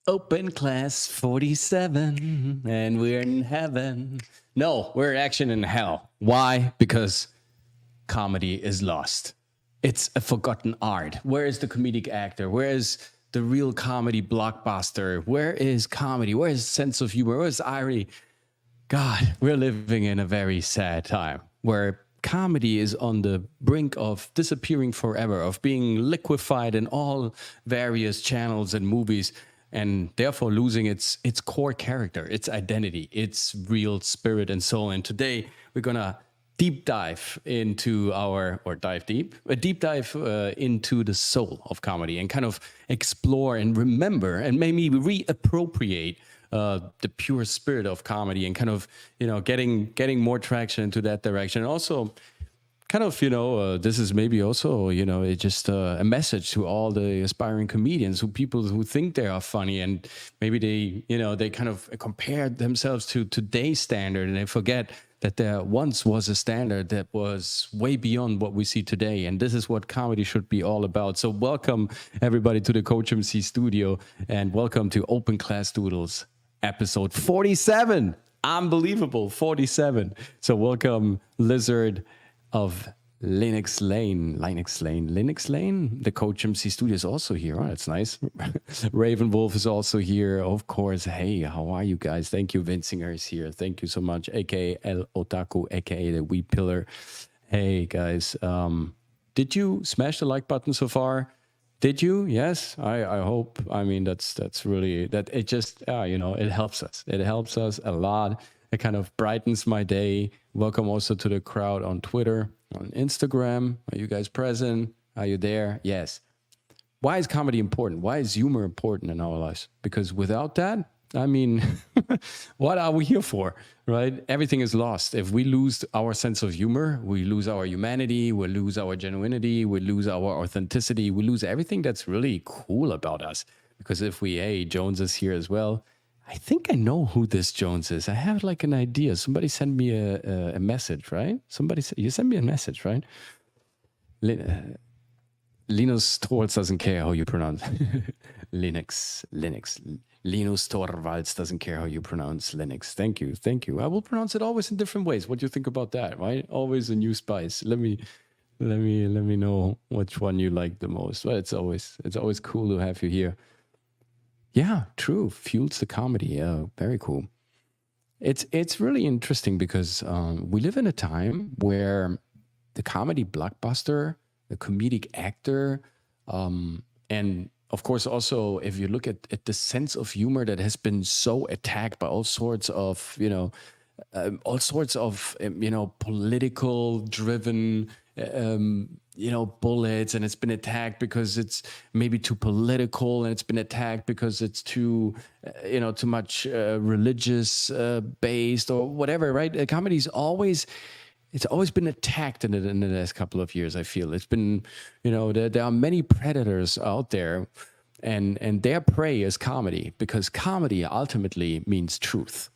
Open class 47, and we're in heaven. No, we're actually in hell. Why? Because comedy is lost. It's a forgotten art. Where is the comedic actor? Where is the real comedy blockbuster? Where is comedy? Where is sense of humor? Where is irony? God, we're living in a very sad time where comedy is on the brink of disappearing forever, of being liquefied in all various channels and movies, and therefore losing its core character, its identity, its real spirit and soul. And today we're gonna deep dive into a deep dive into the soul of comedy and kind of explore and remember and maybe reappropriate the pure spirit of comedy and kind of, getting more traction into that direction. And also kind of, this is maybe also, it's just a message to all the aspiring comedians, people who think they are funny, and maybe they kind of compare themselves to today's standard, and they forget that there once was a standard that was way beyond what we see today. And this is what comedy should be all about. So welcome everybody to the COACHMC studio, and welcome to Open Class Doodles, episode 47. Unbelievable, 47. So welcome Lizard of Linux Lane. The COACHMC studio is also here. Oh, that's nice. Raven Wolf is also here, of course. Hey, how are you guys? Thank you. Vinsinger is here. Thank you so much. AKA El Otaku, AKA the Wee Pillar. Hey guys, did you smash the like button so far? Did you? Yes, I hope. I mean, that's really, that it just, it helps us. It helps us a lot. It kind of brightens my day. Welcome also to the crowd on Twitter, on Instagram. Are you guys present? Are you there? Yes. Why is comedy important? Why is humor important in our lives? Because without that, I mean, what are we here for, right? Everything is lost. If we lose our sense of humor, we lose our humanity, we lose our genuinity, we lose our authenticity, we lose everything that's really cool about us. Because if Jones is here as well. I think I know who this Jones is. I have like an idea. Somebody sent me a message, right? You sent me a message, right? Linus Torvalds doesn't care how you pronounce Linux. Linus Torvalds doesn't care how you pronounce Linux. Thank you. I will pronounce it always in different ways. What do you think about that, right? Always a new spice. Let me know which one you like the most. Well, it's always cool to have you here. Yeah, true. Fuels the comedy. Yeah, very cool. It's really interesting because we live in a time where the comedy blockbuster, the comedic actor, and of course also if you look at the sense of humor that has been so attacked by all sorts of political driven bullets, and it's been attacked because it's maybe too political, and it's been attacked because it's too much religious based or whatever, right? Comedy's always been attacked in the last couple of years. I feel it's been, there are many predators out there, and their prey is comedy, because comedy ultimately means truth.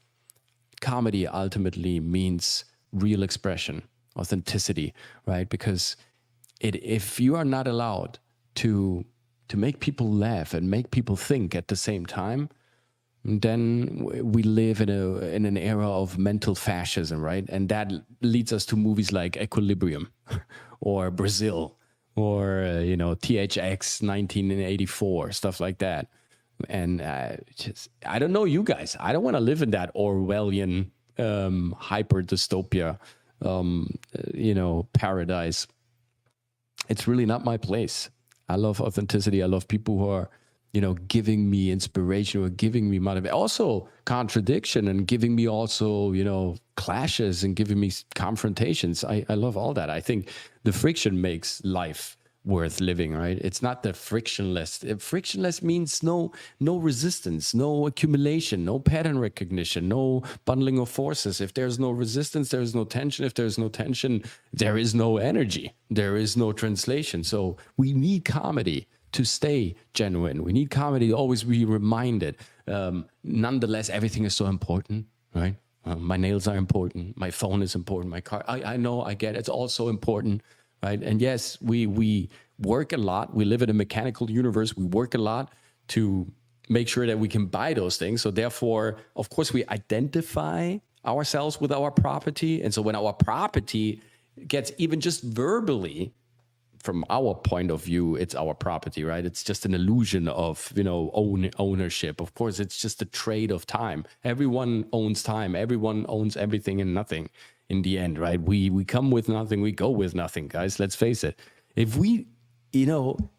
Comedy ultimately means real expression, authenticity, right? Because if you are not allowed to make people laugh and make people think at the same time, then we live in an era of mental fascism, right? And that leads us to movies like Equilibrium or Brazil or THX 1984, stuff like that. And I don't know you guys. I don't want to live in that Orwellian hyper dystopia paradise. It's really not my place. I love authenticity. I love people who are, giving me inspiration or giving me motivation. Also contradiction, and giving me also, clashes, and giving me confrontations. I love all that. I think the friction makes life worth living, right? It's not the frictionless. Frictionless means no resistance, no accumulation, no pattern recognition, no bundling of forces. If there's no resistance, there is no tension. If there's no tension, there is no energy. There is no translation. So we need comedy to stay genuine. We need comedy to always be reminded. Nonetheless, everything is so important, right? My nails are important. My phone is important. My car. I know. I get it. It's all so important. Right? And yes, we work a lot. We live in a mechanical universe. We work a lot to make sure that we can buy those things. So therefore, of course, we identify ourselves with our property. And so when our property gets even just verbally, from our point of view, it's our property, right? It's just an illusion of, ownership. Of course, it's just a trade of time. Everyone owns time. Everyone owns everything and nothing in the end, right? We come with nothing. We go with nothing, guys. Let's face it. If we,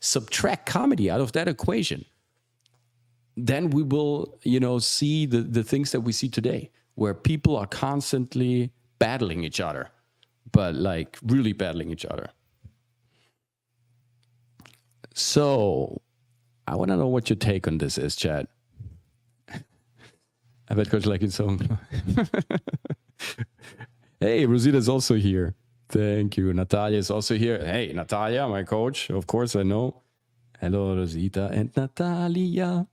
subtract comedy out of that equation, then we will, see the things that we see today, where people are constantly battling each other, but like really battling each other. So I want to know what your take on this is, Chad. I bet Coach like it so. Hey, Rosita's also here. Thank you. Natalia is also here. Hey, Natalia, my coach. Of course, I know. Hello, Rosita and Natalia.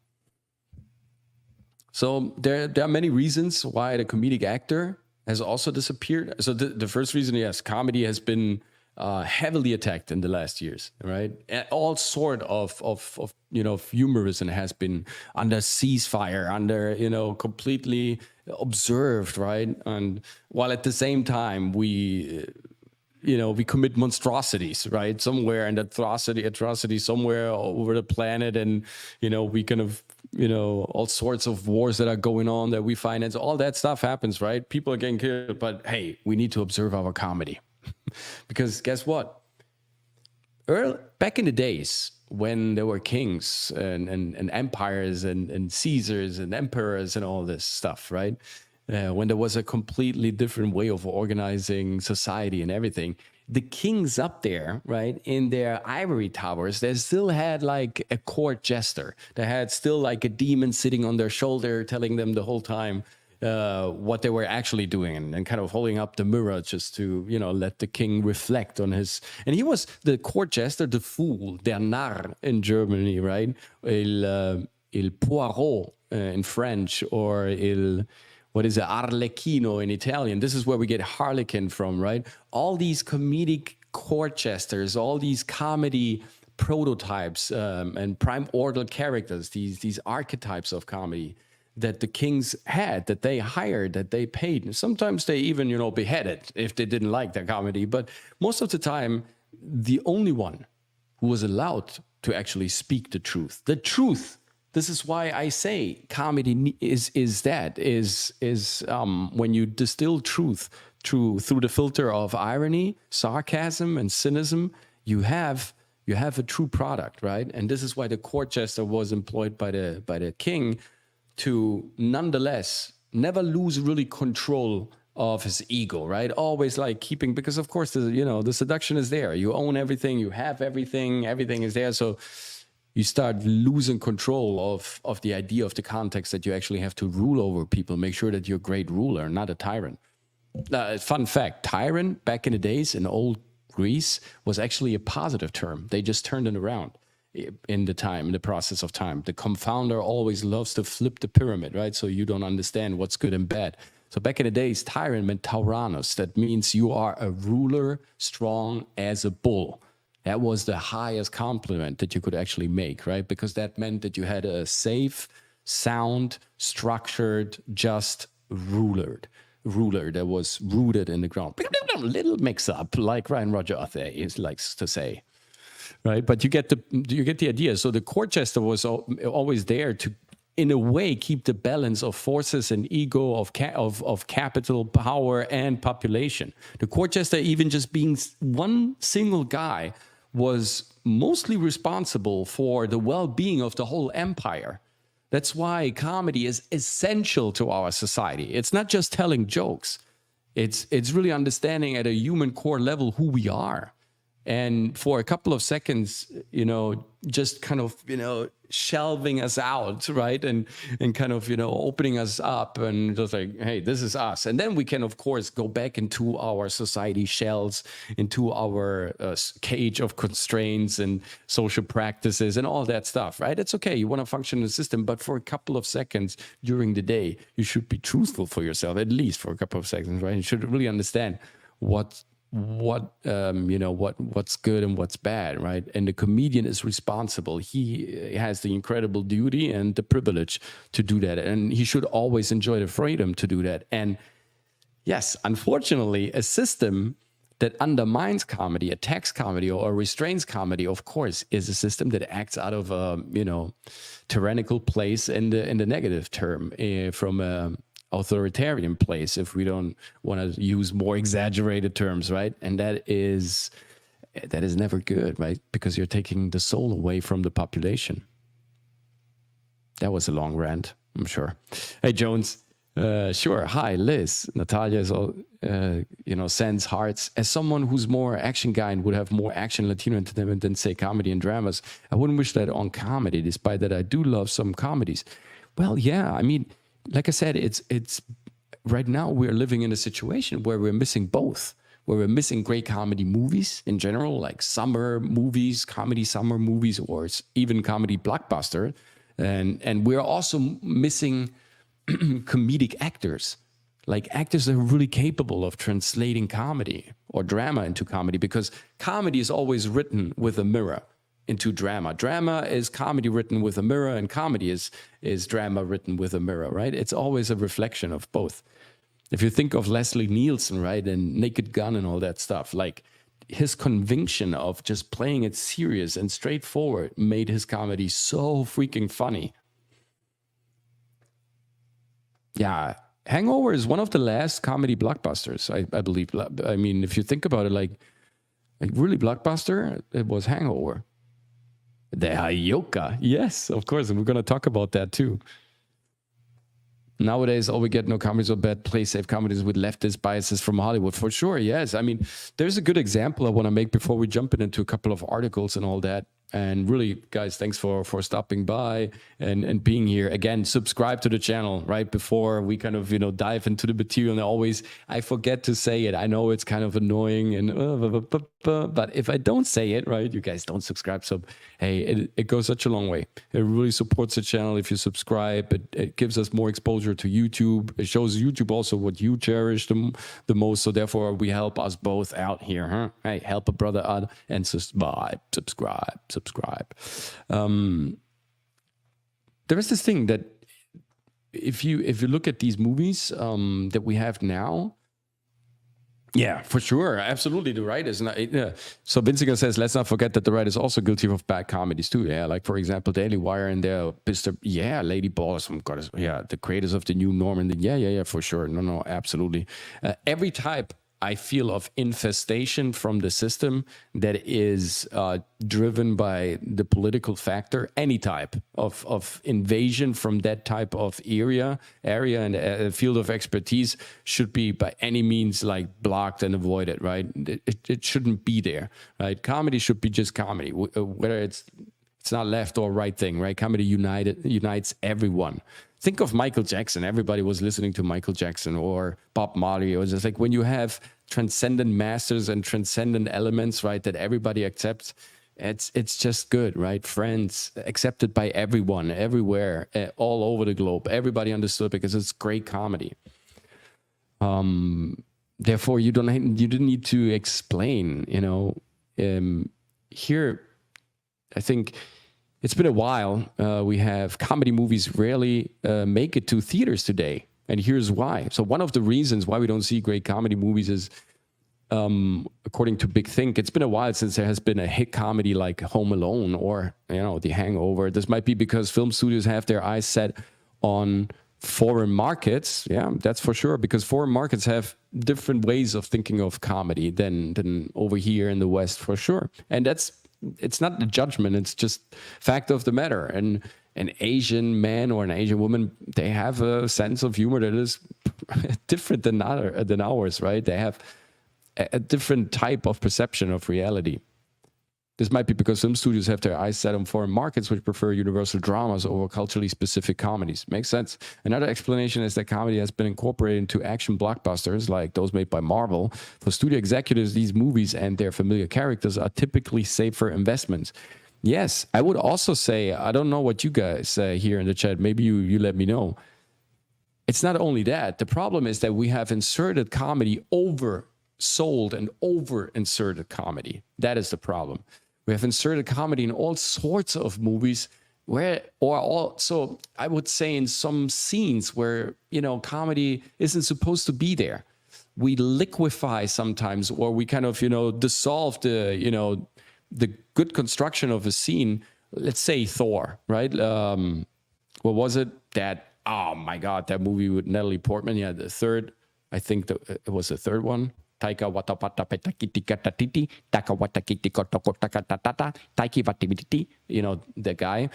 So there are many reasons why the comedic actor has also disappeared. So the first reason, yes, comedy has been heavily attacked in the last years, right? And all sort of humorism has been under ceasefire, under completely observed, right? And while at the same time we commit monstrosities, right? Somewhere, and atrocity somewhere over the planet, and we kind of all sorts of wars that are going on that we finance. All that stuff happens, right? People are getting killed, but hey, we need to observe our comedy. Because guess what? Back in the days when there were kings and empires and Caesars and emperors and all this stuff, right? When there was a completely different way of organizing society and everything, the kings up there, right, in their ivory towers, they still had like a court jester. They had still like a demon sitting on their shoulder telling them the whole time what they were actually doing, and kind of holding up the mirror just to, let the king reflect on his. And he was the court jester, the fool, der Narr in Germany, right? Il Poirot in French, or what is it, Arlecchino in Italian. This is where we get Harlequin from, right? All these comedic court jesters, all these comedy prototypes and primordial characters, these archetypes of comedy that the kings had, that they hired, that they paid. And sometimes they even, beheaded if they didn't like their comedy. But most of the time, the only one who was allowed to actually speak the truth. This is why I say comedy is when you distill truth through the filter of irony, sarcasm, and cynicism. You have a true product, right? And this is why the court jester was employed by the king, to nonetheless never lose really control of his ego, right? Always like keeping, because of course the seduction is there. You own everything, you have everything is there. So you start losing control of the idea of the context that you actually have to rule over people. Make sure that you're a great ruler, not a tyrant. Fun fact, tyrant back in the days in old Greece was actually a positive term. They just turned it around in the process of time. The confounder always loves to flip the pyramid, right? So you don't understand what's good and bad. So back in the days, tyrant meant tyrannus. That means you are a ruler, strong as a bull. That was the highest compliment that you could actually make, right? Because that meant that you had a safe, sound, structured, just ruler that was rooted in the ground. A little mix up, like Ryan Roger Arthur likes to say. Right, but you get the idea. So the court jester was always there to, in a way, keep the balance of forces and ego, of capital, power, and population. The court jester, even just being one single guy, was mostly responsible for the well-being of the whole empire. That's why comedy is essential to our society. It's not just telling jokes. It's really understanding at a human core level who we are. And for a couple of seconds, just kind of, shelving us out, right? And kind of, opening us up and just like, hey, this is us. And then we can, of course, go back into our society shells, into our cage of constraints and social practices and all that stuff, right? It's okay. You want to function in the system, but for a couple of seconds during the day, you should be truthful for yourself, at least for a couple of seconds, right? You should really understand what what's good and what's bad, right? And the comedian is responsible. He has the incredible duty and the privilege to do that, and he should always enjoy the freedom to do that. And yes, unfortunately, a system that undermines comedy, attacks comedy, or restrains comedy, of course, is a system that acts out of a tyrannical place in the negative term, from a authoritarian place, if we don't want to use more exaggerated terms, right? And that is never good, right? Because you're taking the soul away from the population. That was a long rant, I'm sure. Hey, Jones. Sure. Hi, Liz. Natalia is all, sends hearts. As someone who's more action guy and would have more action Latino entertainment than, say, comedy and dramas, I wouldn't wish that on comedy, despite that I do love some comedies. Well, yeah, I mean, like I said, it's right now we're living in a situation where we're missing both, where we're missing great comedy movies in general, like summer movies, comedy summer movies, or even comedy blockbuster. And we're also missing comedic actors, like actors that are really capable of translating comedy or drama into comedy, because comedy is always written with a mirror into drama. Drama is comedy written with a mirror, and comedy is drama written with a mirror, right? It's always a reflection of both. If you think of Leslie Nielsen, right, and Naked Gun and all that stuff, like his conviction of just playing it serious and straightforward made his comedy so freaking funny. Yeah, Hangover is one of the last comedy blockbusters, I believe. I mean, if you think about it, like really blockbuster, it was Hangover. The Hayoka, yes, of course, and we're going to talk about that too. Nowadays, all we get no comedies or bad play-safe comedies with leftist biases from Hollywood, for sure, yes. I mean, there's a good example I want to make before we jump into a couple of articles and all that. And really, guys, thanks for stopping by and being here. Again, subscribe to the channel right before we kind of, dive into the material. And I forget to say it. I know it's kind of annoying, but if I don't say it, right, you guys don't subscribe. So, hey, it goes such a long way. It really supports the channel if you subscribe. It gives us more exposure to YouTube. It shows YouTube also what you cherish the most. So therefore, we help us both out here. Huh? Hey, help a brother out and subscribe. There is this thing that if you look at these movies that we have now, yeah, for sure, absolutely, the right is not. So Vincigan says, let's not forget that the right is also guilty of bad comedies too. Yeah, like for example, Daily Wire and their Lady Ballers from God, the creators of the new norm, and yeah, for sure, no, absolutely, every type I feel of infestation from the system that is driven by the political factor, any type of invasion from that type of area and field of expertise should be by any means like blocked and avoided, right? It shouldn't be there, right? Comedy should be just comedy, whether it's not left or right thing, right? Comedy unites everyone. Think of Michael Jackson. Everybody was listening to Michael Jackson or Bob Marley. It was just like when you have transcendent masters and transcendent elements, right, that everybody accepts, it's just good, right? Friends, accepted by everyone, everywhere, all over the globe. Everybody understood because it's great comedy. Therefore, you didn't need to explain, here, I think it's been a while. We have comedy movies rarely make it to theaters today. And here's why. So one of the reasons why we don't see great comedy movies is, according to Big Think, it's been a while since there has been a hit comedy like Home Alone or, The Hangover. This might be because film studios have their eyes set on foreign markets. Yeah, that's for sure, because foreign markets have different ways of thinking of comedy than over here in the West, for sure. And it's not a judgment, it's just fact of the matter. And an Asian man or an Asian woman, they have a sense of humor that is different than ours, right? They have a different type of perception of reality. This might be because some studios have their eyes set on foreign markets, which prefer universal dramas over culturally specific comedies. Makes sense. Another explanation is that comedy has been incorporated into action blockbusters like those made by Marvel. For studio executives, these movies and their familiar characters are typically safer investments. Yes, I would also say, I don't know what you guys say here in the chat. Maybe you let me know. It's not only that. The problem is that we have inserted comedy over sold and over-inserted comedy. That is the problem. We have inserted comedy in all sorts of movies or also, I would say, in some scenes where, comedy isn't supposed to be there. We liquefy sometimes, or we kind of, dissolve the good construction of a scene. Let's say Thor, right? What was it? Oh my God, that movie with Natalie Portman. Yeah, the third, I think it was the third one. Taika Watapata Petakiti Katatiti, Taka Watakiti Kotokotakatata, Taiki Watibiti, the guy.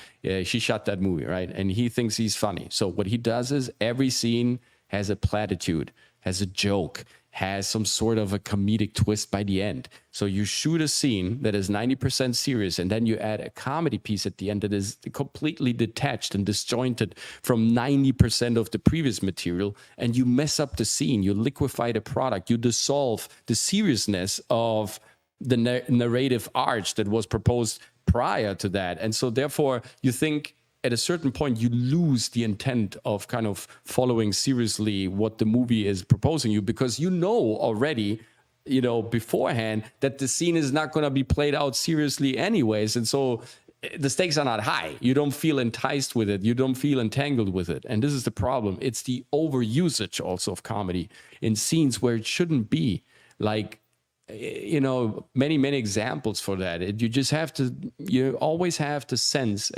She shot that movie, right? And he thinks he's funny. So what he does is every scene has a platitude, has a joke, has some sort of a comedic twist by the end. So you shoot a scene that is 90% serious, and then you add a comedy piece at the end that is completely detached and disjointed from 90% of the previous material, and you mess up the scene, you liquefy the product, you dissolve the seriousness of the narrative arch that was proposed prior to that. And so therefore, you think at a certain point, you lose the intent of kind of following seriously what the movie is proposing you, because already, beforehand that the scene is not going to be played out seriously anyways. And so the stakes are not high. You don't feel enticed with it. You don't feel entangled with it. And this is the problem. It's the overusage also of comedy in scenes where it shouldn't be. Like, many, many examples for that. You always have to sense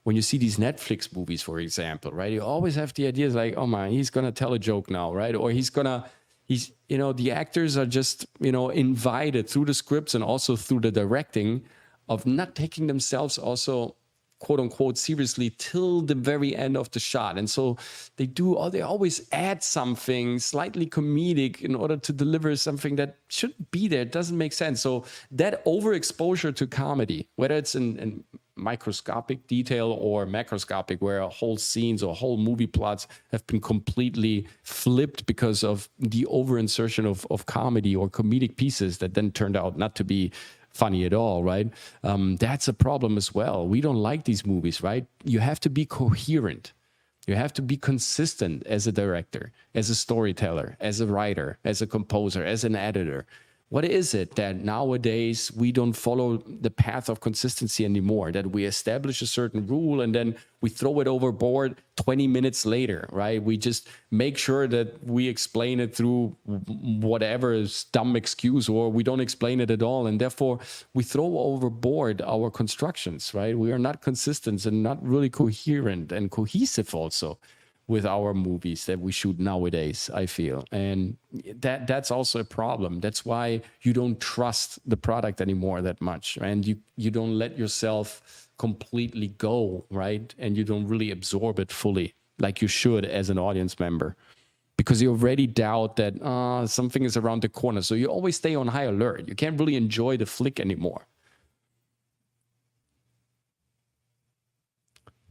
when you see these Netflix movies, for example, right? You always have the ideas like, oh man, he's going to tell a joke now, right? Or the actors are just, invited through the scripts and also through the directing of not taking themselves also, quote unquote, seriously till the very end of the shot. And so they always add something slightly comedic in order to deliver something that shouldn't be there. It doesn't make sense. So that overexposure to comedy, whether it's in microscopic detail or macroscopic, where whole scenes or whole movie plots have been completely flipped because of the over-insertion of comedy or comedic pieces that then turned out not to be funny at all, right? That's a problem as well. We don't like these movies, right? You have to be coherent. You have to be consistent as a director, as a storyteller, as a writer, as a composer, as an editor. What is it that nowadays we don't follow the path of consistency anymore, that we establish a certain rule and then we throw it overboard 20 minutes later, right? We just make sure that we explain it through whatever is dumb excuse, or we don't explain it at all. And therefore we throw overboard our constructions, right? We are not consistent and not really coherent and cohesive also with our movies that we shoot nowadays, I feel. And that's also a problem. That's why you don't trust the product anymore that much. And you don't let yourself completely go, right? And you don't really absorb it fully like you should as an audience member, because you already doubt that something is around the corner. So you always stay on high alert. You can't really enjoy the flick anymore.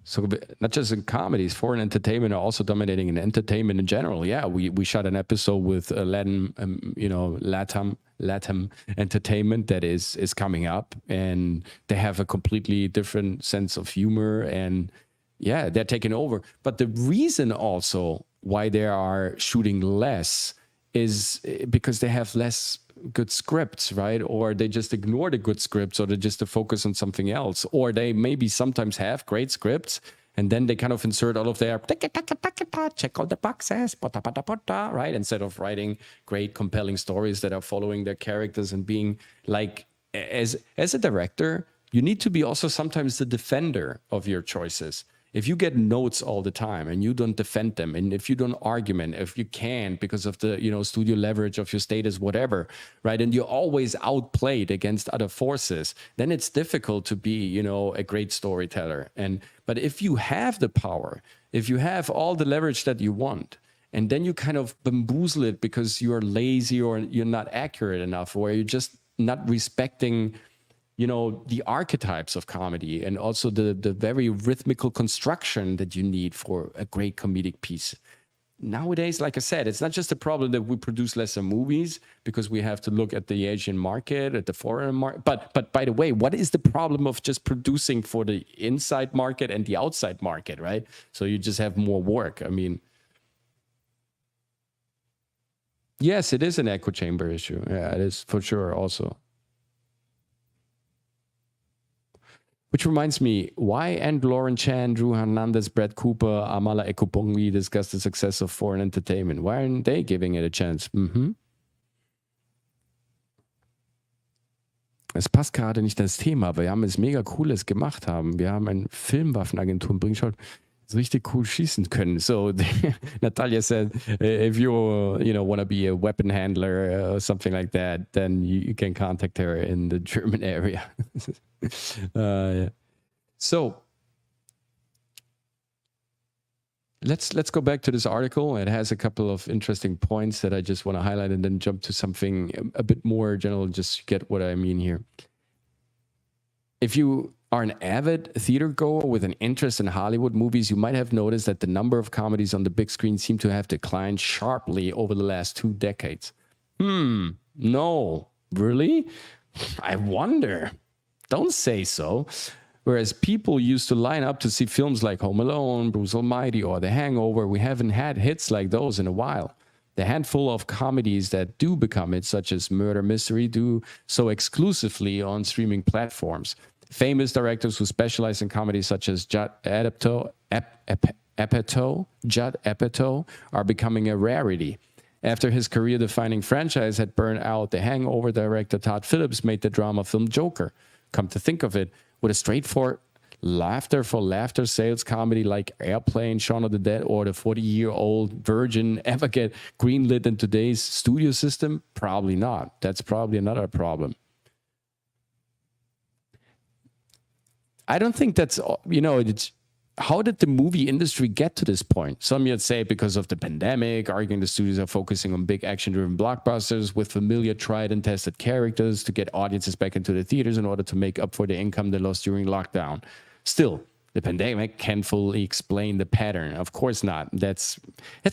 So not just in comedies, foreign entertainment are also dominating in entertainment in general. Yeah, we shot an episode with Latin entertainment that is coming up, and they have a completely different sense of humor, and yeah, they're taking over. But the reason also why they are shooting less is because they have less good scripts, right? Or they just ignore the good scripts, or they just focus on something else, or they maybe sometimes have great scripts and then they kind of insert all of their check out the boxes, right? Instead of writing great compelling stories that are following their characters and being like, as a director, you need to be also sometimes the defender of your choices. If you get notes all the time and you don't defend them, and if you don't argument, if you can't because of the studio leverage of your status, whatever, right, and you're always outplayed against other forces, then it's difficult to be a great storyteller. But if you have the power, if you have all the leverage that you want, and then you kind of bamboozle it because you're lazy or you're not accurate enough, or you're just not respecting the archetypes of comedy and also the very rhythmical construction that you need for a great comedic piece. Nowadays, like I said, it's not just a problem that we produce lesser movies because we have to look at the Asian market, at the foreign market. But by the way, what is the problem of just producing for the inside market and the outside market, right? So you just have more work. I mean, Yes, it is an echo chamber issue. Yeah, it is for sure also. Which reminds me, why and Lauren Chan, Drew Hernandez, Brad Cooper, Amala Ekopongwi discussed the success of foreign entertainment? Why aren't they giving it a chance? Es passt gerade nicht das Thema, aber wir haben es mega Cooles gemacht haben. Wir haben eine Filmwaffenagentur in Bring so richtig cool schießen können. So Natalia said, if you want to be a weapon handler or something like that, then you can contact her in the German area. Yeah. So let's go back to this article. It has a couple of interesting points that I just want to highlight and then jump to something a bit more general, just get what I mean here. If you are an avid theater goer with an interest in Hollywood movies, you might have noticed that the number of comedies on the big screen seem to have declined sharply over the last 2 decades. No, really? I wonder. Don't say so. Whereas people used to line up to see films like Home Alone, Bruce Almighty, or The Hangover, we haven't had hits like those in a while. The handful of comedies that do become hits, such as Murder Mystery, do so exclusively on streaming platforms. Famous directors who specialize in comedies such as Judd Apatow are becoming a rarity. After his career-defining franchise had burned out, The Hangover director Todd Phillips made the drama film Joker. Come to think of it, would a straightforward laughter for laughter sales comedy like Airplane, Shaun of the Dead, or The 40-Year-Old Virgin ever get greenlit in today's studio system? Probably not. That's probably another problem. I don't think that's, it's, how did the movie industry get to this point? Some might say because of the pandemic, arguing the studios are focusing on big action-driven blockbusters with familiar, tried and tested characters to get audiences back into the theaters in order to make up for the income they lost during lockdown. Still, the pandemic can't fully explain the pattern. Of course not. That's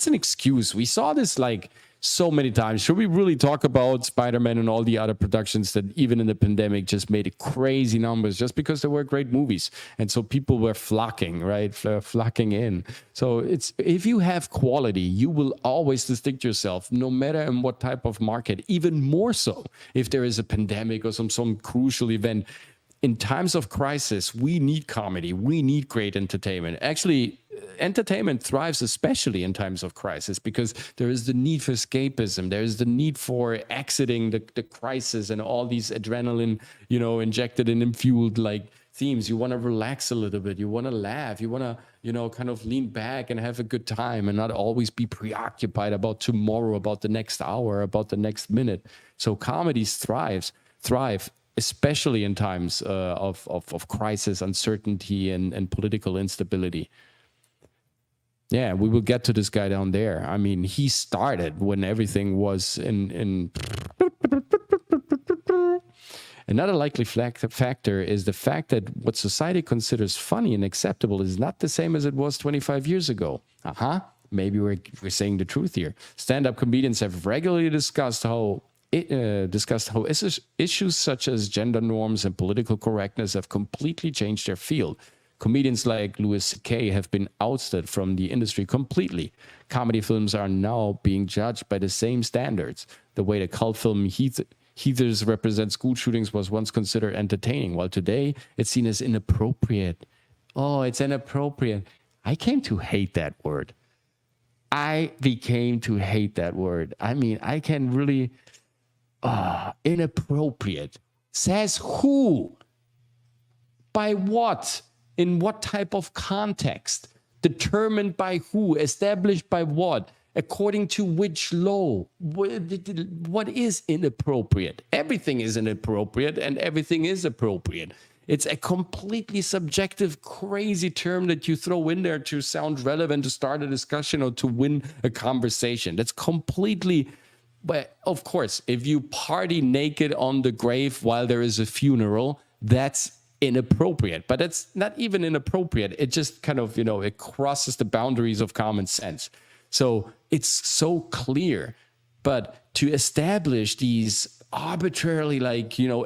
an excuse. We saw this like so many times. Should we really talk about Spider-Man and all the other productions that even in the pandemic just made crazy numbers just because they were great movies? And so people were flocking, right? Flocking in. So it's, if you have quality, you will always distinct yourself, no matter in what type of market, even more so if there is a pandemic or some crucial event. In times of crisis, we need comedy. We need great entertainment. Actually, entertainment thrives especially in times of crisis because there is the need for escapism. There is the need for exiting the crisis and all these adrenaline, injected and fueled like themes. You want to relax a little bit. You want to laugh. You want to, kind of lean back and have a good time and not always be preoccupied about tomorrow, about the next hour, about the next minute. So comedies thrive, especially in times of crisis, uncertainty, and political instability. Yeah, we will get to this guy down there. I mean, he started when everything was in... Another likely factor is the fact that what society considers funny and acceptable is not the same as it was 25 years ago. Maybe we're saying the truth here. Stand-up comedians have regularly discussed how issues such as gender norms and political correctness have completely changed their field. Comedians like Louis C.K. have been ousted from the industry completely. Comedy films are now being judged by the same standards. The way the cult film Heathers represent school shootings was once considered entertaining, while today it's seen as inappropriate. Oh, it's inappropriate. I came to hate that word. I became to hate that word. I mean, I can really... inappropriate. Says who? By what? In what type of context? Determined by who? Established by what? According to which law? What is inappropriate? Everything is inappropriate and everything is appropriate. It's a completely subjective, crazy term that you throw in there to sound relevant, to start a discussion or to win a conversation. That's completely... But of course, if you party naked on the grave while there is a funeral, that's inappropriate. But it's not even inappropriate. It just kind of, it crosses the boundaries of common sense. So it's so clear. But to establish these arbitrarily,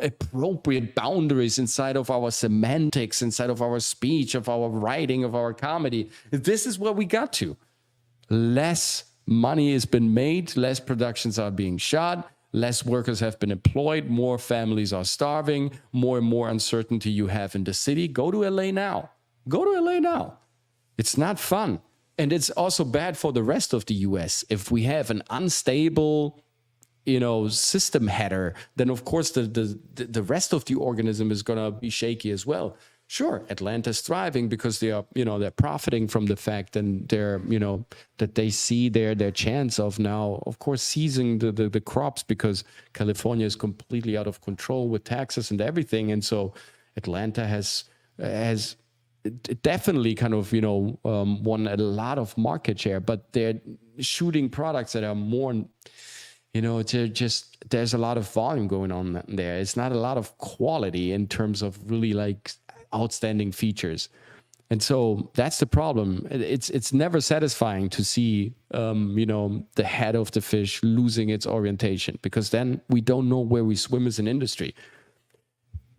appropriate boundaries inside of our semantics, inside of our speech, of our writing, of our comedy, this is what we got to. Less money has been made, less productions are being shot, less workers have been employed, more families are starving, more and more uncertainty you have in the city. Go to LA now. Go to LA now. It's not fun. And it's also bad for the rest of the US. If we have an unstable, system header, then of course the rest of the organism is going to be shaky as well. Sure, Atlanta's thriving because they are, they're profiting from the fact, and they're, that they see their chance of now, of course, seizing the crops, because California is completely out of control with taxes and everything. And so Atlanta has definitely kind of, won a lot of market share, but they're shooting products that are more, there's a lot of volume going on there. It's not a lot of quality in terms of really like outstanding features. And so that's the problem. It's never satisfying to see, the head of the fish losing its orientation, because then we don't know where we swim as an industry.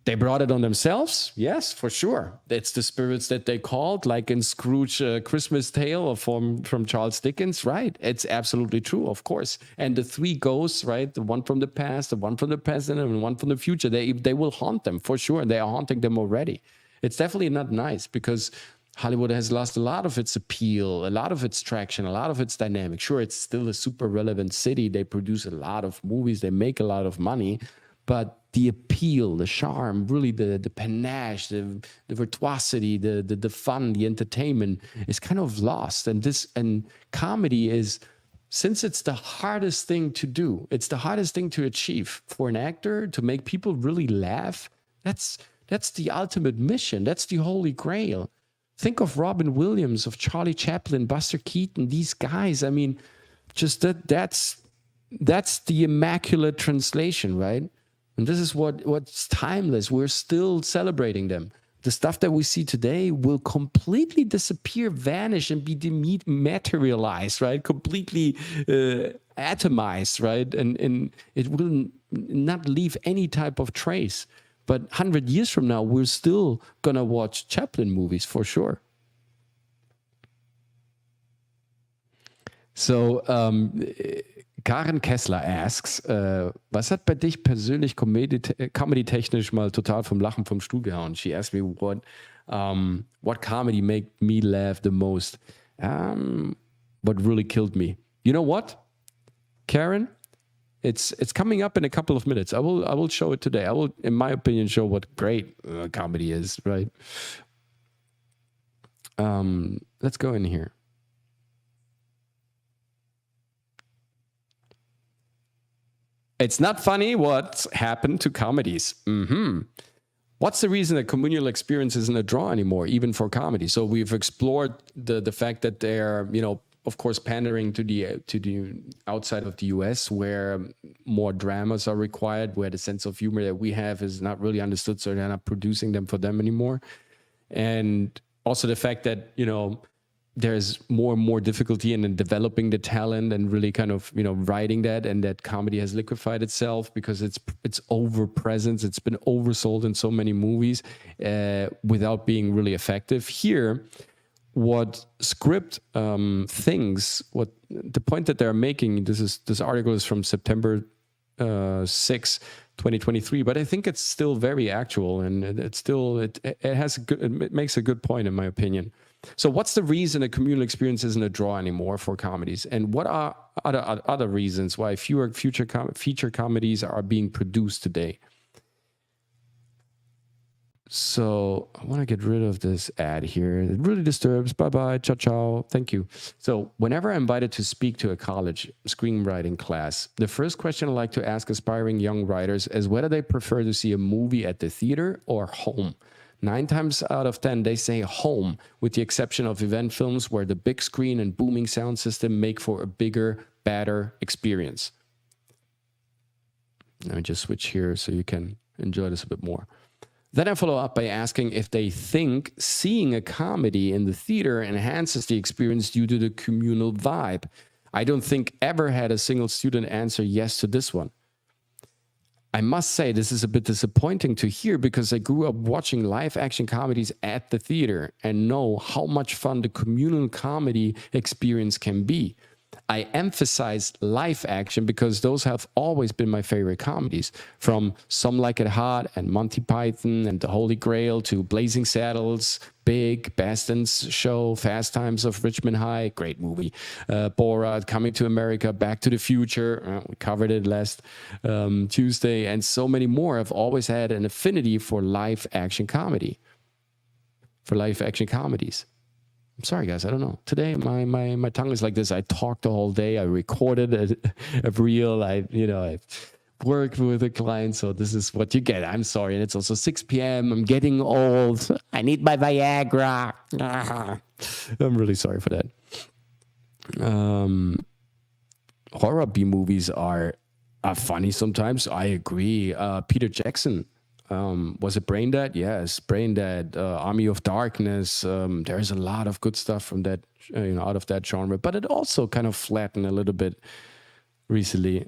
They brought it on themselves. Yes, for sure. It's the spirits that they called, like in Scrooge Christmas Tale or from Charles Dickens, right? It's absolutely true, of course. And the three ghosts, right? The one from the past, the one from the present, and one from the future, they will haunt them, for sure. They are haunting them already. It's definitely not nice, because Hollywood has lost a lot of its appeal, a lot of its traction, a lot of its dynamic. Sure, it's still a super relevant city. They produce a lot of movies. They make a lot of money. But the appeal, the charm, really the panache, the virtuosity, the fun, the entertainment is kind of lost. And comedy is, since it's the hardest thing to do, it's the hardest thing to achieve for an actor, to make people really laugh. That's the ultimate mission. That's the holy grail. Think of Robin Williams, of Charlie Chaplin, Buster Keaton, these guys. I mean, just that's the immaculate translation, right? And this is what's timeless. We're still celebrating them. The stuff that we see today will completely disappear, vanish, and be dematerialized, right? Completely atomized, right? And it will not leave any type of trace. But 100 years from now, we're still going to watch Chaplin movies for sure. So, Karen Kessler asks, was hat bei dich persönlich comedy-technisch mal total vom Lachen vom Stuhl gehauen? She asked me what comedy made me laugh the most. What really killed me. You know what, Karen? It's coming up in a couple of minutes. I will show it today. I will, in my opinion, show what great comedy is, right? Let's go in here. It's not funny what's happened to comedies. What's the reason that communal experience isn't a draw anymore, even for comedy? So we've explored the fact that they're, of course, pandering to the outside of the US, where more dramas are required, where the sense of humor that we have is not really understood, so they're not producing them for them anymore. And also the fact that, there's more and more difficulty in developing the talent and really kind of, writing that, and that comedy has liquefied itself because it's over presence. It's been oversold in so many movies without being really effective. Here, what script thinks, what the point that they're making, this article is from September 6, 2023, but I think it's still very actual, and it makes a good point in my opinion. So what's the reason a communal experience isn't a draw anymore for comedies? And what are other reasons why fewer feature comedies are being produced today? So I want to get rid of this ad here. It really disturbs. Bye-bye. Ciao, ciao. Thank you. So whenever I'm invited to speak to a college screenwriting class, the first question I like to ask aspiring young writers is whether they prefer to see a movie at the theater or home. 9 times out of 10, they say home, with the exception of event films where the big screen and booming sound system make for a bigger, better experience. Let me just switch here so you can enjoy this a bit more. Then I follow up by asking if they think seeing a comedy in the theater enhances the experience due to the communal vibe. I don't think ever had a single student answer yes to this one. I must say this is a bit disappointing to hear because I grew up watching live action comedies at the theater and know how much fun the communal comedy experience can be. I emphasize live action because those have always been my favorite comedies, from Some Like It Hot and Monty Python and The Holy Grail to Blazing Saddles, Big, Baston's Show, Fast Times of Richmond High, great movie, Borat, Coming to America, Back to the Future, we covered it last Tuesday, and so many more. I've always had an affinity for live action comedy, for live action comedies. I'm sorry, guys. I don't know. Today, my tongue is like this. I talked the whole day. I recorded a reel. I worked with a client. So this is what you get. I'm sorry. And it's also 6 p.m. I'm getting old. I need my Viagra. I'm really sorry for that. Horror B movies are funny sometimes. I agree. Peter Jackson. Was it Brain Dead? Yes, Brain Dead, Army of Darkness. There's a lot of good stuff from that, out of that genre. But it also kind of flattened a little bit recently.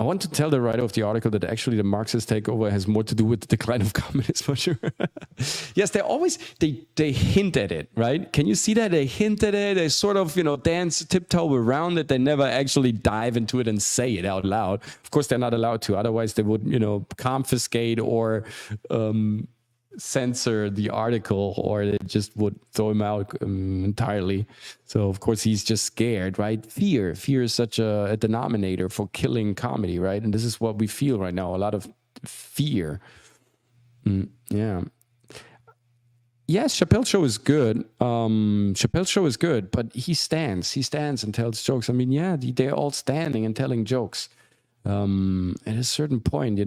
I want to tell the writer of the article that actually the Marxist takeover has more to do with the decline of communism, for sure. Yes, they hint at it, right? Can you see that? They hint at it. They sort of, dance, tiptoe around it. They never actually dive into it and say it out loud. Of course, they're not allowed to. Otherwise, they would, confiscate or censor the article, or they just would throw him out entirely. So of course he's just scared, right? Fear is such a denominator for killing comedy, right? And this is what we feel right now, a lot of fear. Yes, Chappelle's show is good. But he stands and tells jokes. I mean, they're all standing and telling jokes. At a certain point,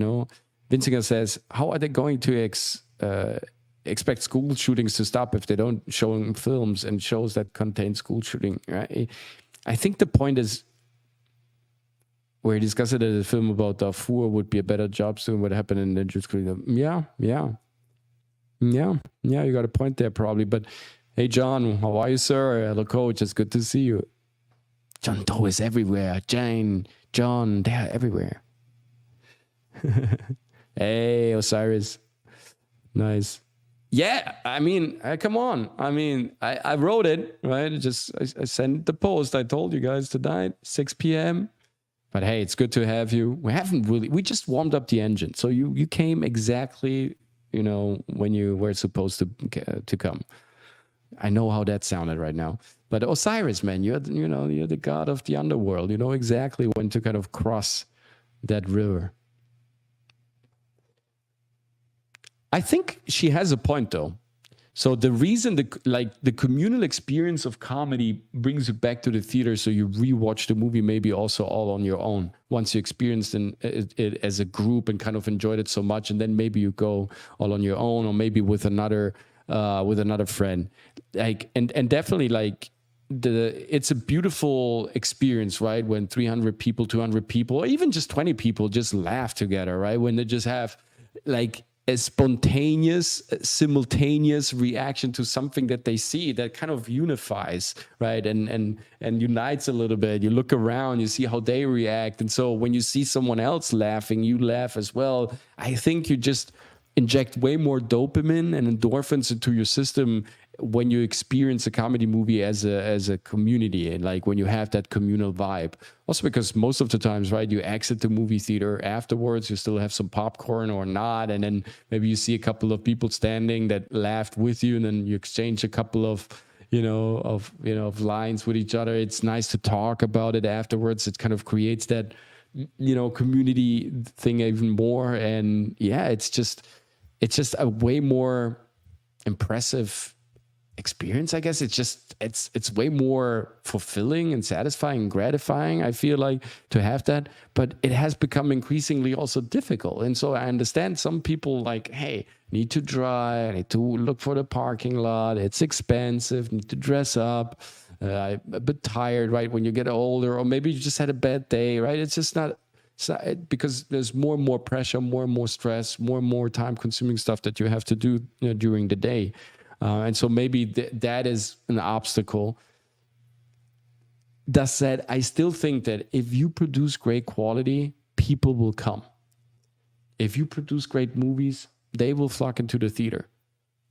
Vinzinger says, how are they going to expect school shootings to stop if they don't show films and shows that contain school shooting, right? I think the point is where he discussed it as a film about Darfur would be a better job soon what happened in the Jewish community. Yeah, you got a point there probably. But hey, John, how are you, sir? Hello, coach. It's good to see you. John Doe is everywhere. Jane, John, they're everywhere. Hey, Osiris. Nice. Yeah, I mean, come on. I mean, I wrote it, right? I sent the post. I told you guys tonight, 6 p.m. But hey, it's good to have you. We just warmed up the engine. So you came exactly, when you were supposed to come. I know how that sounded right now. But Osiris, man, you're the god of the underworld. You know exactly when to kind of cross that river. I think she has a point, though. So the reason the communal experience of comedy brings you back to the theater, so you rewatch the movie maybe also all on your own once you experienced it as a group and kind of enjoyed it so much, and then maybe you go all on your own or maybe with another friend. And definitely it's a beautiful experience, right? When 300 people, 200 people, or even just 20 people just laugh together, right? When they just have a spontaneous, simultaneous reaction to something that they see that kind of unifies, right? And unites a little bit. You look around, you see how they react. And so when you see someone else laughing, you laugh as well. I think you just inject way more dopamine and endorphins into your system when you experience a comedy movie as a community, and when you have that communal vibe. Also because most of the times, right, you exit the movie theater afterwards, you still have some popcorn or not, and then maybe you see a couple of people standing that laughed with you, and then you exchange a couple of lines with each other. It's nice to talk about it afterwards. It kind of creates that community thing even more. And it's just a way more impressive experience, I guess. It's way more fulfilling and satisfying and gratifying, I feel like, to have that. But it has become increasingly also difficult. And so I understand some people hey, need to drive, need to look for the parking lot, it's expensive, need to dress up, a bit tired, right, when you get older, or maybe you just had a bad day, right? It's just not because there's more and more pressure, more and more stress, more and more time consuming stuff that you have to do during the day. And so maybe that is an obstacle. That said, I still think that if you produce great quality, people will come. If you produce great movies, they will flock into the theater.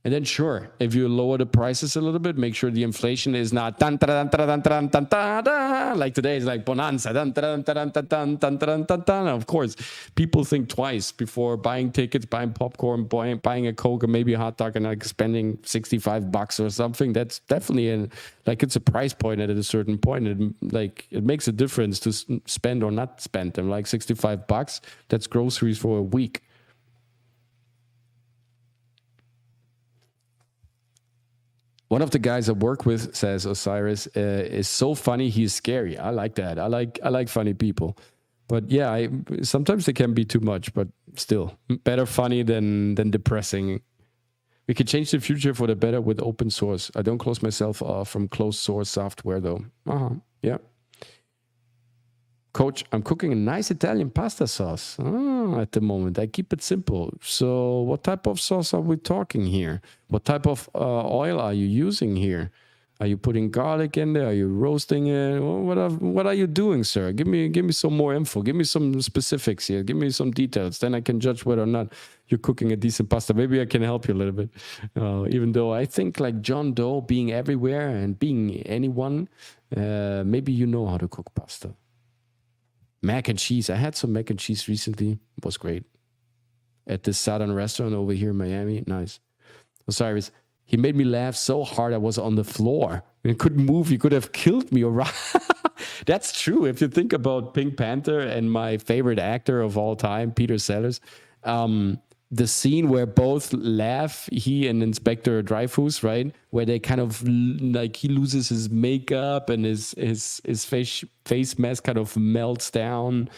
And then sure, if you lower the prices a little bit, make sure the inflation is not dun, dun, dun, dun, dun, dun, dun, dun, like today is like bonanza. Dun, dun, dun, dun, dun, dun, dun, dun, dun. Of course, people think twice before buying tickets, buying popcorn, buying a Coke, or maybe a hot dog, and like spending $65 or something. That's definitely it's a price point at a certain point. It makes a difference to spend or not spend. And like $65, that's groceries for a week. One of the guys I work with, says Osiris, is so funny he's scary. I like that. I like funny people. But yeah, sometimes they can be too much, but still better funny than depressing. We could change the future for the better with open source. I don't close myself off from closed source software though. Yeah. Coach, I'm cooking a nice Italian pasta sauce at the moment. I keep it simple. So what type of sauce are we talking here? What type of oil are you using here? Are you putting garlic in there? Are you roasting it? What are you doing, sir? Give me some more info. Give me some specifics here. Give me some details. Then I can judge whether or not you're cooking a decent pasta. Maybe I can help you a little bit. Even though I think like John Doe being everywhere and being anyone, maybe you know how to cook pasta. Mac and cheese. I had some mac and cheese recently. It was great. At this southern restaurant over here in Miami. Nice. Osiris, he made me laugh so hard I was on the floor. I couldn't move. He could have killed me. That's true. If you think about Pink Panther and my favorite actor of all time, Peter Sellers, the scene where both laugh, he and Inspector Dreyfus, right? Where they kind of like he loses his makeup and his face mask kind of melts down,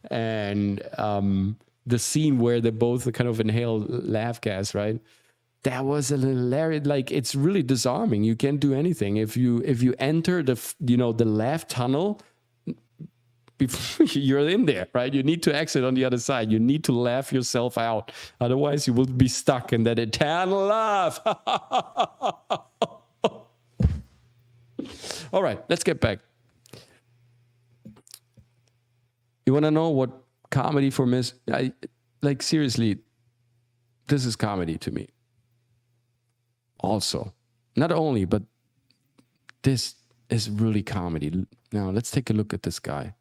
and the scene where they both kind of inhale laugh gas, right? That was a hilarious. Like it's really disarming. You can't do anything if you enter the laugh tunnel. Before you're in there, right? You need to exit on the other side. You need to laugh yourself out. Otherwise, you will be stuck in that eternal laugh. All right, let's get back. You want to know what comedy for me is? Like, seriously, this is comedy to me. Also, not only, but this is really comedy. Now, let's take a look at this guy.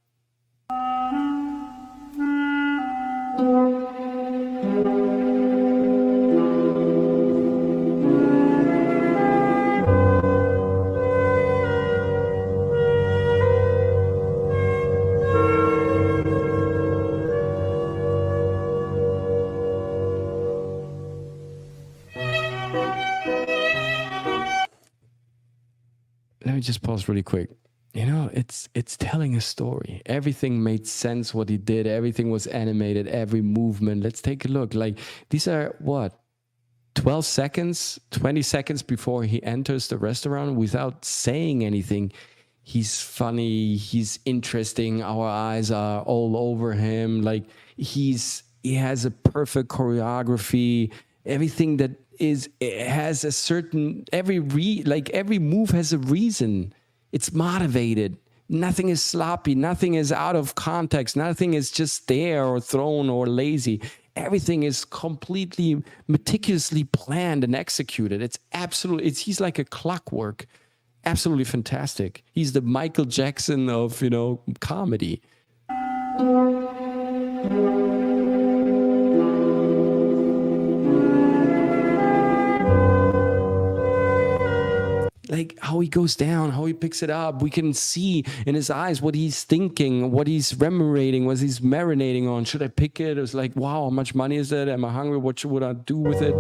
Let me just pause really quick. You know, it's telling a story. Everything made sense what he did. Everything was animated, every movement. Let's take a look. Like, these are what? 12 seconds, 20 seconds before he enters the restaurant without saying anything. He's funny, he's interesting. Our eyes are all over him. Like, he has a perfect choreography. Everything that it has a certain, every move has a reason. It's motivated. Nothing is sloppy. Nothing is out of context. Nothing is just there or thrown or lazy. Everything is completely meticulously planned and executed. He's like a clockwork. Absolutely fantastic. He's the Michael Jackson of, comedy. Like how he goes down, how he picks it up. We can see in his eyes what he's thinking, what he's rememorating, what he's marinating on. Should I pick it? It's like, wow, how much money is that? Am I hungry? What should I do with it?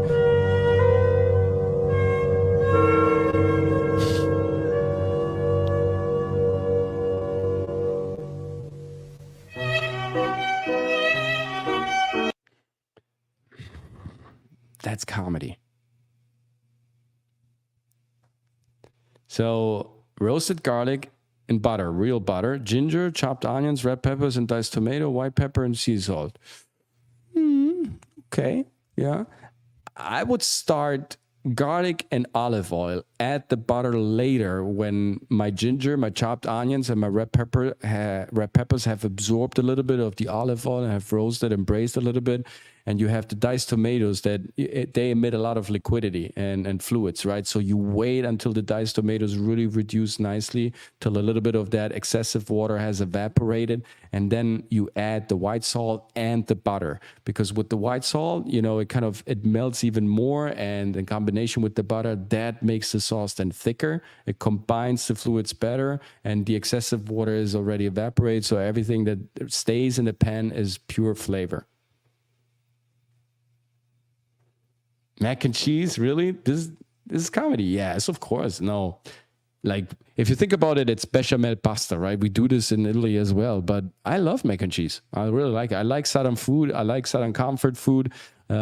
That's comedy. So roasted garlic and butter, real butter, ginger, chopped onions, red peppers, and diced tomato, white pepper, and sea salt. Okay, yeah. I would start garlic and olive oil. Add the butter later when my ginger, my chopped onions, and my red peppers have absorbed a little bit of the olive oil and have roasted and braised a little bit. and you have the diced tomatoes that they emit a lot of liquidity and fluids, right? So you wait until the diced tomatoes really reduce nicely, till a little bit of that excessive water has evaporated, and then you add the white salt and the butter, because with the white salt, it melts even more, and in combination with the butter, that makes the sauce then thicker. It combines the fluids better, and the excessive water is already evaporated, so everything that stays in the pan is pure flavor. Mac and cheese, really? This is comedy? Yes, of course. No. Like, if you think about it, it's bechamel pasta, right? We do this in Italy as well, but I love mac and cheese. I really like it. I like Southern food. I like Southern comfort food. We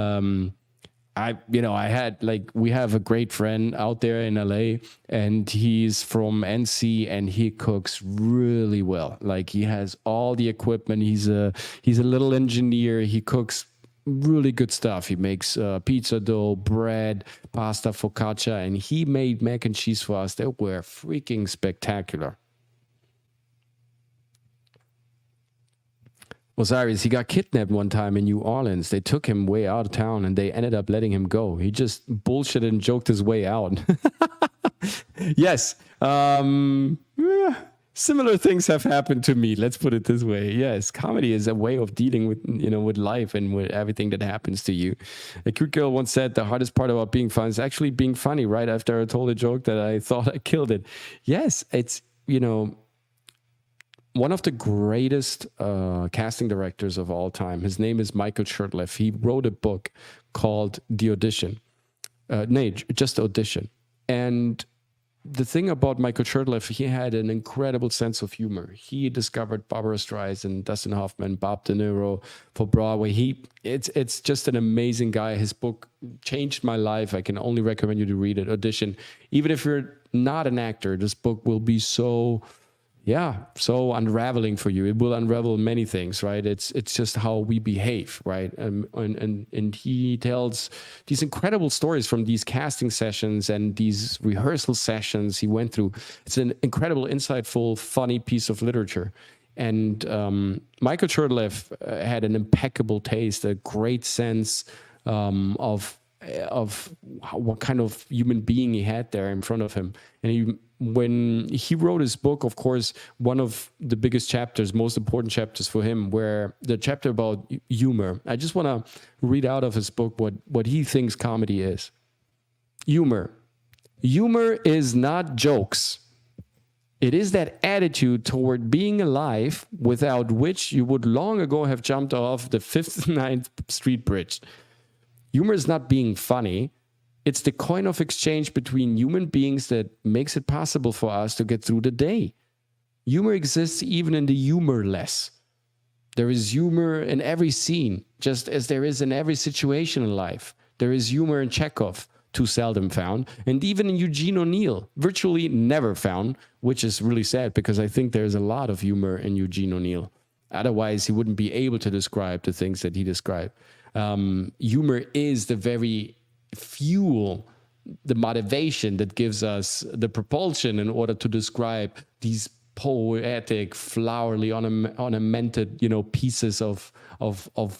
have a great friend out there in LA, and he's from NC, and he cooks really well. Like, he has all the equipment. He's a little engineer. He cooks really good stuff. He makes pizza dough, bread, pasta, focaccia, and he made mac and cheese for us. They were freaking spectacular. Osiris, he got kidnapped one time in New Orleans. They took him way out of town, and they ended up letting him go. He just bullshitted and joked his way out. Yes. Similar things have happened to me. Let's put it this way. Yes, comedy is a way of dealing with, with life and with everything that happens to you. A cute girl once said, the hardest part about being fun is actually being funny, right after I told a joke that I thought I killed it. Yes, it's, one of the greatest casting directors of all time. His name is Michael Shurtleff. He wrote a book called The Audition. Just Audition. And the thing about Michael Shurtleff, he had an incredible sense of humor. He discovered Barbra Streisand, Dustin Hoffman, Bob De Niro for Broadway. It's just an amazing guy. His book changed my life. I can only recommend you to read it. Audition. Even if you're not an actor, this book will be so unraveling for you. It will unravel many things, right? It's just how we behave, right? And he tells these incredible stories from these casting sessions and these rehearsal sessions he went through. It's an incredible, insightful, funny piece of literature. And Michael Shurtleff had an impeccable taste, a great sense of what kind of human being he had there in front of him. And when he wrote his book, of course, one of the biggest chapters, most important chapters for him, were the chapter about humor. I just want to read out of his book what he thinks comedy is. Humor. Humor is not jokes. It is that attitude toward being alive without which you would long ago have jumped off the 59th Street Bridge. Humor is not being funny. It's the coin of exchange between human beings that makes it possible for us to get through the day. Humor exists even in the humorless. There is humor in every scene, just as there is in every situation in life. There is humor in Chekhov, too seldom found, and even in Eugene O'Neill, virtually never found, which is really sad because I think there's a lot of humor in Eugene O'Neill. Otherwise, he wouldn't be able to describe the things that he described. Humor is the very fuel, the motivation that gives us the propulsion in order to describe these poetic, flowery, ornamented, pieces of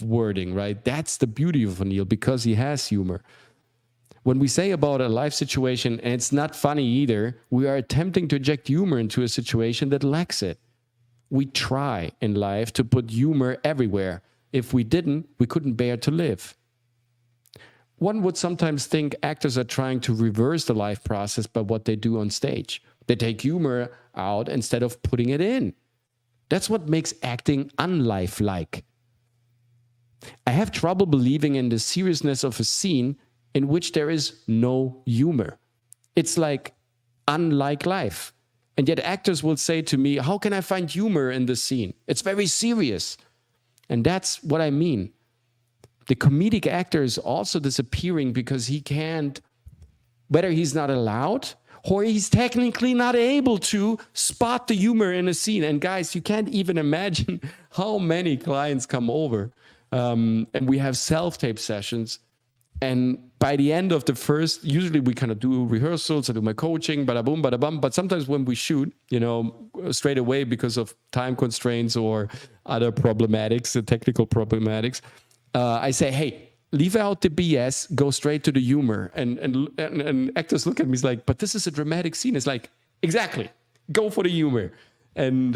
wording, right? That's the beauty of O'Neill, because he has humor. When we say about a life situation, and it's not funny either, we are attempting to inject humor into a situation that lacks it. We try in life to put humor everywhere. If we didn't, we couldn't bear to live. One would sometimes think actors are trying to reverse the life process by what they do on stage. They take humor out instead of putting it in. That's what makes acting unlifelike. I have trouble believing in the seriousness of a scene in which there is no humor. It's like unlike life. And yet actors will say to me, how can I find humor in the scene? It's very serious. And that's what I mean. The comedic actor is also disappearing because he can't, whether he's not allowed or he's technically not able to spot the humor in a scene. And guys, you can't even imagine how many clients come over. And we have self-tape sessions. And by the end of the first, usually we kind of do rehearsals, I do my coaching, bada boom, bada bum. But sometimes when we shoot, straight away because of time constraints or other problematics, the technical problematics, I say, hey, leave out the BS, go straight to the humor. And actors look at me, it's like, but this is a dramatic scene. It's like, exactly, go for the humor. And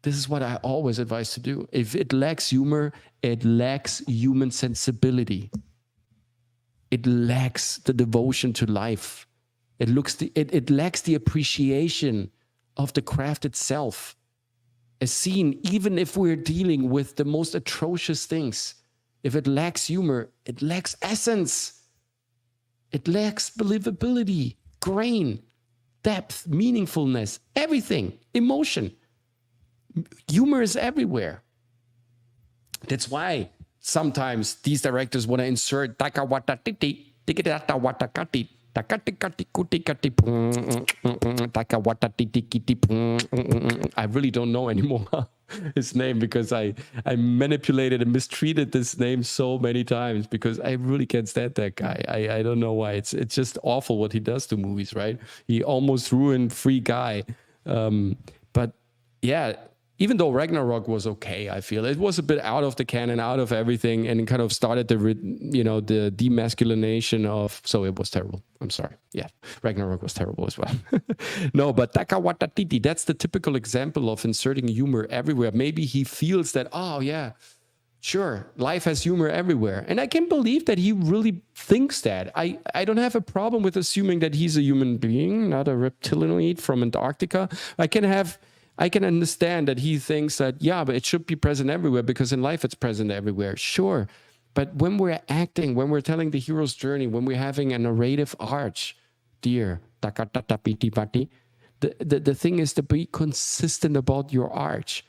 this is what I always advise to do. If it lacks humor, it lacks human sensibility. It lacks the devotion to life. It lacks the appreciation of the craft itself. A scene, even if we're dealing with the most atrocious things, if it lacks humor, it lacks essence. It lacks believability, grain, depth, meaningfulness, everything, emotion. Humor is everywhere. That's why sometimes these directors want to insert I really don't know anymore his name, because I manipulated and mistreated this name so many times, because I really can't stand that guy. I don't know why. It's just awful what he does to movies, right? He almost ruined Free Guy. But yeah, even though Ragnarok was okay, I feel it was a bit out of the canon, out of everything, and kind of started the demasculination of. So it was terrible. I'm sorry. Yeah, Ragnarok was terrible as well. No, but Taika Waititi, that's the typical example of inserting humor everywhere. Maybe he feels that, oh yeah, sure, life has humor everywhere, and I can believe that he really thinks that. I don't have a problem with assuming that he's a human being, not a reptiloid from Antarctica. I can understand that he thinks that, yeah, but it should be present everywhere, because in life it's present everywhere. Sure. But when we're acting, when we're telling the hero's journey, when we're having a narrative arch, the thing is to be consistent about your arch.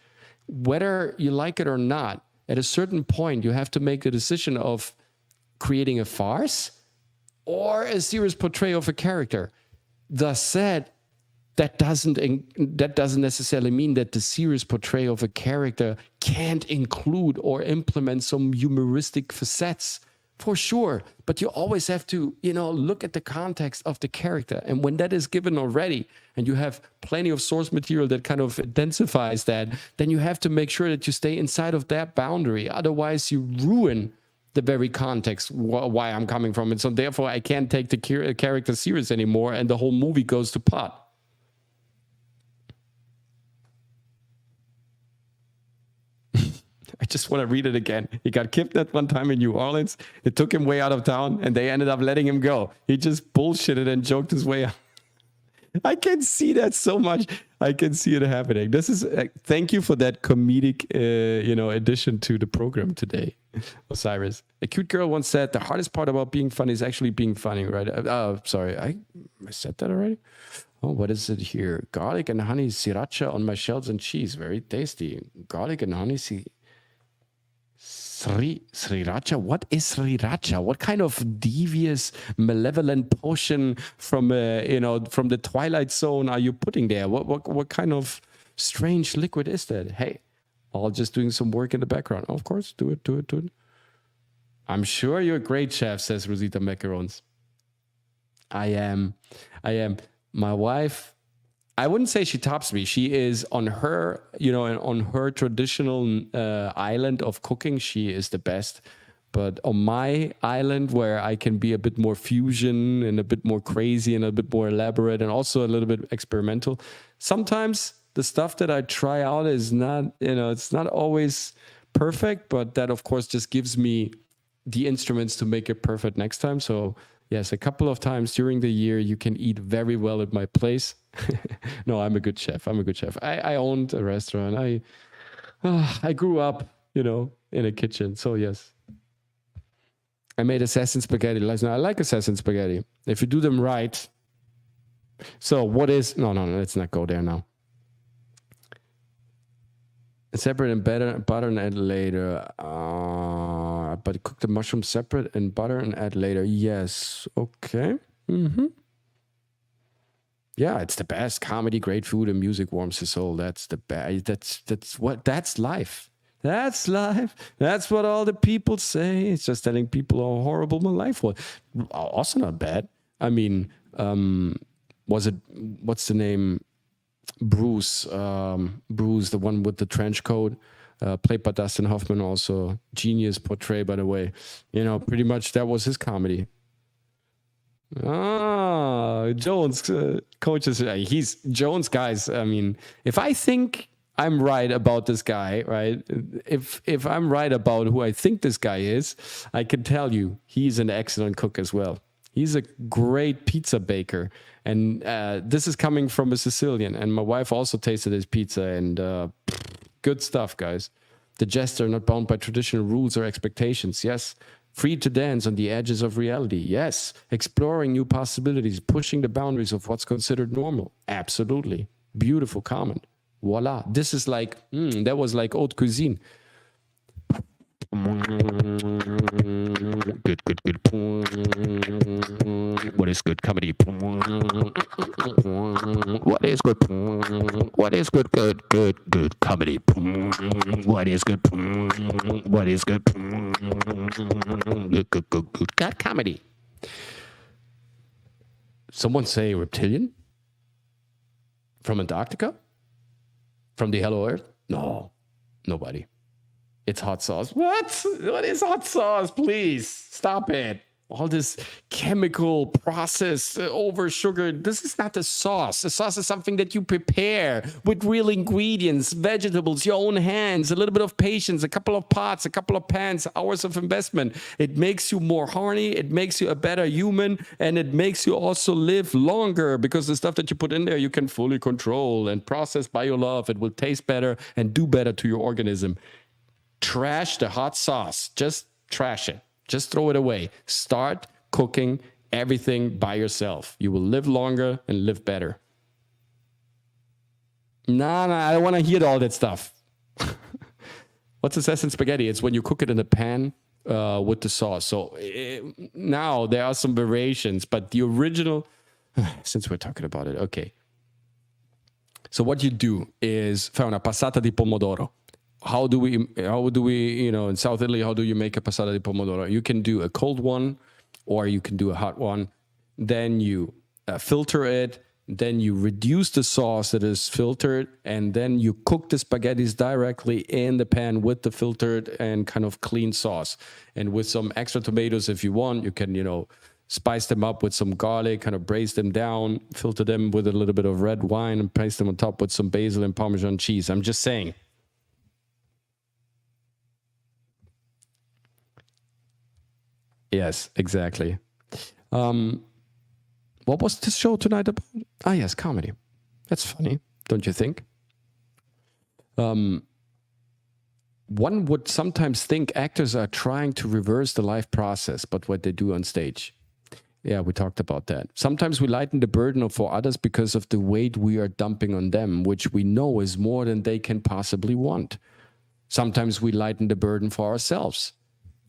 Whether you like it or not, at a certain point, you have to make a decision of creating a farce or a serious portrayal of a character. Thus said, that doesn't necessarily mean that the serious portrayal of a character can't include or implement some humoristic facets, for sure. But you always have to, look at the context of the character. And when that is given already, and you have plenty of source material that kind of intensifies that, then you have to make sure that you stay inside of that boundary. Otherwise, you ruin the very context why I'm coming from. And so therefore, I can't take the character serious anymore, and the whole movie goes to pot. I just want to read it again. He got kidnapped one time in New Orleans. They took him way out of town, and they ended up letting him go. He just bullshitted and joked his way out. I can see that so much. I can see it happening. This is thank you for that comedic, addition to the program today, Osiris. A cute girl once said, "The hardest part about being funny is actually being funny." Right? Sorry, I said that already. Oh, what is it here? Garlic and honey sriracha on my shells and cheese. Very tasty. Garlic and honey Sriracha? What is sriracha? What kind of devious, malevolent potion from the Twilight Zone are you putting there? What kind of strange liquid is that? Hey, all just doing some work in the background. Of course, do it. I'm sure you're a great chef, says Rosita Macarons. I am. My wife, I wouldn't say she tops me. She is on her, on her traditional island of cooking, she is the best. But on my island, where I can be a bit more fusion and a bit more crazy and a bit more elaborate and also a little bit experimental, sometimes the stuff that I try out is not, it's not always perfect, but that of course just gives me the instruments to make it perfect next time. So yes, a couple of times during the year, you can eat very well at my place. No, I'm a good chef. I owned a restaurant. I grew up, in a kitchen. So yes, I made assassin spaghetti last night. I like assassin spaghetti if you do them right. So what is? No. Let's not go there now. Separate and butter and add later. But cook the mushrooms separate and butter and add later. Yes. Okay. Mm-hmm. Yeah, it's the best. Comedy, great food, and music warms the soul. That's the best. That's life. That's life. That's what all the people say. It's just telling people how horrible my life was. Also not bad. I mean, what's the name? Bruce, the one with the trench coat. played by Dustin Hoffman, also genius portray, by the way. You know, pretty much that was his comedy. Jones coaches. He's Jones, guys. I mean, if I think I'm right about this guy, right? If I'm right about who I think this guy is, I can tell you he's an excellent cook as well. He's a great pizza baker, and this is coming from a Sicilian. And my wife also tasted his pizza, and good stuff, guys. The jester not bound by traditional rules or expectations. Yes. Free to dance on the edges of reality. Yes. Exploring new possibilities, pushing the boundaries of what's considered normal. Absolutely. Beautiful comment. Voila. This is like, that was like haute cuisine. Good. What is good comedy? What is good? What is good? Good comedy. What is good? What is good? Good comedy. Someone say reptilian? From Antarctica? From the Hello Earth? No, nobody. It's hot sauce. What? What is hot sauce? Please stop it. All this chemical process over sugar. This is not the sauce. The sauce is something that you prepare with real ingredients, vegetables, your own hands, a little bit of patience, a couple of pots, a couple of pans, hours of investment. It makes you more horny. It makes you a better human. And it makes you also live longer because the stuff that you put in there, you can fully control and process by your love. It will taste better and do better to your organism. Trash the hot sauce. Just trash it. Just throw it away. Start cooking everything by yourself. You will live longer and live better. No, I don't want to hear all that stuff. What's it says in spaghetti? It's when you cook it in a pan with the sauce. So now there are some variations, but the original, since we're talking about it, okay. So what you do is fai una passata di pomodoro. How do we, you know, in South Italy, how do you make a passata di pomodoro? You can do a cold one or you can do a hot one. Then you filter it. Then you reduce the sauce that is filtered. And then you cook the spaghettis directly in the pan with the filtered and kind of clean sauce. And with some extra tomatoes, if you want, you can, you know, spice them up with some garlic, kind of braise them down, filter them with a little bit of red wine and place them on top with some basil and Parmesan cheese. I'm just saying. Yes, exactly. What was this show tonight about? Ah, yes, comedy. That's funny, don't you think? One would sometimes think actors are trying to reverse the life process, but what they do on stage. Yeah, we talked about that. Sometimes we lighten the burden for others because of the weight we are dumping on them, which we know is more than they can possibly want. Sometimes we lighten the burden for ourselves.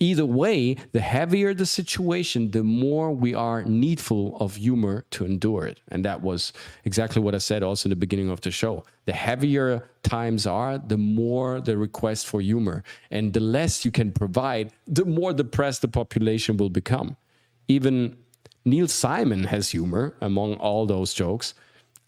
Either way, the heavier the situation, the more we are needful of humor to endure it. And that was exactly what I said also in the beginning of the show. The heavier times are, the more the request for humor. And the less you can provide, the more depressed the population will become. Even Neil Simon has humor among all those jokes.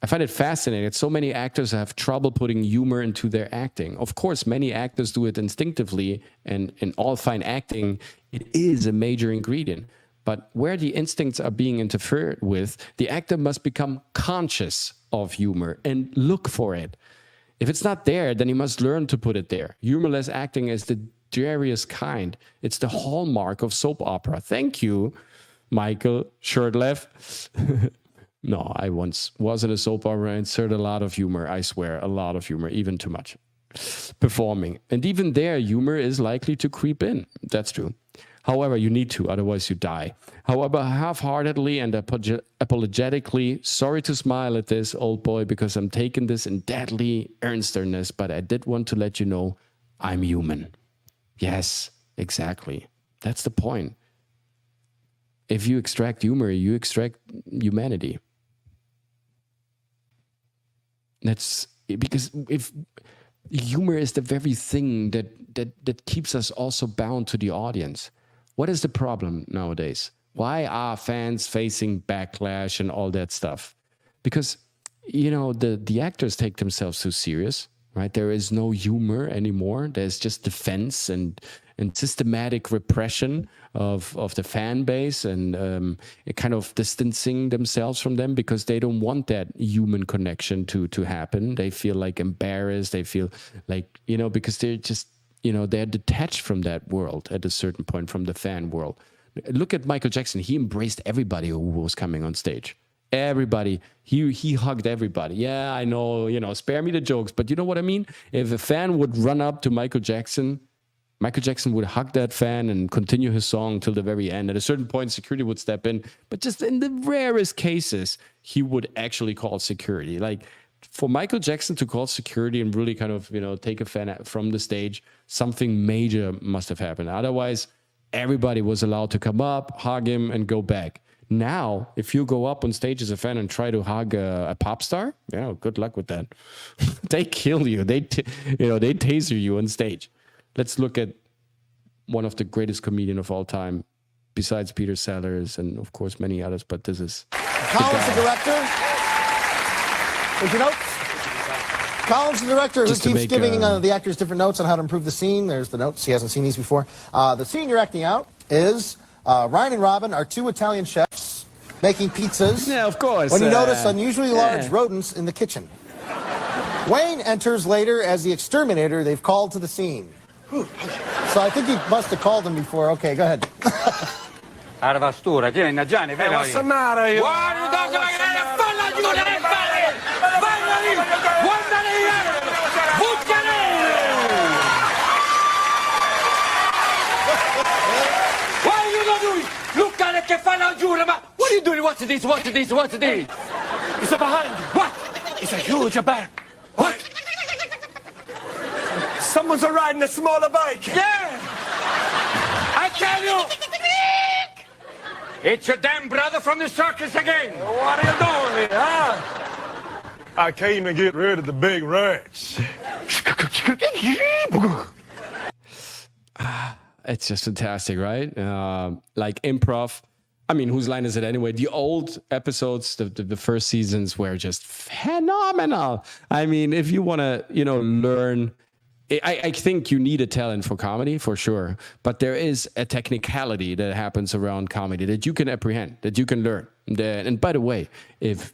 I find it fascinating that so many actors have trouble putting humor into their acting. Of course, many actors do it instinctively, and in all fine acting, it is a major ingredient. But where the instincts are being interfered with, the actor must become conscious of humor and look for it. If it's not there, then he must learn to put it there. Humorless acting is the dreariest kind. It's the hallmark of soap opera. Thank you, Michael Shirtleff. No, I once was in a soap opera and inserted a lot of humor. I swear, a lot of humor, even too much. Performing. And even there, humor is likely to creep in. That's true. However, you need to, otherwise you die. However, half-heartedly and apologetically, sorry to smile at this, old boy, because I'm taking this in deadly earnestness, but I did want to let you know I'm human. Yes, exactly. That's the point. If you extract humor, you extract humanity. That's because if humor is the very thing that keeps us also bound to the audience. What is the problem nowadays? Why are fans facing backlash and all that stuff? Because, you know, the actors take themselves too serious, right? There is no humor anymore. There's just defense and systematic repression of the fan base, and kind of distancing themselves from them because they don't want that human connection to happen. They feel like embarrassed. They feel like, because they're just, they're detached from that world at a certain point, from the fan world. Look at Michael Jackson. He embraced everybody who was coming on stage. Everybody. He hugged everybody. Yeah, I know, spare me the jokes, but you know what I mean? If a fan would run up to Michael Jackson would hug that fan and continue his song till the very end. At a certain point, security would step in, but just in the rarest cases, he would actually call security. Like, for Michael Jackson to call security and really kind of, take a fan from the stage, something major must have happened. Otherwise, everybody was allowed to come up, hug him, and go back. Now, if you go up on stage as a fan and try to hug a pop star, good luck with that. They kill you. They taser you on stage. Let's look at one of the greatest comedians of all time, besides Peter Sellers and, of course, many others. But this is Collins, the director. There's your notes. Collins, the director, who keeps giving the actors different notes on how to improve the scene. There's the notes. He hasn't seen these before. The scene you're acting out is Ryan and Robin are two Italian chefs making pizzas. Yeah, of course. When you notice unusually large rodents in the kitchen. Wayne enters later as the exterminator they've called to the scene. So I think he must have called him before. Okay, go ahead. Arvastura, tieni, Gianni, vero? Samara, io. Guarda Why you not doing? Look at it, che fa la giura, ma what are you doing? What's this? What's this? What's this? It's a behind. What? It's a huge bag. What? Someone's riding a smaller bike. Yeah! I tell you! It's your damn brother from the circus again! What are you doing here, huh? I came to get rid of the big ranch. It's just fantastic, right? Like improv. I mean, whose line is it anyway? The old episodes, the first seasons were just phenomenal. I mean, if you want to, learn... I think you need a talent for comedy, for sure. But there is a technicality that happens around comedy that you can apprehend, that you can learn. And by the way, if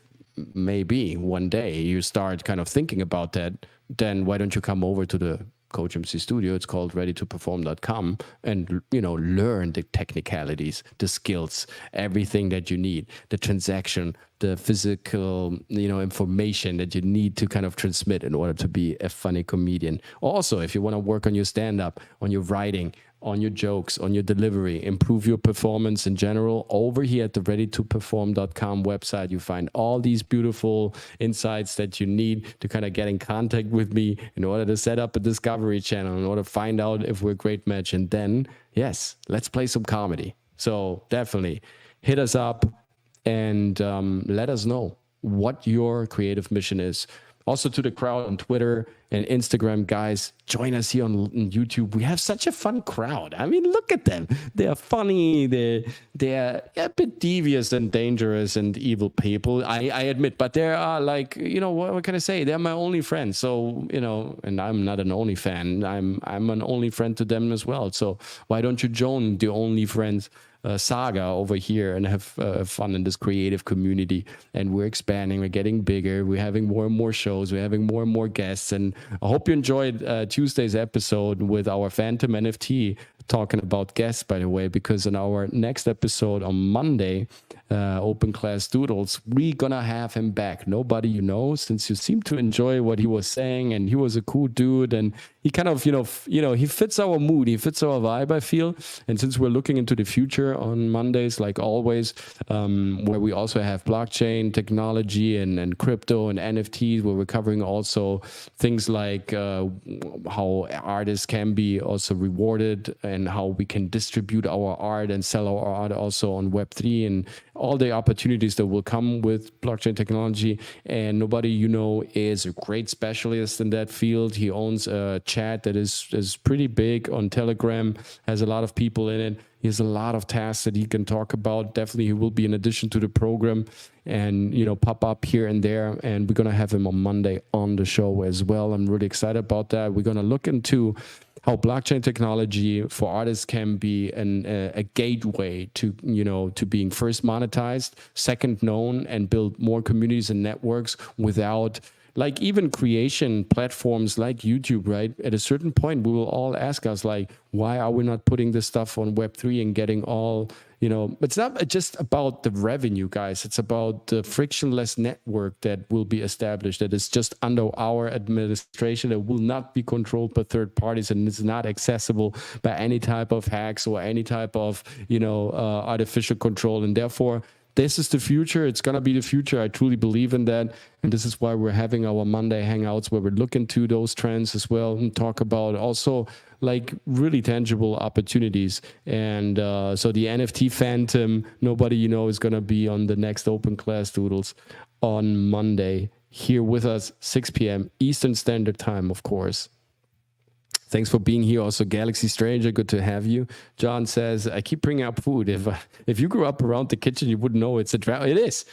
maybe one day you start kind of thinking about that, then why don't you come over to the COACHMC studio? It's called readytoperform.com, and learn the technicalities, the skills, everything that you need, the transaction, the physical information that you need to kind of transmit in order to be a funny comedian. Also, if you want to work on your stand-up, on your writing, on your jokes, on your delivery, improve your performance in general, over here at the readytoperform.com website, you find all these beautiful insights that you need to kind of get in contact with me in order to set up a discovery channel, in order to find out if we're a great match. And then, yes, let's play some comedy. So definitely hit us up and let us know what your creative mission is. Also to the crowd on Twitter and Instagram, guys, join us here on YouTube. We have such a fun crowd. I mean, look at them. They're funny. They're a bit devious and dangerous and evil people, I admit. But they are like, what can I say? They're my only friends. So, and I'm not an only fan. I'm an only friend to them as well. So why don't you join the only friends saga over here and have fun in this creative community? And we're expanding, we're getting bigger, we're having more and more shows, we're having more and more guests. And I hope you enjoyed Tuesday's episode with our Phantom NFT talking about guests, by the way, because in our next episode on Monday, Open Class Doodles, we're gonna have him back. Nobody since you seem to enjoy what he was saying, and he was a cool dude, and he kind of he fits our mood, he fits our vibe, I feel. And since we're looking into the future on Mondays, like always, where we also have blockchain technology and crypto and NFTs, where we're covering also things like how artists can be also rewarded and how we can distribute our art and sell our art also on Web3 and all the opportunities that will come with blockchain technology. And nobody is a great specialist in that field. He owns a chat that is pretty big on Telegram, has a lot of people in it. He has a lot of tasks that he can talk about. Definitely, he will be an addition to the program and, you know, pop up here and there. And we're going to have him on Monday on the show as well. I'm really excited about that. We're going to look into how blockchain technology for artists can be a gateway to, you know, to being first monetized, second known, and build more communities and networks without, like, even creation platforms like YouTube, right? At a certain point, we will all ask us, like, why are we not putting this stuff on Web3 and getting all, you know, it's not just about the revenue, guys. It's about the frictionless network that will be established, that is just under our administration, that will not be controlled by third parties, and is not accessible by any type of hacks or any type of, you know, artificial control. And therefore, this is the future. It's going to be the future. I truly believe in that. And this is why we're having our Monday Hangouts, where we're looking to those trends as well and talk about also like really tangible opportunities. And so the NFT Phantom, nobody, you know, is going to be on the next Open Class Doodles on Monday here with us, 6 p.m. Eastern Standard Time, of course. Thanks for being here. Also, Galaxy Stranger, good to have you. John says, I keep bringing up food. If you grew up around the kitchen, you wouldn't know it's a drama. It is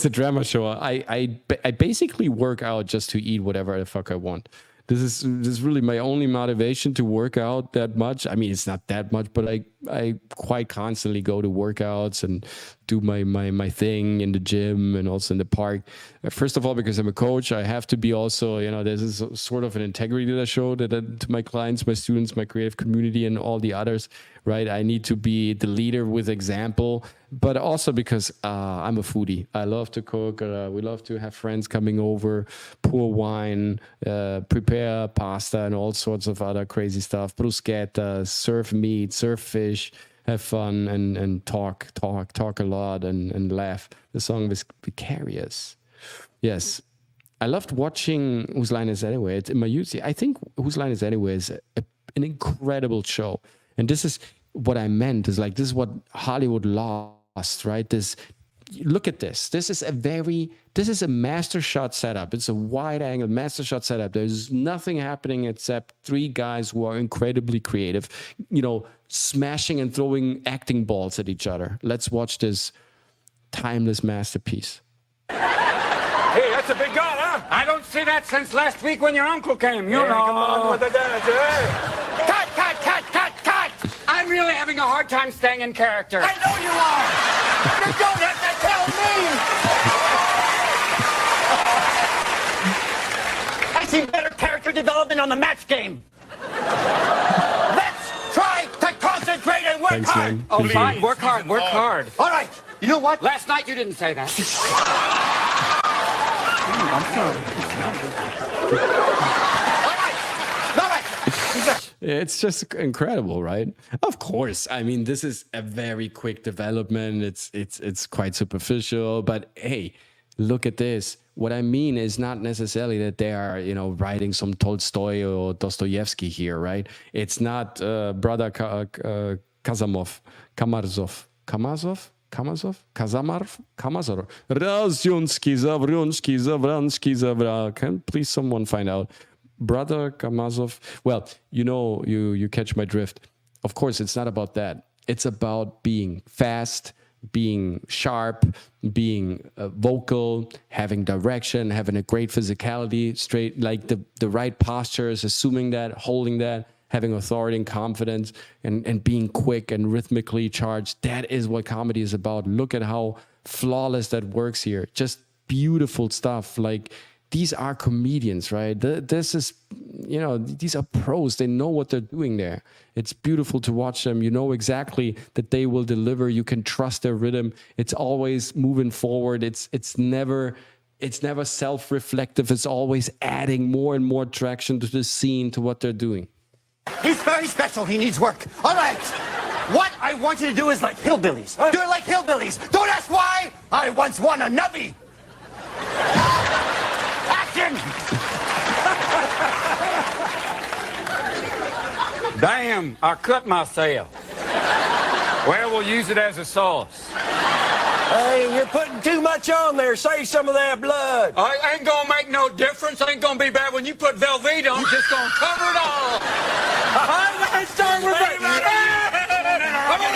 a drama show. I basically work out just to eat whatever the fuck I want. This is really my only motivation to work out that much. I mean, it's not that much, but I quite constantly go to workouts and do my thing in the gym and also in the park. First of all, because I'm a coach, I have to be also, you know, there's this sort of an integrity that I show to my clients, my students, my creative community, and all the others, right? I need to be the leader with example, but also because I'm a foodie. I love to cook. We love to have friends coming over, pour wine, prepare pasta and all sorts of other crazy stuff. Bruschetta, serve meat, serve fish, have fun and talk a lot and laugh. The song was Vicarious. Yes. I loved watching Whose Line Is It Anyway? It's in my youth. I think Whose Line Is It Anyway is an incredible show. And this is what I meant, is like, this is what Hollywood lost, right? Look at this. This is a master shot setup. It's a wide angle master shot setup. There's nothing happening except three guys who are incredibly creative, you know, smashing and throwing acting balls at each other. Let's watch this timeless masterpiece. Hey, that's a big gun, huh? I don't see that since last week when your uncle came. You know. Come on with the dance, eh? Cut! I'm really having a hard time staying in character. I know you are! You don't have to tell me! I see better character development on the match game. Let's try to concentrate and work hard. Man. Oh, fine. Work hard. All right. You know what? Last night you didn't say that. It's just incredible, right? Of course. I mean, this is a very quick development. It's quite superficial, but hey, look at this. What I mean is not necessarily that they are, you know, writing some Tolstoy or Dostoevsky here, right? It's not brother Kamarov. Razunski, Zavrunski, Zavransky, Zavra. Can please someone find out? Brother Karamazov. Well, you know, you catch my drift. Of course, it's not about that. It's about being fast, being sharp, being vocal, having direction, having a great physicality, straight, like the right postures, assuming that, holding that, having authority and confidence, and being quick and rhythmically charged. That is what comedy is about. Look at how flawless that works here. Just beautiful stuff. Like, these are comedians, right? This is, you know, these are pros. They know what they're doing there. It's beautiful to watch them. You know exactly that they will deliver. You can trust their rhythm. It's always moving forward. It's never self-reflective. It's always adding more and more traction to the scene, to what they're doing. He's very special. He needs work. All right. What I want you to do is like hillbillies. Do it like hillbillies. Don't ask why. I once won a nubby. Damn, I cut myself. Well, we'll use it as a sauce. Hey, you're putting too much on there. Save some of that blood. I ain't gonna make no no difference. Ain't gonna be bad when you put Velveeta on. Just gonna cover it all. Let's start with it. Come on,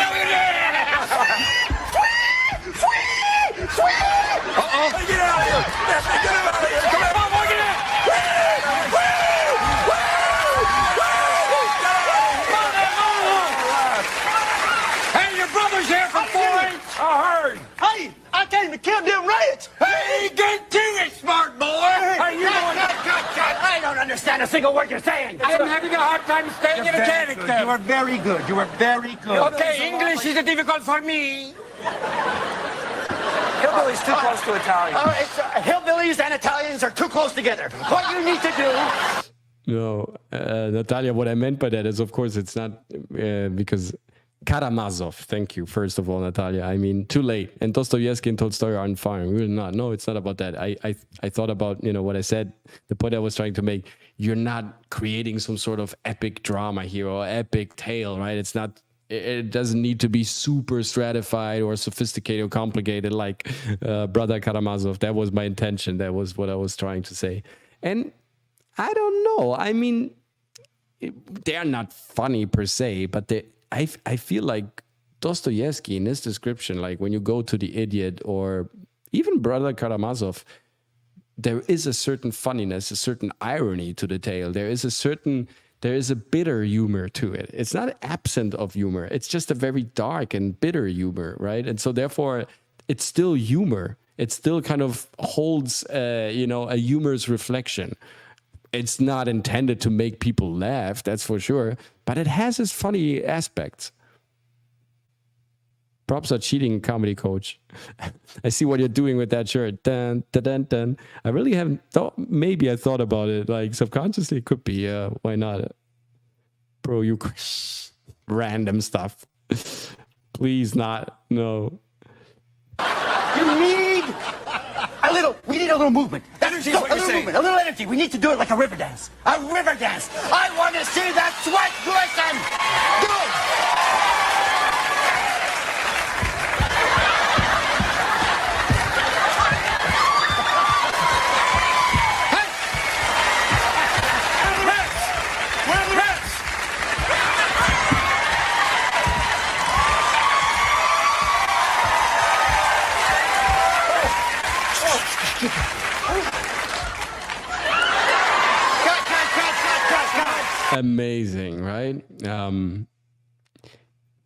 uh-oh. Get out of here. Get him out of here. Come on, look at that. Hey, your brother's here for 4-H. I heard. Hey, I came to kill them rats. Hey, get to it, smart boy. Hey, you I don't understand a single word you're saying. I'm having a hard time staying in a character. You were very good. You were very good. Okay, English is difficult for me. Hillbilly's too close to Italian. Hillbillies and Italians are too close together. What you need to do... No, Natalia, what I meant by that is, of course, it's not because Karamazov, thank you, first of all, Natalia. I mean, too late. And Dostoevsky and Tolstoy aren't firing. We're not. No, it's not about that. I thought about, what I said, the point I was trying to make. You're not creating some sort of epic drama here or epic tale, right? It's not... It doesn't need to be super stratified or sophisticated or complicated like Brother Karamazov. That was my intention. That was what I was trying to say. And I don't know. I mean, they're not funny per se, but I feel like Dostoevsky in his description, like when you go to The Idiot or even Brother Karamazov, there is a certain funniness, a certain irony to the tale. There is a bitter humor to it. It's not absent of humor. It's just a very dark and bitter humor, right? And so therefore, it's still humor. It still kind of holds, a humorous reflection. It's not intended to make people laugh, that's for sure, but it has its funny aspects. Props are cheating, comedy coach. I see what you're doing with that shirt. Dun, dun, dun, dun. I really haven't thought, maybe I thought about it, like subconsciously, it could be, why not? Bro, you random stuff. Please not, no. We need a little movement. Energy is what you're saying. Movement, a little energy. We need to do it like a river dance. A river dance. I want to see that sweat glisten. Amazing, right?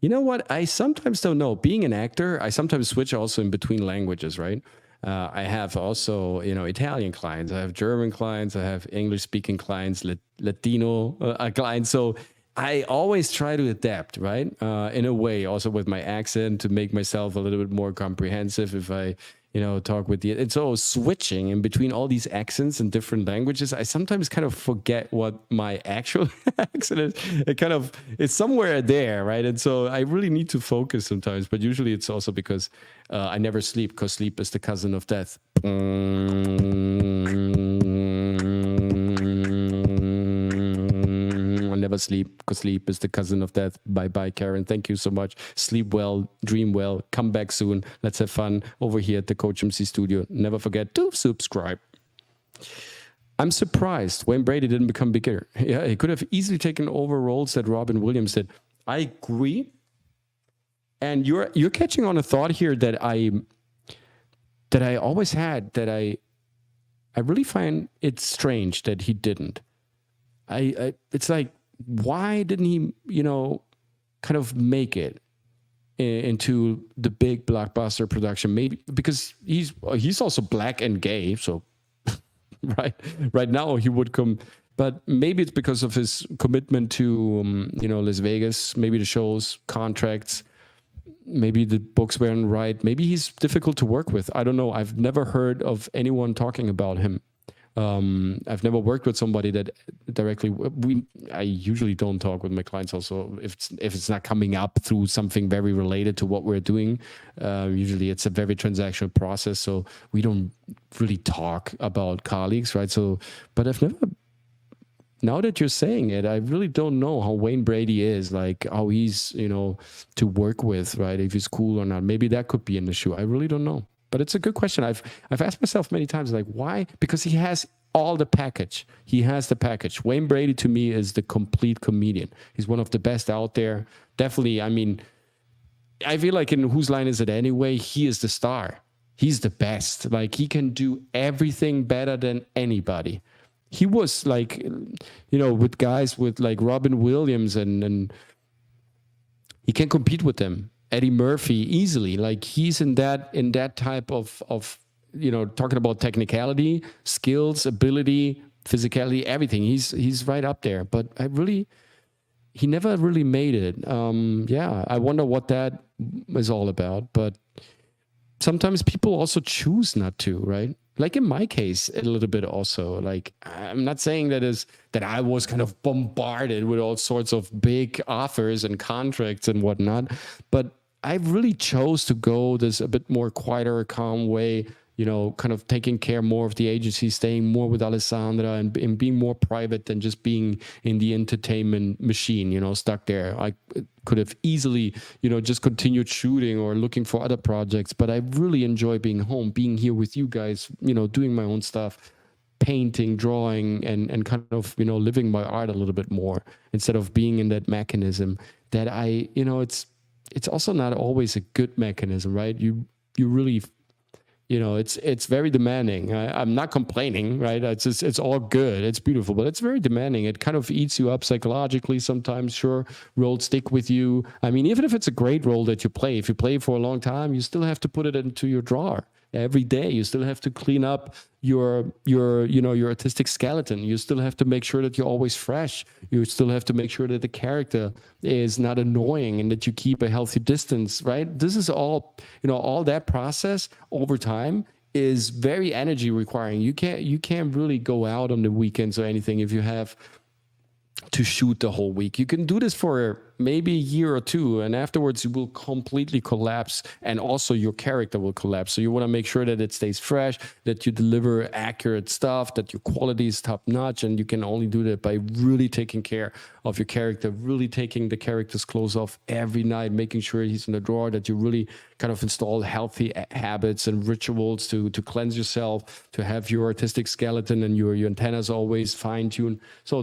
You know what? I sometimes don't know. Being an actor, I sometimes switch also in between languages, right? I have also, Italian clients. I have German clients. I have English-speaking clients, Latino clients. So I always try to adapt, right? In a way, also with my accent to make myself a little bit more comprehensive if I talk with and so switching in between all these accents and different languages, I sometimes kind of forget what my actual accent is. It's somewhere there, right? And so I really need to focus sometimes, but usually it's also because I never sleep, because sleep is the cousin of death. I never sleep, because sleep is the cousin of death. Bye-bye, Karen. Thank you so much. Sleep well, dream well, come back soon. Let's have fun over here at the COACHMC studio. Never forget to subscribe. I'm surprised Wayne Brady didn't become bigger. Yeah, he could have easily taken over roles that Robin Williams did. I agree. And you're catching on a thought here that I always had, that I really find it strange that he didn't. It's like, why didn't he, kind of make it into the big blockbuster production? Maybe because he's also black and gay, so right now he would come. But maybe it's because of his commitment to Las Vegas. Maybe the shows, contracts. Maybe the books weren't right. Maybe he's difficult to work with. I don't know. I've never heard of anyone talking about him. I've never worked with somebody that directly. I usually don't talk with my clients. Also, if it's not coming up through something very related to what we're doing, usually it's a very transactional process. So we don't really talk about colleagues, right? So, but I've never. Now that you're saying it, I really don't know how Wayne Brady is, like how he's to work with, right? If he's cool or not. Maybe that could be an issue. I really don't know. But it's a good question. I've asked myself many times, like, why? Because he has all the package. He has the package. Wayne Brady, to me, is the complete comedian. He's one of the best out there. Definitely, I mean, I feel like in Whose Line Is It Anyway, he is the star. He's the best. Like, he can do everything better than anybody. He was like, you know, with guys with like Robin Williams and he can compete with them. Eddie Murphy easily. Like, he's in that type of, you know, talking about technicality, skills, ability, physicality, everything. He's right up there. But he never really made it. Yeah, I wonder what that is all about. But sometimes people also choose not to, right? Like in my case, a little bit also. Like, I'm not saying that I was kind of bombarded with all sorts of big offers and contracts and whatnot, but I really chose to go this a bit more quieter, calm way, you know, kind of taking care more of the agency, staying more with Alessandra and being more private than just being in the entertainment machine, you know, stuck there. I could have easily, you know, just continued shooting or looking for other projects, but I really enjoy being home, being here with you guys, you know, doing my own stuff, painting, drawing, and kind of, you know, living my art a little bit more instead of being in that mechanism that you know, it's also not always a good mechanism, right? You really, you know, it's very demanding. I'm not complaining, right? It's all good. It's beautiful, but it's very demanding. It kind of eats you up psychologically sometimes. Sure, roles stick with you. I mean, even if it's a great role that you play, if you play for a long time, you still have to put it into your drawer every day. You still have to clean up your you know, your artistic skeleton. You still have to make sure that you're always fresh. You still have to make sure that the character is not annoying and that you keep a healthy distance, right? This is all, you know, all that process over time is very energy requiring. You can't really go out on the weekends or anything if you have to shoot the whole week. You can do this for maybe a year or two, and afterwards you will completely collapse, and also your character will collapse. So you want to make sure that it stays fresh, that you deliver accurate stuff, that your quality is top notch, and you can only do that by really taking care of your character, really taking the character's clothes off every night, making sure he's in the drawer, that you really kind of install healthy habits and rituals to cleanse yourself, to have your artistic skeleton and your antennas always fine-tuned. So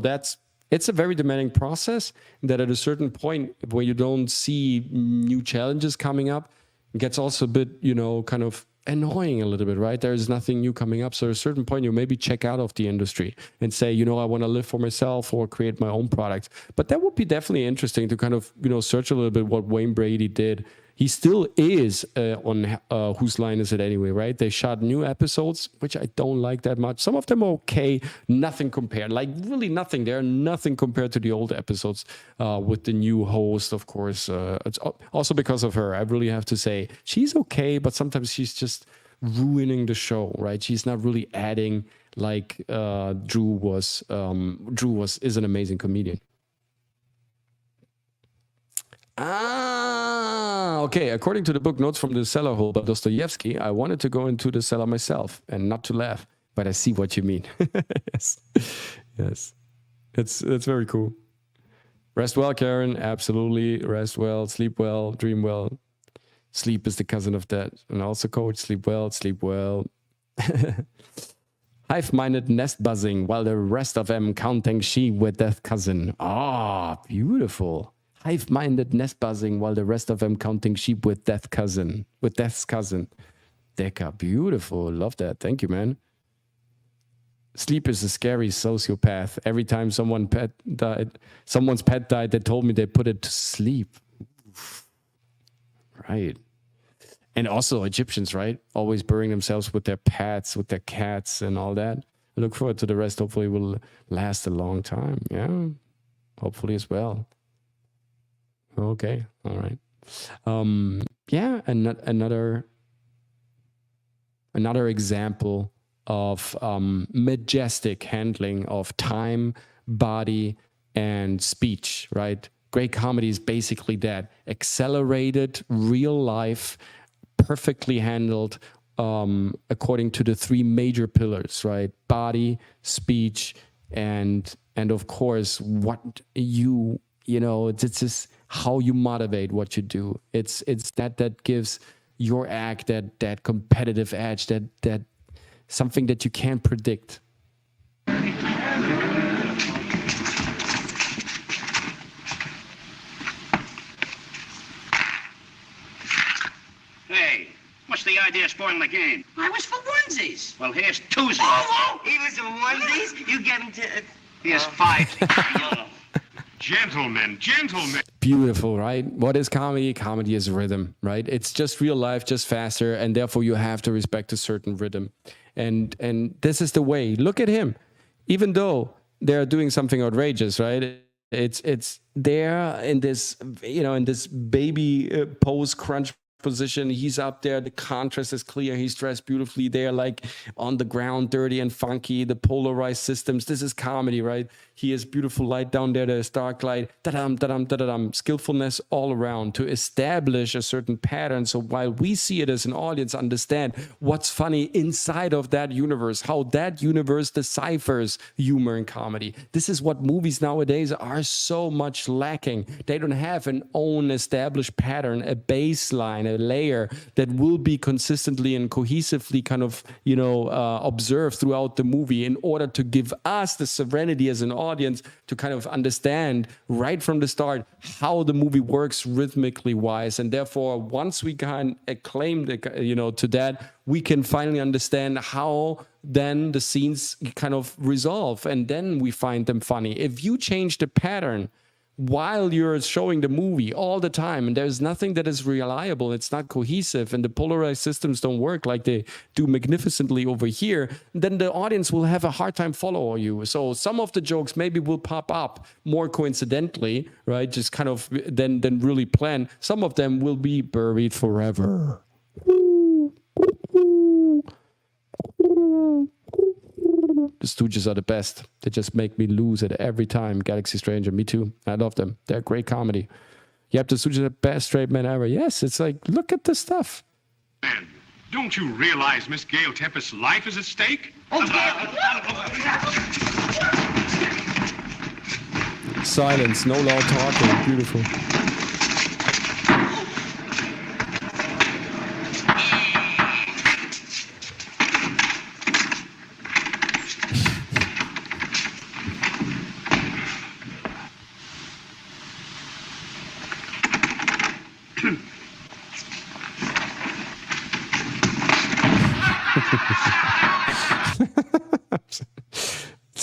it's a very demanding process that at a certain point where you don't see new challenges coming up, it gets also a bit, you know, kind of annoying a little bit, right? There's nothing new coming up. So at a certain point, you maybe check out of the industry and say, you know, I want to live for myself or create my own product. But that would be definitely interesting to kind of, you know, search a little bit what Wayne Brady did. He still is on Whose Line Is It Anyway, right? They shot new episodes, which I don't like that much. Some of them are okay, nothing compared, like really nothing. They're nothing compared to the old episodes with the new host, of course. It's also because of her, I really have to say. She's okay, but sometimes she's just ruining the show, right? She's not really adding like Drew was. Is an amazing comedian. Okay. According to the book Notes from the Cellar Hole by Dostoevsky, I wanted to go into the cellar myself and not to laugh, but I see what you mean. Yes. It's very cool. Rest well, Karen. Absolutely. Rest well, sleep well, dream well. Sleep is the cousin of that. And also, coach, sleep well, sleep well. Hive-minded nest buzzing while the rest of them counting sheep with death cousin. Beautiful. Hive-minded nest buzzing while the rest of them counting sheep with death's cousin. Deca, beautiful. Love that. Thank you, man. Sleep is a scary sociopath. Every time someone's pet died, they told me they put it to sleep. Right. And also Egyptians, right? Always burying themselves with their pets, with their cats and all that. I look forward to the rest. Hopefully it will last a long time. Yeah. Hopefully as well. Okay. All right. Yeah. Another example of majestic handling of time, body, and speech, right? Great comedy is basically that. Accelerated, real life, perfectly handled according to the three major pillars, right? Body, speech, and of course, what you know, it's just how you motivate what you do. It's that gives your act that competitive edge, that something that you can't predict. Hey, what's the idea of spoiling the game? I was for onesies. Well, here's twosies. Oh, he was for onesies? You get him to... Here's fivesies. Gentlemen, gentlemen. Beautiful, right? What is comedy? Comedy is rhythm, right? It's just real life, just faster, and therefore you have to respect a certain rhythm. And this is the way. Look at him. Even though they're doing something outrageous, right? It's there in this, in this baby pose crunch position. He's up there. The contrast is clear. He's dressed beautifully. They're like on the ground, dirty and funky. The polarized systems. This is comedy, right? He has beautiful light down there. There's dark light. Da-dum, da-dum, da-dum. Skillfulness all around to establish a certain pattern. So while we see it as an audience, understand what's funny inside of that universe, how that universe deciphers humor and comedy. This is what movies nowadays are so much lacking. They don't have an own established pattern, a baseline, a layer that will be consistently and cohesively kind of, observed throughout the movie in order to give us the serenity as an audience to kind of understand right from the start how the movie works rhythmically wise. And therefore, once we can acclaim to that, we can finally understand how then the scenes kind of resolve, and then we find them funny. If you change the pattern while you're showing the movie all the time, and there's nothing that is reliable, it's not cohesive, and the polarized systems don't work like they do magnificently over here, then the audience will have a hard time following you. So some of the jokes maybe will pop up more coincidentally, right? Just kind of than really planned. Some of them will be buried forever. The Stooges are the best. They just make me lose it every time. Galaxy Stranger, me too. I love them. They're great comedy. Yep, the Stooges are the best straight men ever. Yes, it's like, look at the stuff. Man, don't you realize Miss Gail Tempest's life is at stake? Silence, no loud talking. Beautiful.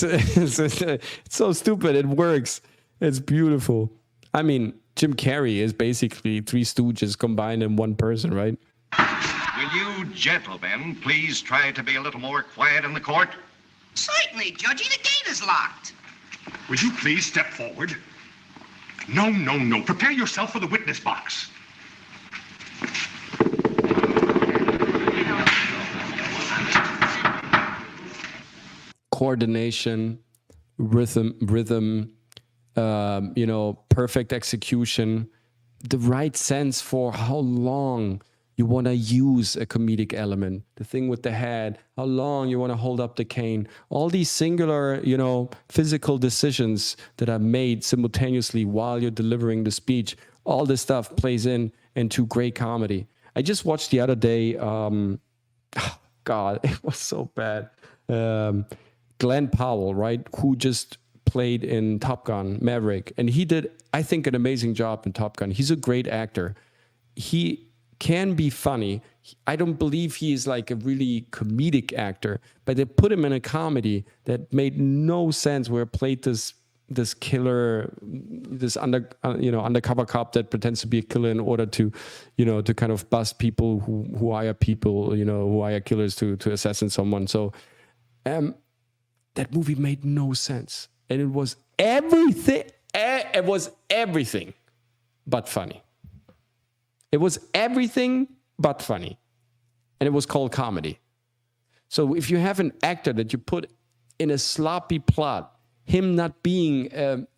It's so stupid. It works. It's beautiful. I mean, Jim Carrey is basically Three Stooges combined in one person, right? Will you gentlemen please try to be a little more quiet in the court? Certainly, Judgy. The gate is locked. Will you please step forward? No, no, no. Prepare yourself for the witness box. Coordination, rhythm, perfect execution, the right sense for how long you want to use a comedic element, the thing with the head, how long you want to hold up the cane, all these singular, physical decisions that are made simultaneously while you're delivering the speech. All this stuff plays into great comedy. I just watched the other day, God, it was so bad. Glenn Powell, right, who just played in Top Gun, Maverick. And he did, I think, an amazing job in Top Gun. He's a great actor. He can be funny. I don't believe he is like a really comedic actor, but they put him in a comedy that made no sense, where it played this killer, this undercover cop that pretends to be a killer in order to, to kind of bust people who hire people, who hire killers to assassinate someone. So, that movie made no sense, and it was everything. It was everything but funny. It was everything but funny, and it was called comedy. So if you have an actor that you put in a sloppy plot, him not being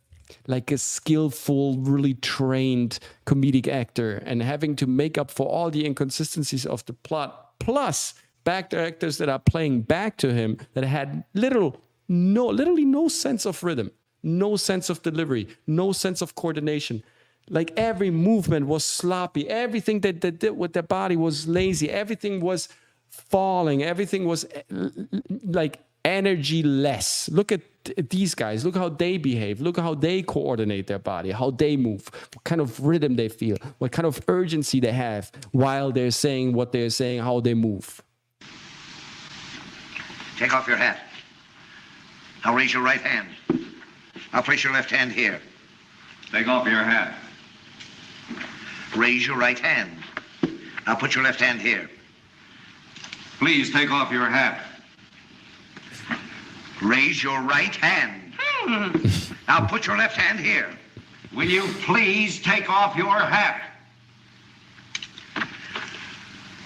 like a skillful, really trained comedic actor, and having to make up for all the inconsistencies of the plot, plus back actors that are playing back to him that had literally no sense of rhythm, no sense of delivery, no sense of coordination. Like every movement was sloppy. Everything that they did with their body was lazy. Everything was falling. Everything was like energy-less. Look at these guys. Look how they behave. Look how they coordinate their body, how they move, what kind of rhythm they feel, what kind of urgency they have while they're saying what they're saying, how they move. Take off your hat. Now raise your right hand. Now place your left hand here. Take off your hat. Raise your right hand. Now put your left hand here. Please take off your hat. Raise your right hand. Now put your left hand here. Will you please take off your hat?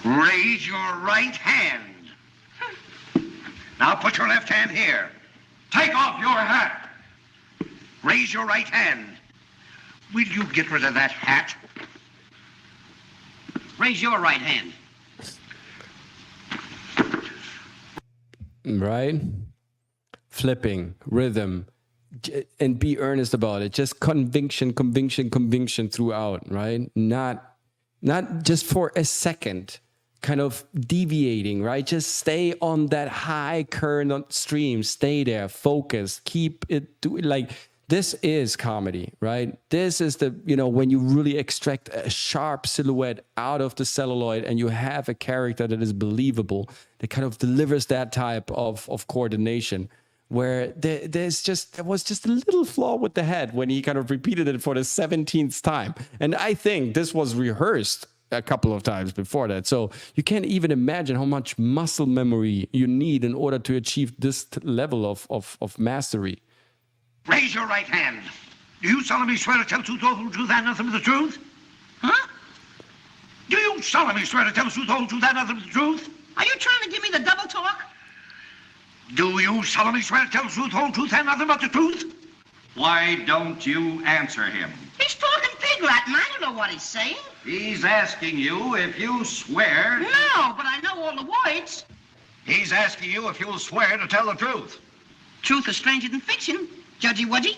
Raise your right hand. Now put your left hand here. Take off your hat. Raise your right hand. Will you get rid of that hat? Raise your right hand. Right? Flipping, rhythm, and be earnest about it. Just conviction throughout, right? Not just for a second, kind of deviating, right? Just stay on that high current stream. Stay there, focus, keep it like this is comedy, right? This is the, when you really extract a sharp silhouette out of the celluloid and you have a character that is believable, that kind of delivers that type of coordination. Where there was just a little flaw with the head when he kind of repeated it for the 17th time. And I think this was rehearsed a couple of times before that. So you can't even imagine how much muscle memory you need in order to achieve this level of mastery. Raise your right hand. Do you solemnly swear to tell the truth, the whole truth, and nothing but the truth? Huh? Do you solemnly swear to tell the truth, the whole truth, and nothing but the truth? Are you trying to give me the double talk? Do you solemnly swear to tell the truth, the whole truth, and nothing but the truth? Why don't you answer him? He's talking pig Latin. I don't know what he's saying. He's asking you if you swear. No, but I know all the words. He's asking you if you'll swear to tell the truth. Truth is stranger than fiction. Judgy Wudgy.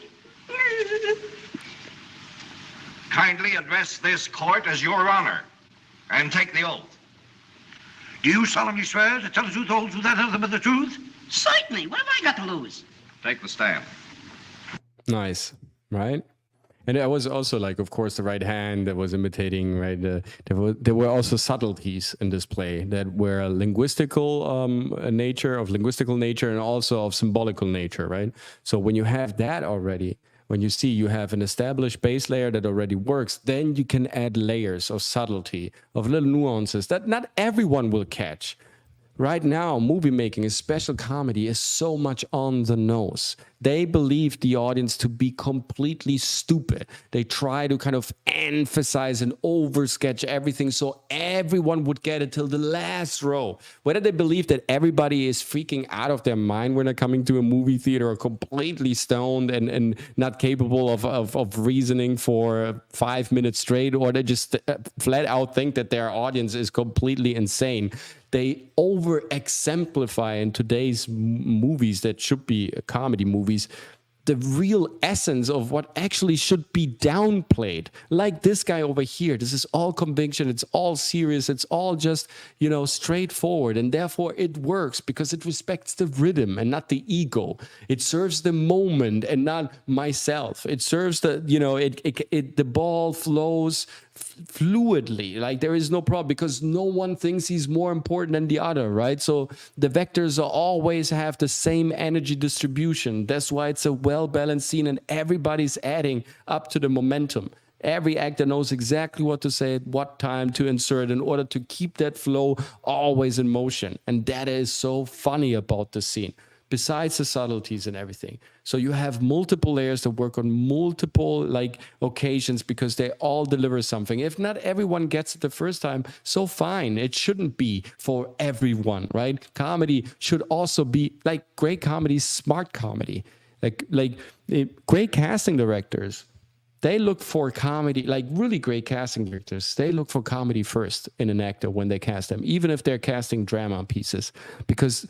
Kindly address this court as your honor and take the oath. Do you solemnly swear to tell the truth, the whole truth, and nothing but the truth? Certainly. What have I got to lose? Take the stand. Nice, right? And there was also, like, of course, the right hand that was imitating, right? There were also subtleties in this play that were linguistical linguistical nature, and also of symbolical nature, right? So when you have that already, when you see you have an established base layer that already works, then you can add layers of subtlety, of little nuances that not everyone will catch. Right now, movie making, especially comedy, is so much on the nose. They believe the audience to be completely stupid. They try to kind of emphasize and oversketch everything so everyone would get it till the last row. Whether they believe that everybody is freaking out of their mind when they're coming to a movie theater, or completely stoned and not capable of reasoning for 5 minutes straight, or they just flat out think that their audience is completely insane. They over-exemplify in today's movies that should be comedy movies the real essence of what actually should be downplayed. Like this guy over here, this is all conviction, it's all serious, it's all just, straightforward, and therefore it works because it respects the rhythm and not the ego. It serves the moment and not myself. It serves the, the ball flows fluidly, like there is no problem because no one thinks he's more important than the other, right? So the vectors always have the same energy distribution. That's why it's a well-balanced scene and everybody's adding up to the momentum. Every actor knows exactly what to say at what time to insert in order to keep that flow always in motion. And that is so funny about the scene, besides the subtleties and everything. So you have multiple layers that work on multiple occasions because they all deliver something. If not everyone gets it the first time, so fine. It shouldn't be for everyone, right? Comedy should also be great comedy, smart comedy. Great casting directors, they look for comedy, really great casting directors. They look for comedy first in an actor when they cast them, even if they're casting drama pieces, because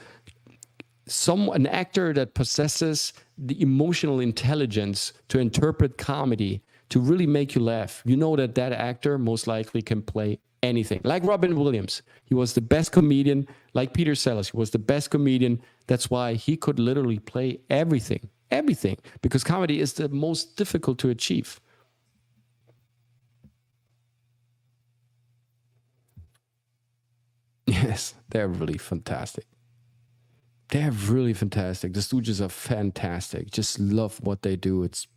an actor that possesses the emotional intelligence to interpret comedy, to really make you laugh, that actor most likely can play anything. Like Robin Williams, he was the best comedian. Like Peter Sellers, he was the best comedian That's why he could literally play everything, because comedy is the most difficult to achieve. Yes, they're really fantastic. They're really fantastic. The Stooges are fantastic. Just love what they do. It's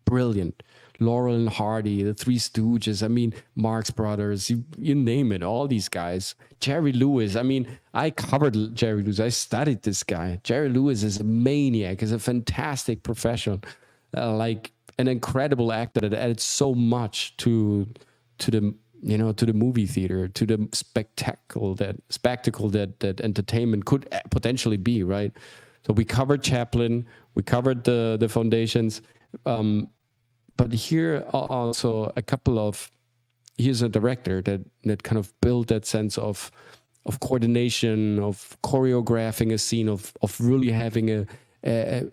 brilliant. Laurel and Hardy, the Three Stooges, I mean, Marx Brothers, you name it, all these guys. Jerry Lewis, I mean, I covered Jerry Lewis. I studied this guy. Jerry Lewis is a maniac, is a fantastic professional, like an incredible actor that added so much to the to the movie theater, to the spectacle that entertainment could potentially be, right? So we covered Chaplin, we covered the foundations, but here are also here's a director that kind of built that sense of coordination, of choreographing a scene, of really having a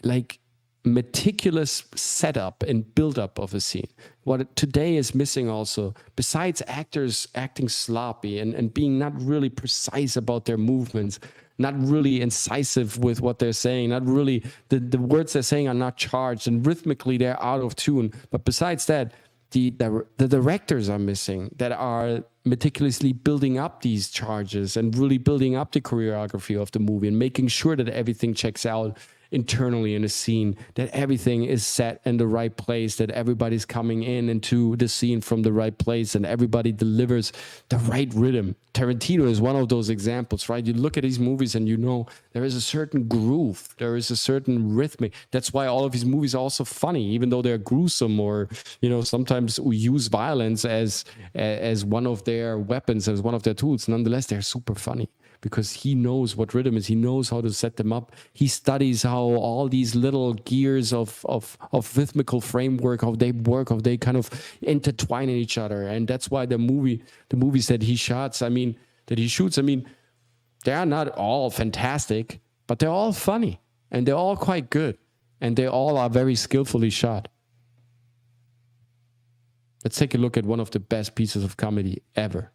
like meticulous setup and build-up of a scene. What today is missing also, besides actors acting sloppy and being not really precise about their movements, not really incisive with what they're saying, not really, the words they're saying are not charged, and rhythmically they're out of tune. But besides that, the directors are missing, that are meticulously building up these charges and really building up the choreography of the movie and making sure that everything checks out internally in a scene, that everything is set in the right place, that everybody's coming into the scene from the right place, and everybody delivers the right rhythm. Tarantino is one of those examples, right? You look at these movies and you know there is a certain groove, there is a certain rhythmic. That's why all of his movies are also funny, even though they're gruesome, or sometimes we use violence as one of their weapons, as one of their tools. Nonetheless, they're super funny, because he knows what rhythm is. He knows how to set them up. He studies how all these little gears of rhythmical framework, how they work, how they kind of intertwine in each other. And that's why the movies that he shoots, they are not all fantastic, but they're all funny, and they're all quite good, and they all are very skillfully shot. Let's take a look at one of the best pieces of comedy ever.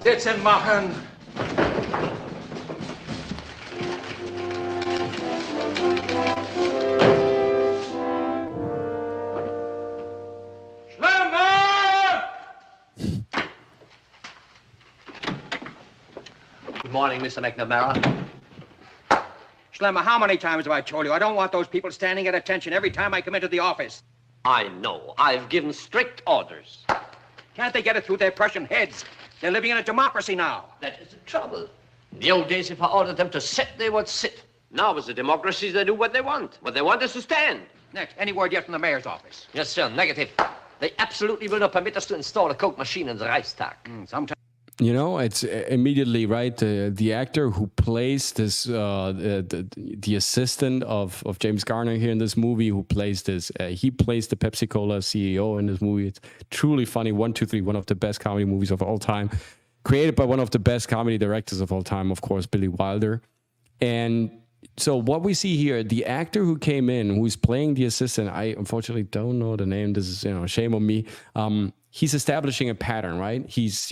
It's in my hand. Good morning, Mr. McNamara. Schlemmer, how many times have I told you I don't want those people standing at attention every time I come into the office? I know. I've given strict orders. Can't they get it through their Prussian heads? They're living in a democracy now. That is the trouble. In the old days, if I ordered them to sit, they would sit. Now, as a democracy, they do what they want. What they want is to stand. Next, any word yet from the mayor's office? Yes, sir. Negative. They absolutely will not permit us to install a Coke machine in the Reichstag. Sometimes. It's immediately right. The actor who plays this, the assistant of James Garner here in this movie, who plays this, he plays the Pepsi Cola CEO in this movie. It's truly funny. 1, 2, 3, one of the best comedy movies of all time, created by one of the best comedy directors of all time, of course, Billy Wilder. And so what we see here, the actor who came in, who's playing the assistant, I unfortunately don't know the name. This is shame on me. He's establishing a pattern, right? He's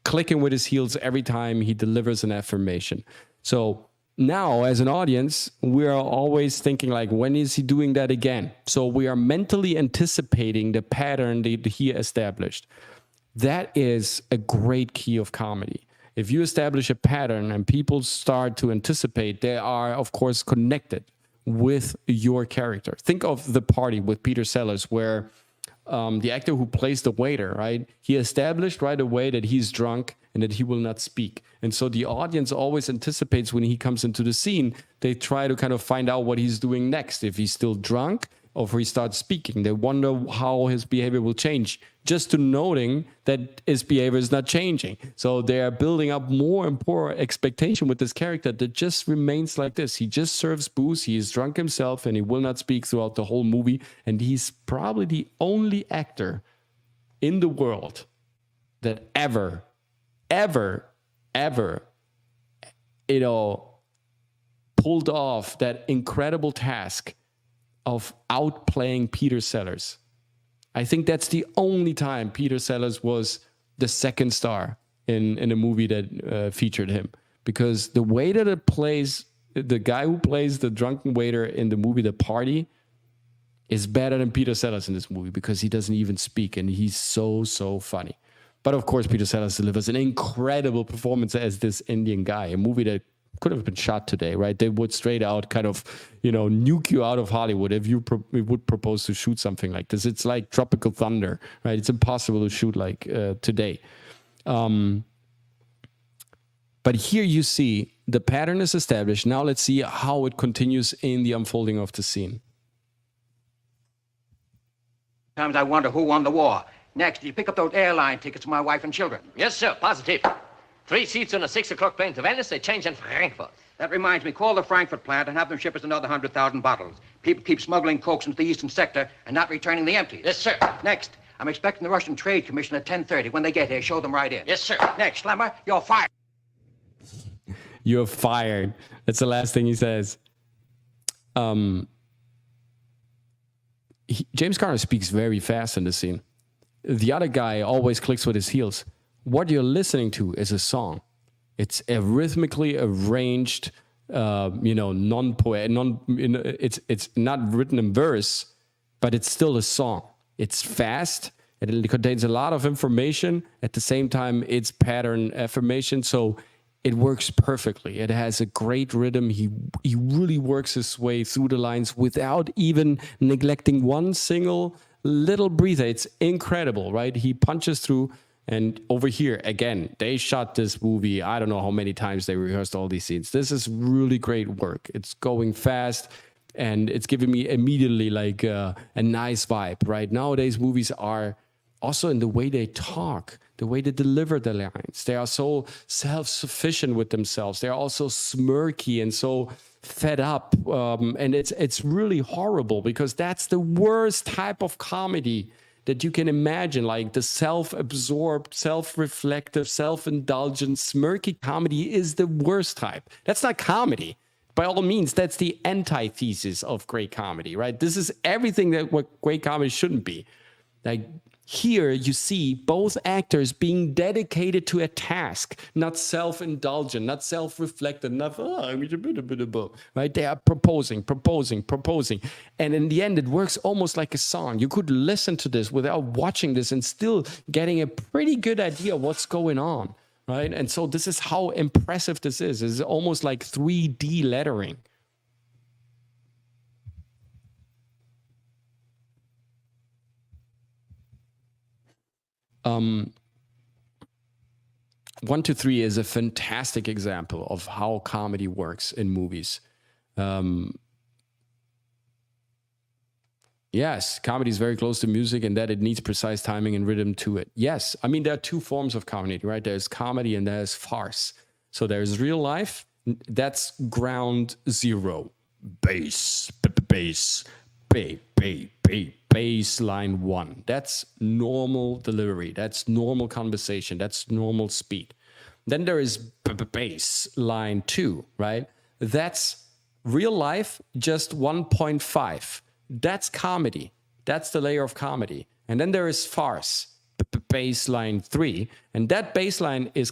clicking with his heels every time he delivers an affirmation. So now, as an audience, we are always thinking, like, when is he doing that again? So we are mentally anticipating the pattern that he established. That is a great key of comedy. If you establish a pattern and people start to anticipate, they are, of course, connected with your character. Think of The Party with Peter Sellers, where the actor who plays the waiter, right? He established right away that he's drunk and that he will not speak. And so the audience always anticipates when he comes into the scene, they try to kind of find out what he's doing next. If he's still drunk or if he starts speaking, they wonder how his behavior will change, just to noting that his behavior is not changing. So they are building up more and more expectation with this character that just remains like this. He just serves booze, he is drunk himself, and he will not speak throughout the whole movie. And he's probably the only actor in the world that ever, pulled off that incredible task of outplaying Peter Sellers. I think that's the only time Peter Sellers was the second star in a movie that featured him, because the way that it plays, the guy who plays the drunken waiter in the movie The Party is better than Peter Sellers in this movie, because he doesn't even speak and he's so funny. But of course, Peter Sellers delivers an incredible performance as this Indian guy, a movie that could have been shot today, right? They would straight out kind of, nuke you out of Hollywood if you would propose to shoot something like this. It's like Tropical Thunder, right? It's impossible to shoot like today. But here you see the pattern is established. Now let's see how it continues in the unfolding of the scene. Sometimes I wonder who won the war. Next, did you pick up those airline tickets for my wife and children? Yes, sir, positive. 3 seats on a 6 o'clock plane to Venice. They change in Frankfurt. That reminds me, call the Frankfurt plant and have them ship us another 100,000 bottles. People keep smuggling cokes into the eastern sector and not returning the empties. Yes, sir. Next, I'm expecting the Russian Trade Commission at 10:30. When they get here, show them right in. Yes, sir. Next, Schlemmer, you're fired. You're fired. That's the last thing he says. James Garner speaks very fast in the scene. The other guy always clicks with his heels. What you're listening to is a song. It's a rhythmically arranged, it's not written in verse, but it's still a song. It's fast. It contains a lot of information. At the same time, it's pattern affirmation. So it works perfectly. It has a great rhythm. He really works his way through the lines without even neglecting one single little breather. It's incredible, right? He punches through. And over here, again, they shot this movie. I don't know how many times they rehearsed all these scenes. This is really great work. It's going fast, and it's giving me immediately like a nice vibe, right? Nowadays, movies are also in the way they talk, the way they deliver the lines. They are so self-sufficient with themselves. They're also smirky and so fed up. And it's really horrible, because that's the worst type of comedy that you can imagine, like the self-absorbed, self-reflective, self-indulgent, smirky comedy is the worst type. That's not comedy. By all means, that's the antithesis of great comedy, right? This is everything that what great comedy shouldn't be. Like, here you see both actors being dedicated to a task, not self-indulgent, not self-reflective, not, right? They are proposing. And in the end, it works almost like a song. You could listen to this without watching this and still getting a pretty good idea of what's going on, right? And so this is how impressive this is. It's almost like 3D lettering. One, Two, Three is a fantastic example of how comedy works in movies. Yes, comedy is very close to music, and that it needs precise timing and rhythm to it. Yes, I mean, there are two forms of comedy, right? There's comedy and there's farce. So there's real life, that's ground zero. Baseline one. That's normal delivery. That's normal conversation. That's normal speed. Then there is baseline two, right? That's real life, just 1.5. That's comedy. That's the layer of comedy. And then there is farce, baseline 3. And that baseline is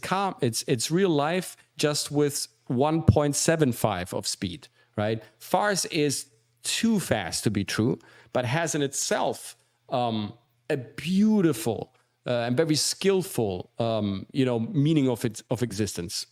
it's real life, just with 1.75 of speed, right? Farce is too fast to be true, but has in itself a beautiful and very skillful, meaning of existence.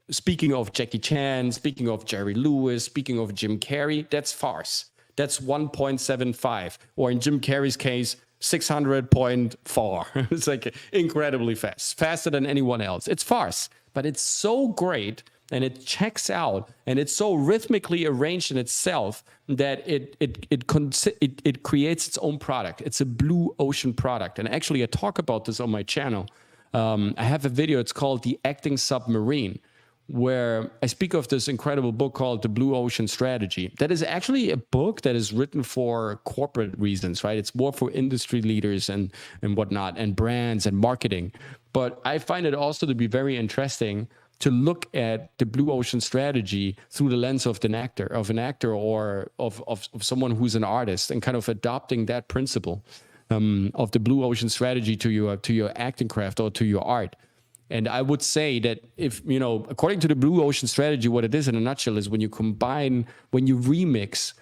Speaking of Jackie Chan, speaking of Jerry Lewis, speaking of Jim Carrey, that's farce. That's 1.75, or in Jim Carrey's case, 600.4. It's like incredibly fast, faster than anyone else. It's farce, but it's so great, and it checks out, and it's so rhythmically arranged in itself that it creates its own product. It's a blue ocean product. And actually, I talk about this on my channel. I have a video. It's called The Acting Submarine, where I speak of this incredible book called The Blue Ocean Strategy. That is actually a book that is written for corporate reasons, right? It's more for industry leaders and whatnot, and brands and marketing. But I find it also to be very interesting to look at the Blue Ocean Strategy through the lens of an actor or of someone who's an artist, and kind of adopting that principle. of the blue ocean strategy to your acting craft or to your art. And I would say that if, according to the blue ocean strategy, what it is in a nutshell is when you remix,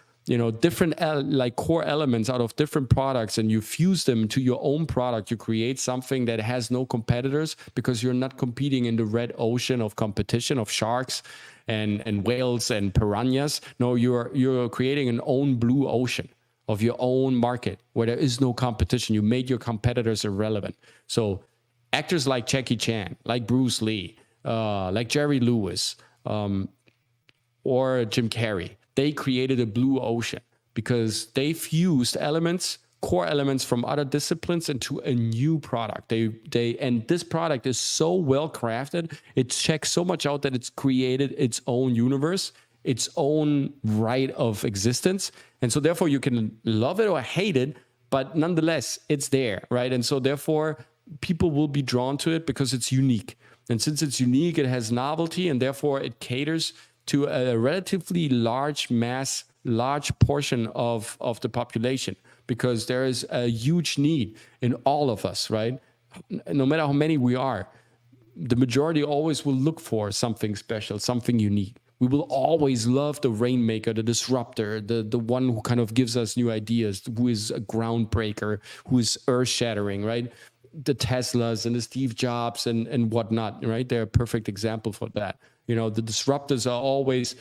different like core elements out of different products and you fuse them to your own product, you create something that has no competitors because you're not competing in the red ocean of competition of sharks and whales and piranhas. No, you're creating an own blue ocean of your own market where there is no competition. You made your competitors irrelevant. So actors like Jackie Chan, like Bruce Lee, like Jerry Lewis, or Jim Carrey, they created a blue ocean because they fused core elements from other disciplines into a new product. And this product is so well crafted, it checks so much out that it's created its own universe, its own right of existence. And so therefore you can love it or hate it, but nonetheless, it's there, right? And so therefore, people will be drawn to it because it's unique. And since it's unique, it has novelty, and therefore it caters to a relatively large portion of the population, because there is a huge need in all of us, right? No matter how many we are, the majority always will look for something special, something unique. We will always love the rainmaker, the disruptor, the one who kind of gives us new ideas, who is a groundbreaker, who is earth-shattering, right? The Teslas and the Steve Jobs and whatnot, right? They're a perfect example for that. The disruptors are always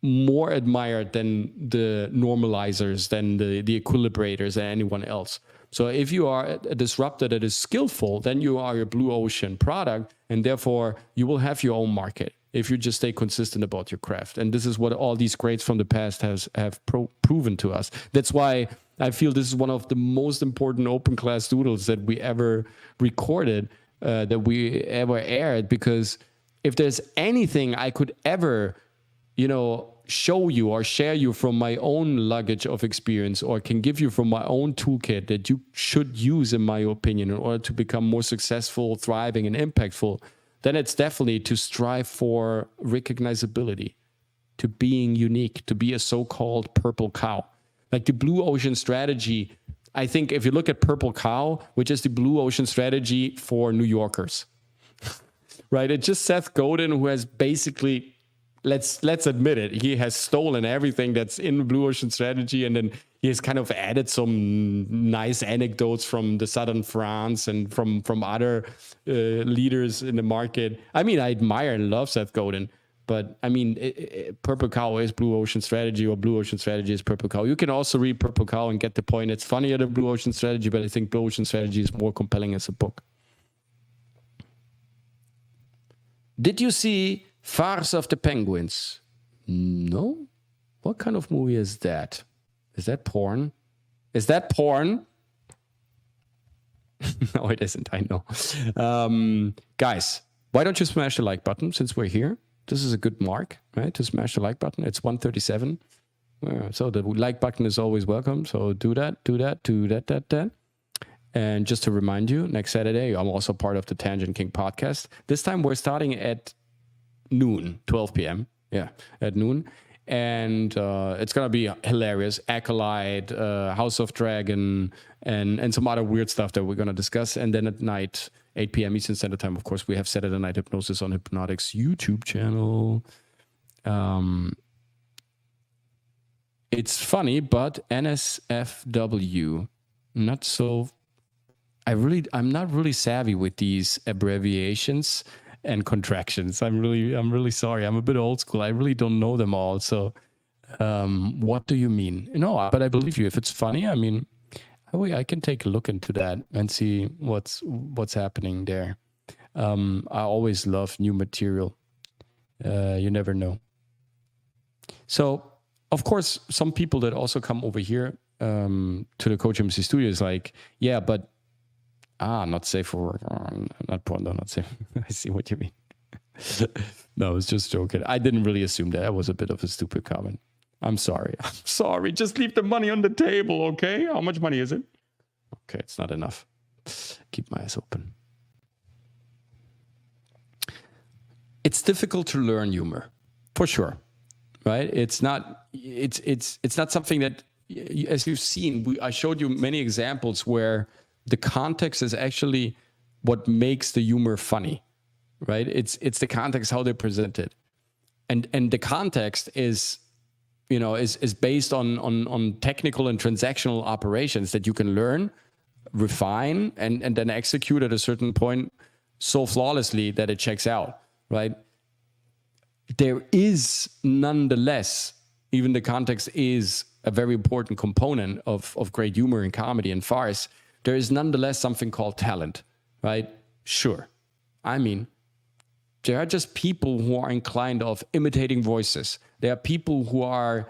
more admired than the normalizers, than the equilibrators, and anyone else. So if you are a disruptor that is skillful, then you are a blue ocean product, and therefore you will have your own market if you just stay consistent about your craft. And this is what all these greats from the past have proven to us. That's why I feel this is one of the most important open class doodles that we ever recorded, that we ever aired, because if there's anything I could ever, show you or share you from my own luggage of experience, or can give you from my own toolkit that you should use, in my opinion, in order to become more successful, thriving, and impactful, then it's definitely to strive for recognizability, to being unique, to be a so-called purple cow. Like the blue ocean strategy, I think if you look at Purple Cow, which is the blue ocean strategy for New Yorkers, right? It's just Seth Godin who has basically, let's admit it, he has stolen everything that's in the blue ocean strategy, and then he has kind of added some nice anecdotes from the southern France and from other leaders in the market. I mean, I admire and love Seth Godin, but I mean, Purple Cow is blue ocean strategy, or blue ocean strategy is Purple Cow. You can also read Purple Cow and get the point. It's funnier than blue ocean strategy, but I think blue ocean strategy is more compelling as a book. Did you see Farce of the Penguins? No? What kind of movie is that? Is that porn? Is that porn? No, it isn't. I know. Guys, why don't you smash the like button since we're here? This is a good mark, right? To smash the like button. It's 137. So the like button is always welcome. So do that. And just to remind you, next Saturday, I'm also part of the Tangent King podcast. This time we're starting at noon, 12 p.m. Yeah, at noon. And it's going to be hilarious. Acolyte, House of Dragon, and some other weird stuff that we're going to discuss. And then at night, 8 p.m. Eastern Standard Time, of course, we have Saturday Night Hypnosis on Hypnotic's YouTube channel. It's funny, but NSFW, not so... I'm not really savvy with these abbreviations and contractions. I'm really sorry. I'm a bit old school. I really don't know them all. So what do you mean? No, but I believe you. If it's funny, I mean, I can take a look into that and see what's happening there. I always love new material. You never know. So, of course, some people that also come over here to the COACHMC studio is like, yeah, but not safe for work. Not porn, though, not safe. I see what you mean. No, I was just joking. I didn't really assume that. That was a bit of a stupid comment. I'm sorry. Just leave the money on the table, okay? How much money is it? Okay, it's not enough. Keep my eyes open. It's difficult to learn humor, for sure, right? It's not something that as you've seen, I showed you many examples where the context is actually what makes the humor funny, right? It's the context, how they present it. And the context is, you know, is based on technical and transactional operations that you can learn, refine, and then execute at a certain point so flawlessly that it checks out, right? There is nonetheless, even the context is a very important component of great humor and comedy and farce. There is nonetheless something called talent, right? Sure. I mean, there are just people who are inclined of imitating voices. There are people who are,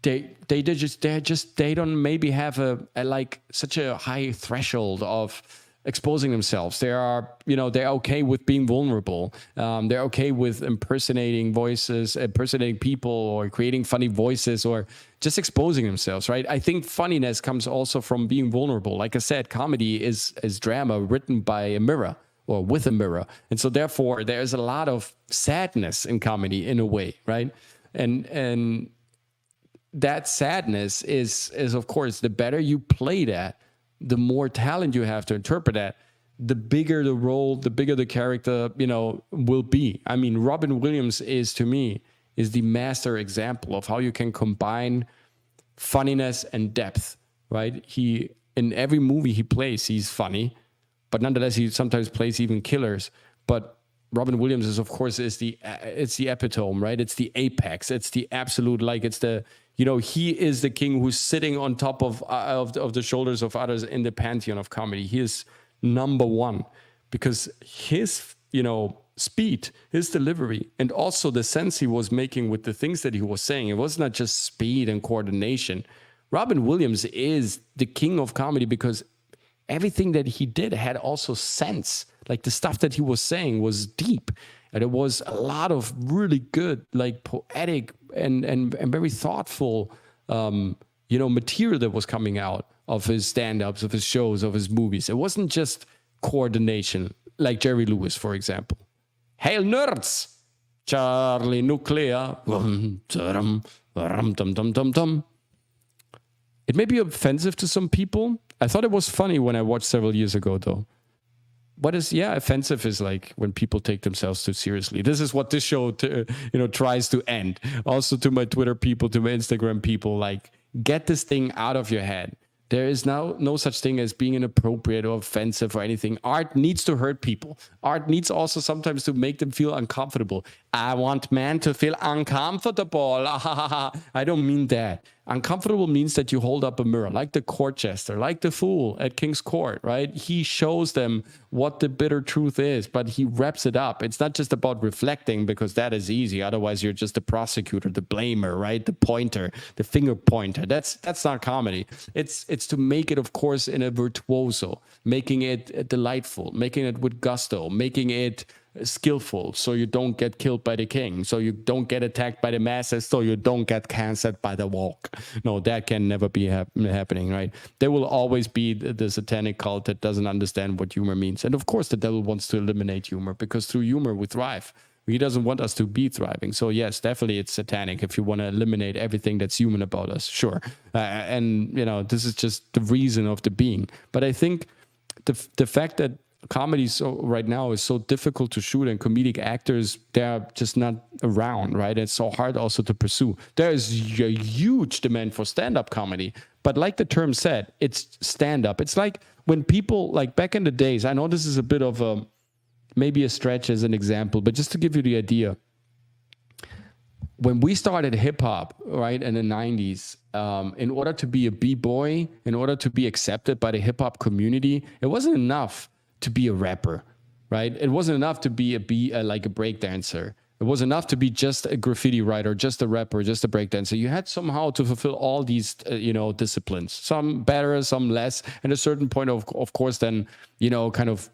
they don't maybe have a like such a high threshold of exposing themselves. They are, you know, they're okay with being vulnerable. They're okay with impersonating voices, impersonating people, or creating funny voices, or just exposing themselves, right? I think funniness comes also from being vulnerable. Like I said, comedy is drama written by a mirror or with a mirror. And so therefore there's a lot of sadness in comedy in a way, right? And that sadness is of course, the better you play that, the more talent you have to interpret that, the bigger the role, the bigger the character, you know, will be. I mean, Robin Williams is, to me, is the master example of how you can combine funniness and depth, right? He, in every movie he plays, he's funny, but nonetheless, he sometimes plays even killers. But Robin Williams is, of course, it's the epitome, right? It's the apex. It's the absolute, like, it's the, you know, he is the king who's sitting on top of the shoulders of others in the pantheon of comedy. He is number one because his, you know, speed, his delivery, and also the sense he was making with the things that he was saying. It was not just speed and coordination. Robin Williams is the king of comedy because everything that he did had also sense. Like the stuff that he was saying was deep. And it was a lot of really good, like poetic and very thoughtful, you know, material that was coming out of his stand-ups, of his shows, of his movies. It wasn't just coordination, like Jerry Lewis, for example. Hail nerds! Charlie Nuclear. It may be offensive to some people. I thought it was funny when I watched several years ago, though. What is, offensive is like when people take themselves too seriously. This is what this show, tries to end. Also to my Twitter people, to my Instagram people, like, get this thing out of your head. There is now no such thing as being inappropriate or offensive or anything. Art needs to hurt people. Art needs also sometimes to make them feel uncomfortable. I want men to feel uncomfortable. I don't mean that. Uncomfortable means that you hold up a mirror, like the court jester, like the fool at King's Court, right? He shows them what the bitter truth is, but he wraps it up. It's not just about reflecting, because that is easy. Otherwise, you're just the prosecutor, the blamer, right? The pointer, the finger pointer. That's not comedy. It's to make it, of course, in a virtuoso, making it delightful, making it with gusto, making it skillful, so you don't get killed by the king, so you don't get attacked by the masses, so you don't get canceled by the walk. No, that can never be happening, right? There will always be the satanic cult that doesn't understand what humor means. And of course, the devil wants to eliminate humor, because through humor we thrive. He doesn't want us to be thriving. So yes, definitely it's satanic if you want to eliminate everything that's human about us, sure. And, this is just the reason of the being. But I think the fact that comedy right now is so difficult to shoot, and comedic actors, they're just not around, right? It's so hard also to pursue. There is a huge demand for stand-up comedy, but like the term said, it's stand-up. It's like when people, like back in the days, I know this is a bit of maybe a stretch as an example, but just to give you the idea, when we started hip-hop, right, in the 90s, in order to be a b-boy, in order to be accepted by the hip-hop community, it wasn't enough to be a rapper, right? It wasn't enough to be like a breakdancer. It was enough to be just a graffiti writer, just a rapper, just a breakdancer. You had somehow to fulfill all these, disciplines, some better, some less. And at a certain point, of course, then, kind of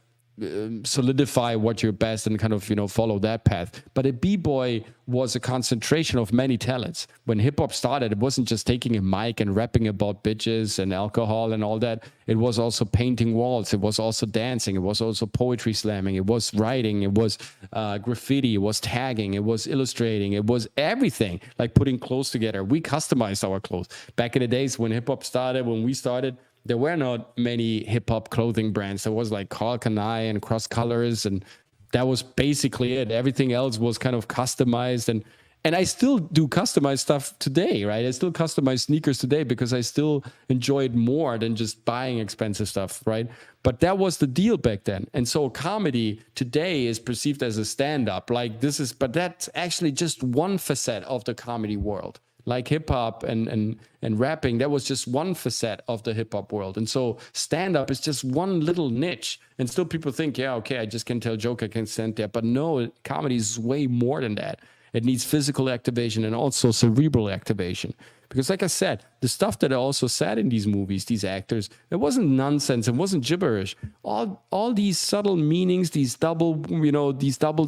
solidify what you're best and kind of, follow that path. But a b-boy was a concentration of many talents. When hip-hop started, it wasn't just taking a mic and rapping about bitches and alcohol and all that. It was also painting walls. It was also dancing. It was also poetry slamming. It was writing. It was graffiti. It was tagging. It was illustrating. It was everything, like putting clothes together. We customized our clothes. Back in the days when hip-hop started, when we started, there were not many hip-hop clothing brands. There was like Carl Kanai and Cross Colors, and that was basically it. Everything else was kind of customized, and I still do customized stuff today, right? I still customize sneakers today because I still enjoy it more than just buying expensive stuff, right? But that was the deal back then. And so comedy today is perceived as a stand-up. But that's actually just one facet of the comedy world. Like hip-hop and rapping, that was just one facet of the hip-hop world. And so stand-up is just one little niche. And still people think, yeah, okay, I just can tell joke, I can stand there. But no, comedy is way more than that. It needs physical activation and also cerebral activation. Because like I said, the stuff that I also said in these movies, these actors, it wasn't nonsense. It wasn't gibberish. All these subtle meanings, these double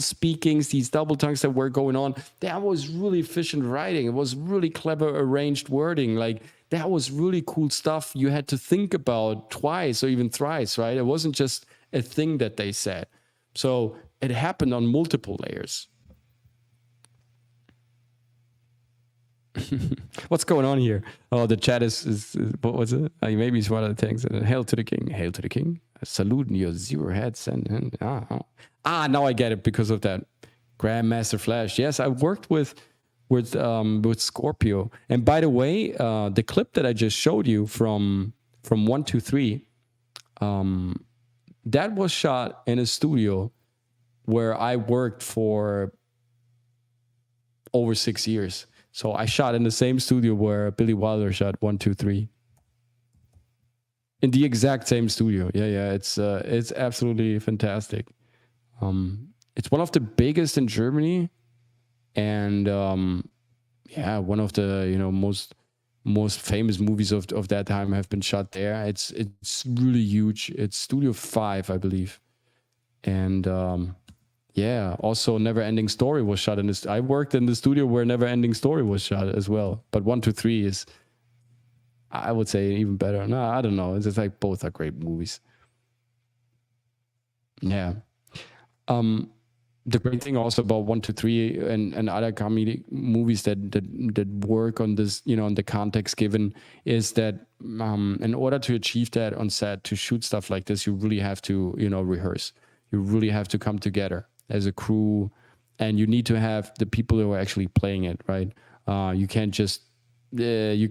speakings, these double tongues that were going on, that was really efficient writing. It was really clever arranged wording. Like that was really cool stuff you had to think about twice or even thrice, right? It wasn't just a thing that they said. So it happened on multiple layers. What's going on here? Oh, the chat is what was it? Maybe it's one of the things. Hail to the king. Hail to the king. Salute your zero heads. Now I get it because of that Grandmaster Flash. Yes, I worked with Scorpio. And by the way, the clip that I just showed you from 123, that was shot in a studio where I worked for over 6 years. So I shot in the same studio where Billy Wilder shot 123. In the exact same studio. Yeah. It's absolutely fantastic. It's one of the biggest in Germany, and one of the most famous movies of that time have been shot there. It's really huge. It's Studio 5, I believe, and also Never Ending Story was shot in this. I worked in the studio where Never Ending Story was shot as well. But 123 is, I would say, even better. No, I don't know. It's just like both are great movies. Yeah. The great thing also about 123 and other comedy movies that work on this, on the context given, is that in order to achieve that on set, to shoot stuff like this, you really have to, rehearse. You really have to come together as a crew, and you need to have the people who are actually playing it, right? You can't just wing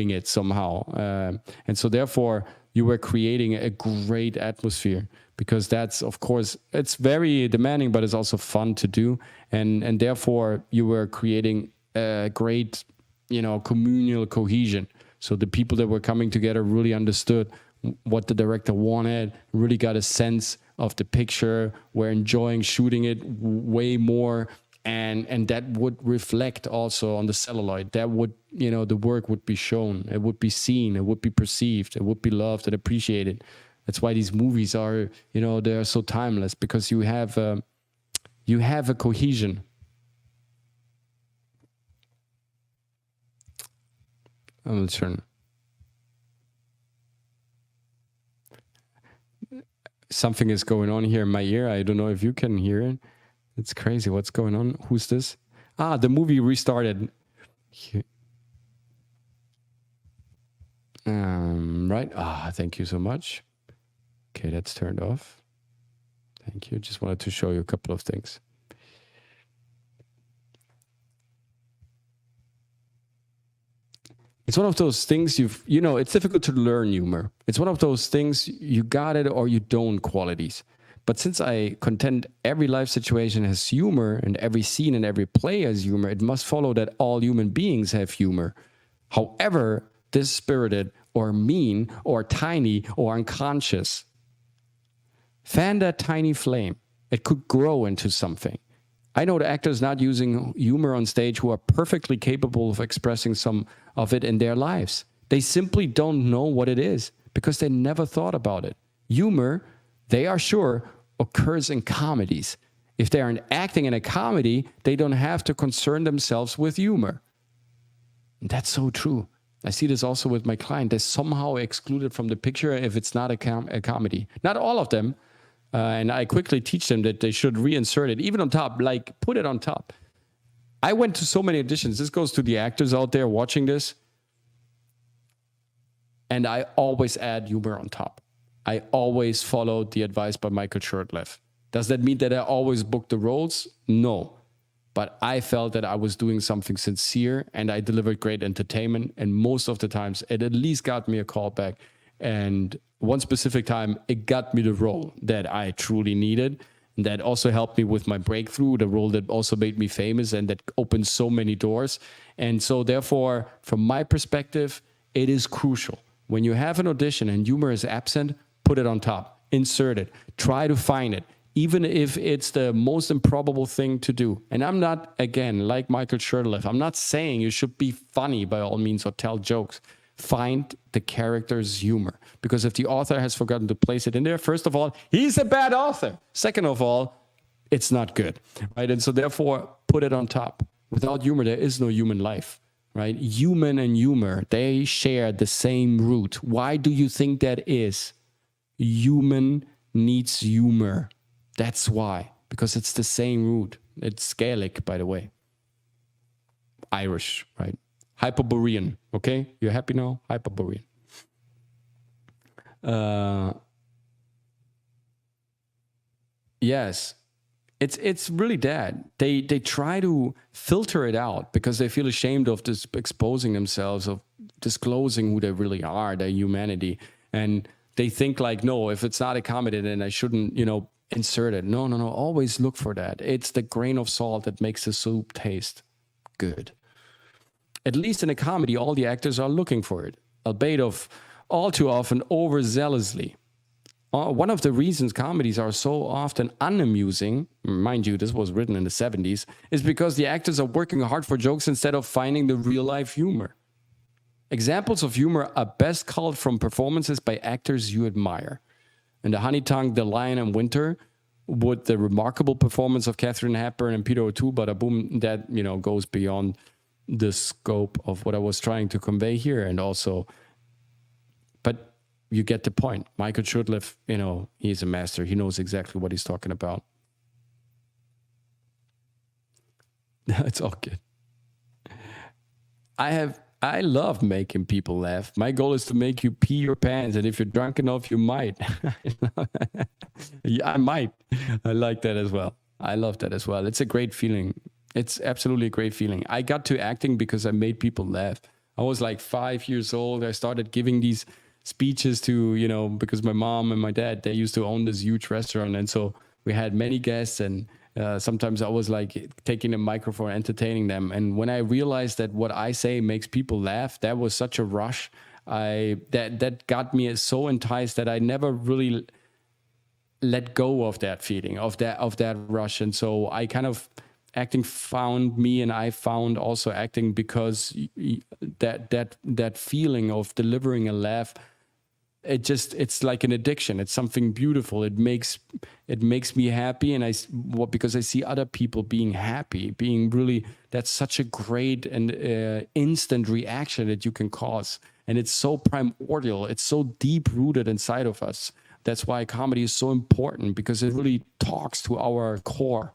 it somehow. And so therefore you were creating a great atmosphere, because that's, of course, it's very demanding, but it's also fun to do. And therefore you were creating a great, communal cohesion. So the people that were coming together really understood what the director wanted, really got a sense of the picture, were enjoying shooting it way more, and that would reflect also on the celluloid. That would, the work would be shown, it would be seen, it would be perceived, it would be loved and appreciated. That's why these movies are, they are so timeless, because you have a cohesion. I'm gonna turn. Something is going on here in my ear. I don't know if you can hear it. It's crazy. What's going on? Who's this? The movie restarted. Right. Thank you so much. Okay, that's turned off. Thank you. Just wanted to show you a couple of things. It's one of those things it's difficult to learn humor. It's one of those things, you got it or you don't qualities. But since I contend every life situation has humor, and every scene and every play has humor, it must follow that all human beings have humor. However dispirited or mean or tiny or unconscious, fan that tiny flame. It could grow into something. I know the actors not using humor on stage who are perfectly capable of expressing some of it in their lives. They simply don't know what it is because they never thought about it. Humor they are sure occurs in comedies. If they aren't acting in a comedy, they don't have to concern themselves with humor. And that's so true. I see this also with my client. They're somehow excluded from the picture if it's not a comedy. Not all of them. And I quickly teach them that they should reinsert it, even on top, like put it on top. I went to so many auditions. This goes to the actors out there watching this. And I always add humor on top. I always followed the advice by Michael Shurtleff. Does that mean that I always booked the roles? No. But I felt that I was doing something sincere and I delivered great entertainment. And most of the times, it at least got me a call back. And one specific time, it got me the role that I truly needed. And that also helped me with my breakthrough, the role that also made me famous and that opened so many doors. And so therefore, from my perspective, it is crucial. When you have an audition and humor is absent, put it on top, insert it, try to find it, even if it's the most improbable thing to do. And I'm not, again, like Michael Shurtleff, I'm not saying you should be funny by all means or tell jokes. Find the character's humor. Because if the author has forgotten to place it in there, first of all, he's a bad author. Second of all, it's not good, right? And so therefore, put it on top. Without humor, there is no human life, right? Human and humor, they share the same root. Why do you think that is? Human needs humor. That's why, because it's the same root. It's Gaelic, by the way. Irish, right? Hyperborean, okay? You're happy now? Hyperborean. Yes, it's really that. They try to filter it out because they feel ashamed of this exposing themselves, of disclosing who they really are, their humanity. And they think like, no, if it's not a comedy, then I shouldn't, insert it. No. Always look for that. It's the grain of salt that makes the soup taste good. At least in a comedy, all the actors are looking for it, albeit all too often overzealously. One of the reasons comedies are so often unamusing, mind you, this was written in the 70s, is because the actors are working hard for jokes instead of finding the real-life humor. Examples of humor are best culled from performances by actors you admire. In The Honey Tongue, The Lion in Winter, with the remarkable performance of Katharine Hepburn and Peter O'Toole, bada boom, that goes beyond the scope of what I was trying to convey here, and also, but you get the point. Michael Shurtleff, he's a master. He knows exactly what he's talking about. It's all good. I love making people laugh. My goal is to make you pee your pants, and if you're drunk enough, you might. I might. I like that as well. I love that as well. It's a great feeling. It's absolutely a great feeling. I got to acting because I made people laugh. I was like 5 years old. I started giving these speeches to, because my mom and my dad, they used to own this huge restaurant. And so we had many guests, and sometimes I was like taking a microphone, entertaining them. And when I realized that what I say makes people laugh, that was such a rush. That got me so enticed that I never really let go of that feeling, of that rush. And so I kind of, acting found me, and I found also acting because that feeling of delivering a laugh, it's like an addiction. It's something beautiful. It makes me happy, and because I see other people being happy, being really, that's such a great and instant reaction that you can cause. And it's so primordial. It's so deep rooted inside of us. That's why comedy is so important, because it really talks to our core.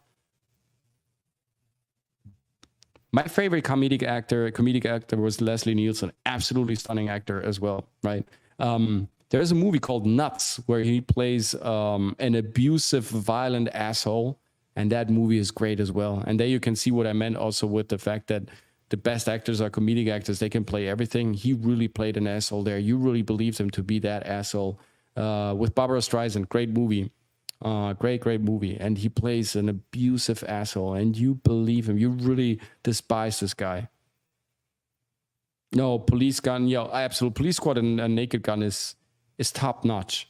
My favorite comedic actor was Leslie Nielsen, absolutely stunning actor as well, right? There's a movie called Nuts where he plays an abusive, violent asshole, and that movie is great as well. And there you can see what I meant also with the fact that the best actors are comedic actors. They can play everything. He really played an asshole there. You really believed him to be that asshole. With Barbara Streisand, great movie. Great movie. And he plays an abusive asshole, and you believe him. You really despise this guy. No, Police Gun, yeah, absolute. Police Squad and Naked Gun is top notch.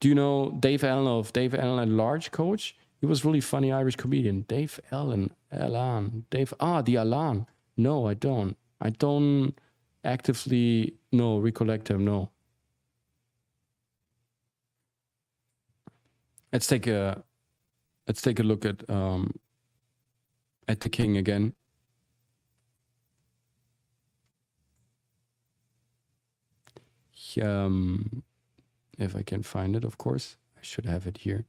Do you know Dave Allen of Dave Allen at Large, Coach? He was really funny Irish comedian. Dave Allen, the Alan. No, I don't. I don't actively recollect him. No. Let's take a look at the king again. If I can find it, of course. I should have it here.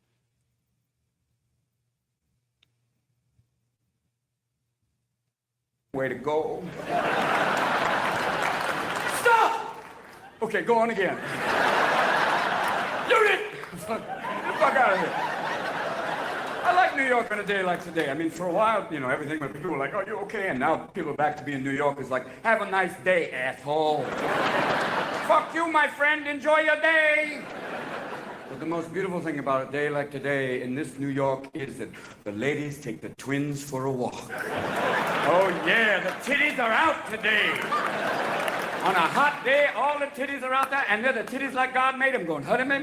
Way to go. Stop! Okay, go on again. Shoot it! Get the fuck out of here. I like New York on a day like today. I mean, for a while, you know, everything, when people were like, oh, you okay? And now people are back to being New York is like, have a nice day, asshole. Fuck you, my friend. Enjoy your day. But the most beautiful thing about a day like today in this New York is that the ladies take the twins for a walk. Oh, yeah, the titties are out today. On a hot day, all the titties are out there, and they're the titties like God made them, going, huddy me.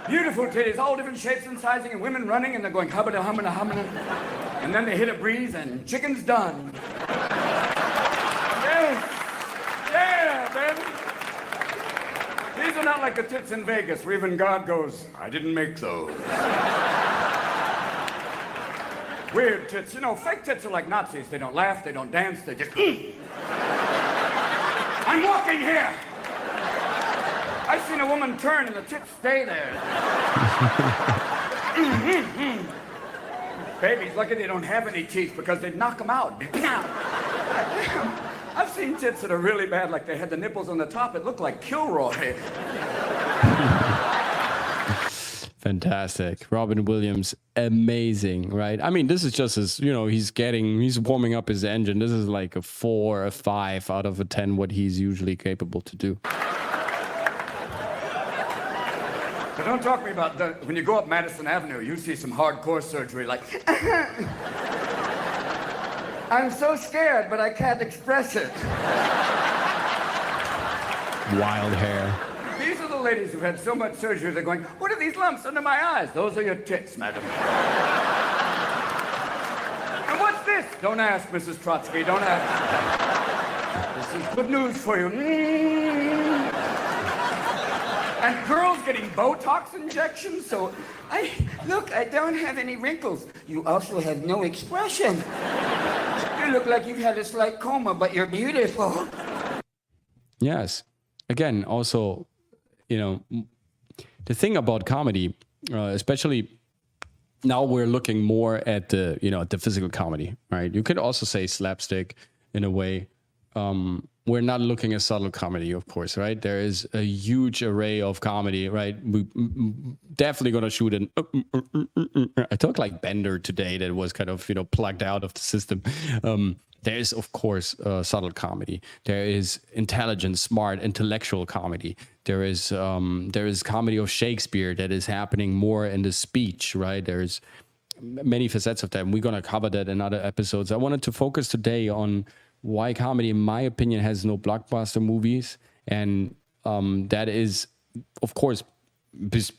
Beautiful titties, all different shapes and sizing, and women running, and they're going, hubbada, hummada, hummada. And then they hit a breeze, and chicken's done. Yes. Yeah, baby. These are not like the tits in Vegas, where even God goes, I didn't make those. Weird tits. You know, fake tits are like Nazis. They don't laugh, they don't dance, they just... I'm walking here. I've seen a woman turn and the tits stay there. Babies, lucky they don't have any teeth because they'd knock them out. I've seen tits that are really bad, like they had the nipples on the top. It looked like Kilroy. Fantastic. Robin Williams, amazing, right? I mean, this is just as, you know, he's warming up his engine. This is like a 4 or 5 out of a 10, what he's usually capable to do. So don't talk to me about when you go up Madison Avenue, you see some hardcore surgery like, I'm so scared, but I can't express it. Wild hair. These are the ladies who've had so much surgery, they're going, what are these lumps under my eyes? Those are your tits, madam. And what's this? Don't ask, Mrs. Trotsky, don't ask. This is good news for you. And girls getting Botox injections, so look, I don't have any wrinkles. You also have no expression. You look like you've had a slight coma, but you're beautiful. Yes. Again, also, you know, the thing about comedy, especially now we're looking more at the, you know, the physical comedy, right? You could also say slapstick in a way. We're not looking at subtle comedy, of course, right? There is a huge array of comedy, right? We definitely going to shoot an... I talk like Bender today that was kind of, you know, plugged out of the system. There is, of course, subtle comedy. There is intelligent, smart, intellectual comedy. There is comedy of Shakespeare that is happening more in the speech, right? There's many facets of that. And we're going to cover that in other episodes. I wanted to focus today on why comedy, in my opinion, has no blockbuster movies. And that is, of course,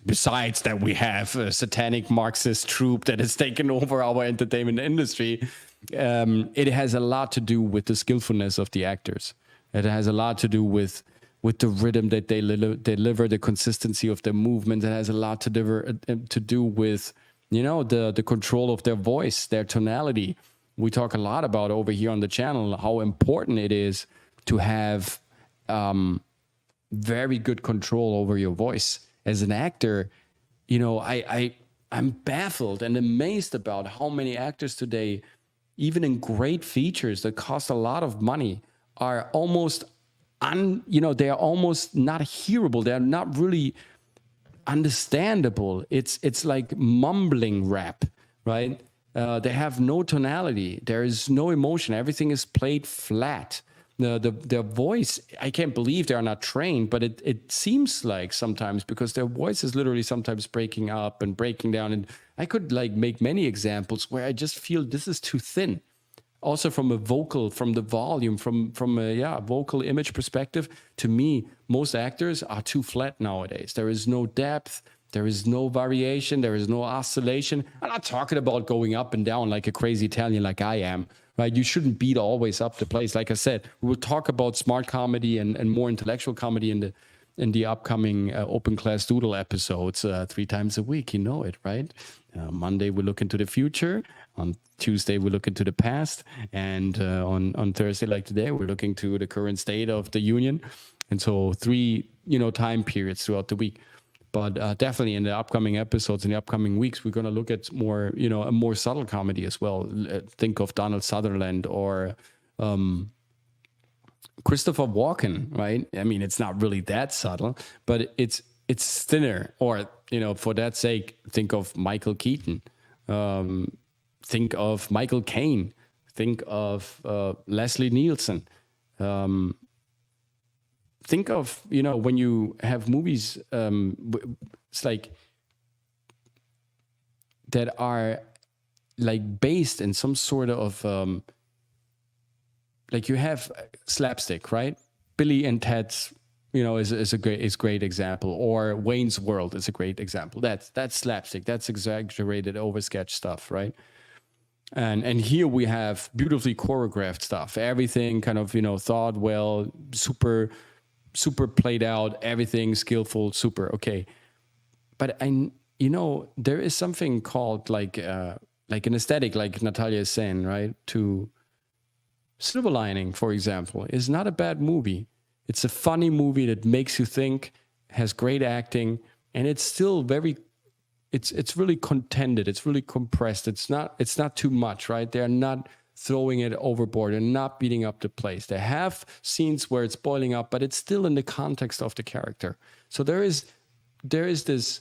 besides that we have a satanic Marxist troop that has taken over our entertainment industry, it has a lot to do with the skillfulness of the actors. It has a lot to do with the rhythm that they deliver, the consistency of their movement. It has a lot to do with, you know, the control of their voice, their tonality. We talk a lot about over here on the channel how important it is to have very good control over your voice. As an actor, you know, I'm baffled and amazed about how many actors today, even in great features that cost a lot of money, are almost they are almost not hearable. They're not really understandable. It's like mumbling rap, right? They have no tonality. There is no emotion. Everything is played flat. Their voice, I can't believe they are not trained, but it seems like sometimes, because their voice is literally sometimes breaking up and breaking down. And I could like make many examples where I just feel this is too thin. Also from the volume, from a vocal image perspective, to me, most actors are too flat nowadays. There is no depth. There is no variation. There is no oscillation. I'm not talking about going up and down like a crazy Italian like I am, right? You shouldn't beat always up the place. Like I said, we will talk about smart comedy and more intellectual comedy the upcoming Open Class Doodle episodes 3 times a week. You know it, right? Monday we look into the future. On Tuesday we look into the past, and on Thursday, like today, we're looking to the current state of the union. And so 3 time periods throughout the week. But definitely in the upcoming episodes, in the upcoming weeks, we're going to look at more, a more subtle comedy as well. Think of Donald Sutherland or Christopher Walken, right? I mean, it's not really that subtle, but it's thinner. Or, for that sake, think of Michael Keaton. Think of Michael Caine. Think of Leslie Nielsen. Think of, when you have movies, it's like that are like based in some sort of, like you have slapstick, right? Billy and Ted's, is a great example, or Wayne's World is a great example. That's slapstick. That's exaggerated, oversketch stuff, right? And here we have beautifully choreographed stuff. Everything kind of, thought well, super played out, everything skillful, super okay. But there is something called like an aesthetic, like Natalia is saying, right? To Silver Lining, for example, is not a bad movie. It's a funny movie that makes you think, has great acting, and it's still it's really contended. It's really compressed. It's not too much, right? They're not throwing it overboard and not beating up the place. They have scenes where it's boiling up, but it's still in the context of the character. So there is this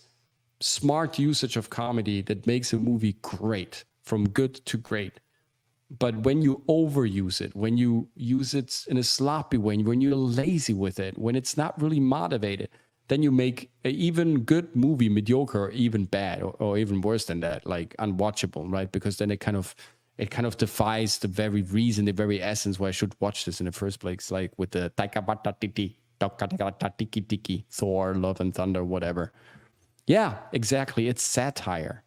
smart usage of comedy that makes a movie great, from good to great. But when you overuse it, when you use it in a sloppy way, when you're lazy with it, when it's not really motivated, then you make an even good movie mediocre, or even bad, or even worse than that, like unwatchable, right? Because then it kind of defies the very reason, the very essence why I should watch this in the first place, like with the Thor, Love and Thunder, whatever. Yeah, exactly. It's satire,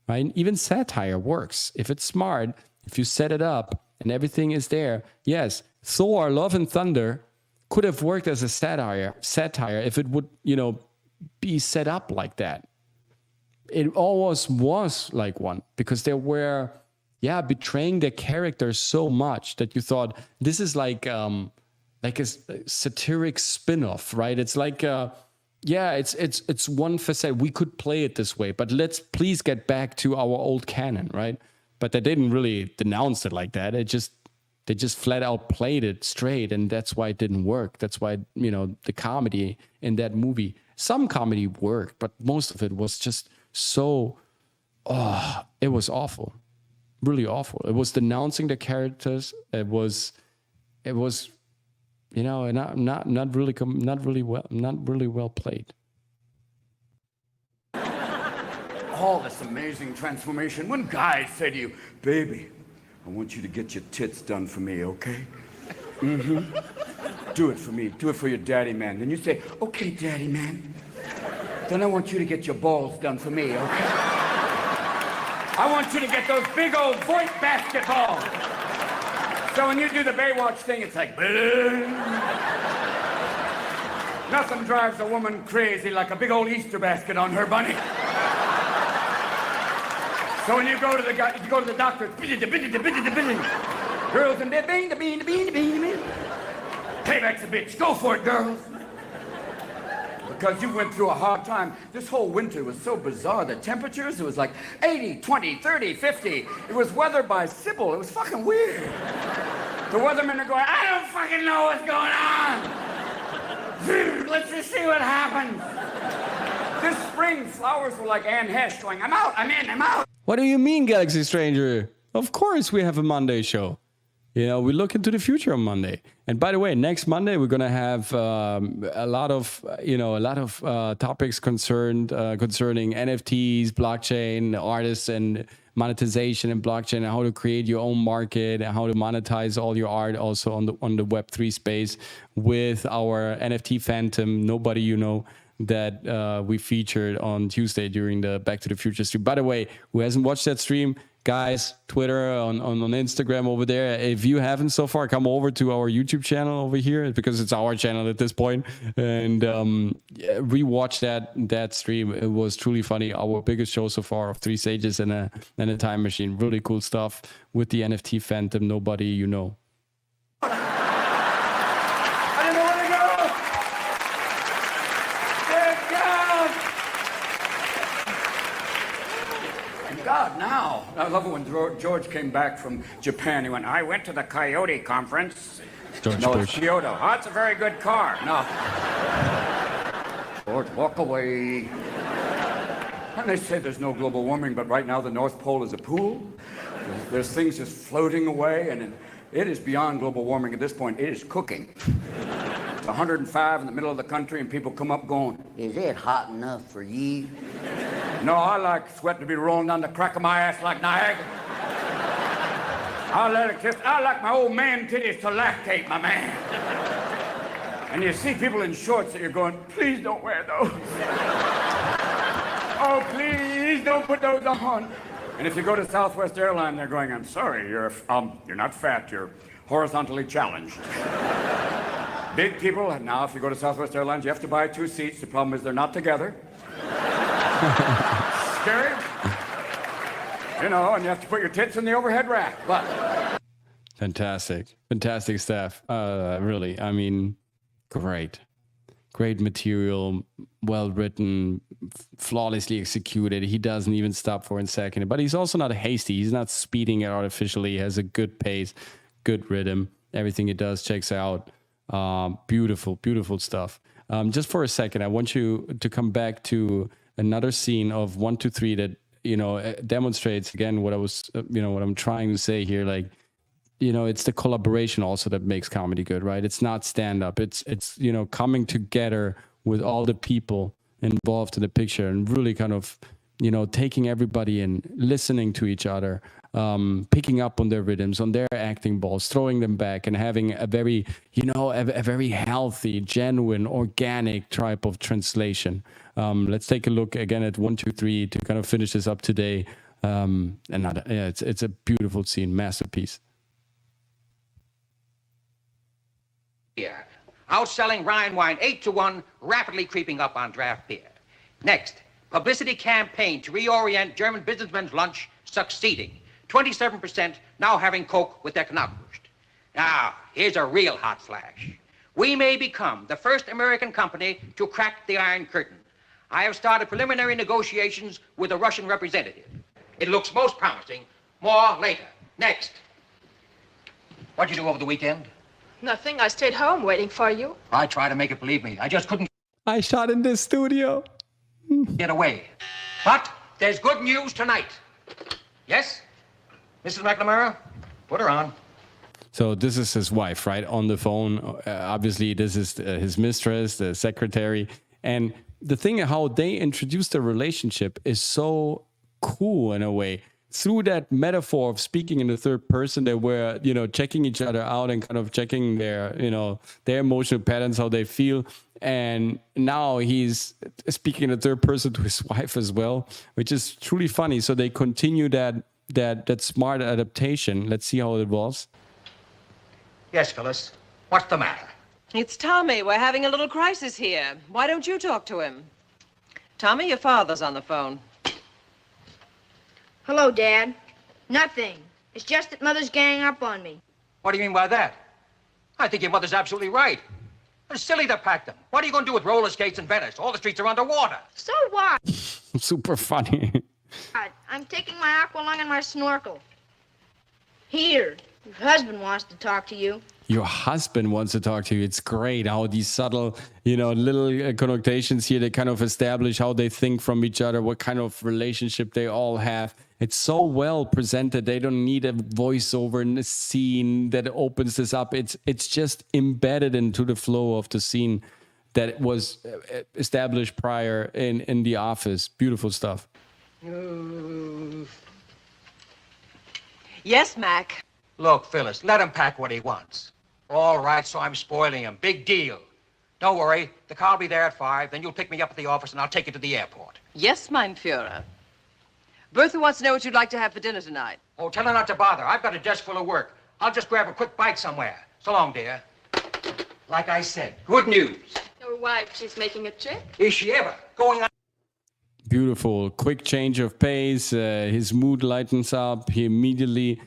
right? Even satire works. If it's smart, if you set it up and everything is there. Yes, Thor, Love and Thunder could have worked as a satire if it would, be set up like that. It always was like one, because they were, betraying their characters so much that you thought this is like a satiric spin-off, right? It's like, it's one facade. We could play it this way, but let's please get back to our old canon, right? But they didn't really denounce it like that. They just flat out played it straight, and that's why it didn't work. That's why, the comedy in that movie, some comedy worked, but most of it was just so, it was awful. Really awful. It was denouncing the characters. It was, not really well played. All this amazing transformation. When guys say to you, baby, I want you to get your tits done for me, okay? Mm-hmm. Do it for me. Do it for your daddy, man. Then you say, okay, daddy, man. Then I want you to get your balls done for me, okay? I want you to get those big old Voight basketballs. So when you do the Baywatch thing, it's like, nothing drives a woman crazy like a big old Easter basket on her bunny. So when you go to the doctor, girls and payback's a bitch. Go for it, girls. Because you went through a hard time. This whole winter was so bizarre. The temperatures, it was like 80, 20, 30, 50. It was weather by Sybil. It was fucking weird. The weathermen are going, I don't fucking know what's going on. Let's just see what happens. This spring, flowers were like Anne Hesh going, I'm out, I'm in, I'm out. What do you mean, Galaxy Stranger? Of course we have a Monday show. We look into the future on Monday. And by the way, next Monday we're gonna have a lot of topics concerning NFTs, blockchain, artists, and monetization and blockchain, and how to create your own market and how to monetize all your art also on the Web3 space with our NFT Phantom, nobody that we featured on Tuesday during the Back to the Future stream. By the way, who hasn't watched that stream, guys, Twitter, on Instagram over there. If you haven't so far, come over to our YouTube channel over here, because it's our channel at this point, and rewatch that stream. It was truly funny. Our biggest show so far of 3 stages and a time machine. Really cool stuff with the NFT Phantom. Nobody you know. I didn't know where to go. Thank God, now. I love it when George came back from Japan. He went, I went to the Coyote conference. George No, Bush. it's Kyoto. Oh, it's a very good car. No. George, walk away. And they say there's no global warming, but right now the North Pole is a pool. There's things just floating away, and it is beyond global warming at this point. It is cooking. It's 105 in the middle of the country, and people come up going, Is it hot enough for you? no, I like sweat to be rolling down the crack of my ass like Niagara. I like my old man titties to lactate, my man. And you see people in shorts that you're going, please don't wear those. Oh, please don't put those on. And if you go to Southwest Airlines, they're going, I'm sorry, you're not fat, you're horizontally challenged. Big people, now if you go to Southwest Airlines, you have to buy 2 seats. The problem is they're not together. Scary. You know, and you have to put your tits in the overhead rack. But Fantastic stuff. Really, I mean, great material, well written, flawlessly executed. He doesn't even stop for a second, but he's also not hasty. He's not speeding it artificially. He has a good pace, good rhythm. Everything he does checks out. Beautiful stuff. Just for a second, I want you to come back to another scene of 1, 2, 3 that, you know, demonstrates again what I was, what I'm trying to say here. Like, you know, it's the collaboration also that makes comedy good, right? It's not stand up. It's coming together with all the people involved in the picture and really kind of, taking everybody in, listening to each other, picking up on their rhythms, on their acting balls, throwing them back, and having a very, a very healthy, genuine, organic type of translation. Let's take a look again at 1, 2, 3 to kind of finish this up today. It's a beautiful scene, masterpiece. Beer. Outselling Rhine wine 8-1, rapidly creeping up on draft beer. Next, publicity campaign to reorient German businessmen's lunch succeeding. 27% now having Coke with their Knackwurst. Now, here's a real hot flash. We may become the first American company to crack the Iron Curtain. I have started preliminary negotiations with a Russian representative. It looks most promising. More later. Next. What'd you do over the weekend? Nothing. I stayed home waiting for you. I tried to make it believe me. I just couldn't I shot in the studio. get away. But there's good news tonight. Yes? Mrs. McNamara? Put her on. So this is his wife, right? On the phone. Obviously, this is his mistress, the secretary. And the thing how they introduce the relationship is so cool in a way. Through that metaphor of speaking in the third person, they were, checking each other out and kind of checking their, their emotional patterns, how they feel. And now he's speaking in the third person to his wife as well, which is truly funny. So they continue that smart adaptation. Let's see how it evolves. Yes, Phyllis. What's the matter? It's Tommy. We're having a little crisis here. Why don't you talk to him? Tommy, your father's on the phone. Hello, Dad. Nothing. It's just that Mother's ganging up on me. What do you mean by that? I think your mother's absolutely right. It's silly to pack them. What are you going to do with roller skates in Venice? All the streets are underwater. So what? Super funny. I'm taking my aqualung and my snorkel. Here, your husband wants to talk to you. Your husband wants to talk to you. It's great how these subtle, little connotations here, they kind of establish how they think from each other, what kind of relationship they all have. It's so well presented. They don't need a voiceover in the scene that opens this up. It's just embedded into the flow of the scene that was established prior in The Office. Beautiful stuff. Yes, Mac. Look, Phyllis, let him pack what he wants. All right, so I'm spoiling him. Big deal. Don't worry. The car will be there at 5. Then you'll pick me up at the office and I'll take you to the airport. Yes, mein Führer. Bertha wants to know what you'd like to have for dinner tonight. Oh, tell her not to bother. I've got a desk full of work. I'll just grab a quick bite somewhere. So long, dear. Like I said, good news. Your wife, she's making a trip? Is she ever going on? Beautiful, quick change of pace. His mood lightens up. He immediately,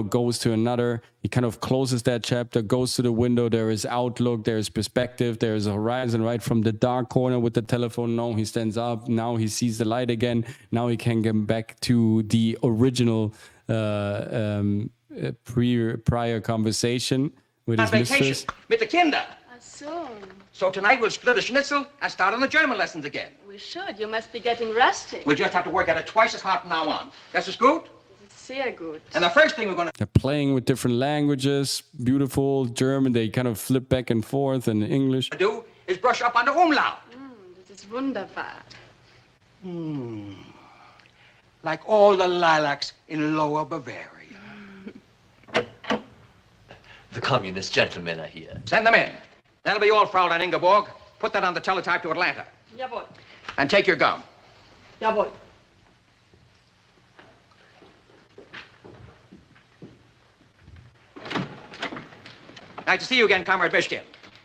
goes to another. He kind of closes that chapter, goes to the window. There is outlook, there is perspective, there is a horizon right from the dark corner with the telephone. Now he stands up. Now he sees the light again. Now he can get back to the original prior conversation with his mistress. Mit the Kinder. So. So tonight we'll split a schnitzel and start on the German lessons again. We should. You must be getting rusty. We'll just have to work at it twice as hard from now on. Das ist gut? Sehr gut. And the first thing we're going to... They're playing with different languages. Beautiful. German, they kind of flip back and forth, and English. ...do is brush up on the umlaut. Das ist wunderbar. Like all the lilacs in Lower Bavaria. The communist gentlemen are here. Send them in. That'll be all, Fraulein Ingeborg. Put that on the teletype to Atlanta. Jawohl. And take your gum. Jawohl. Nice to see you again, Comrade Mishkin.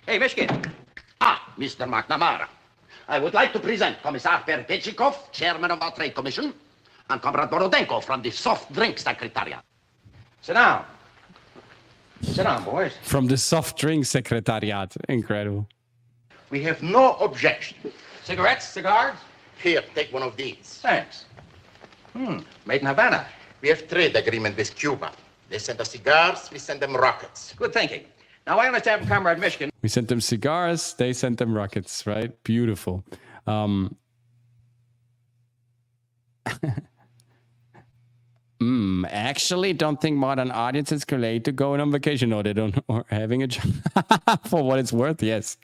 Hey, Mishkin. Ah, Mr. McNamara. I would like to present Commissar Perpechikov, Chairman of our Trade Commission, and Comrade Borodenko from the Soft Drink Secretariat. Sit down. Sit down, boys. From the soft drink secretariat. Incredible. We have no objection. Cigarettes, cigars? Here, take one of these. Thanks. Made in Havana. We have trade agreement with Cuba. They send us cigars, we send them rockets. Good thinking. Now, I understand from Comrade Mishkin. We sent them cigars, they sent them rockets, right? Beautiful. Actually, don't think modern audiences can relate to going on vacation. No, they don't. Or having a job. For what it's worth, yes.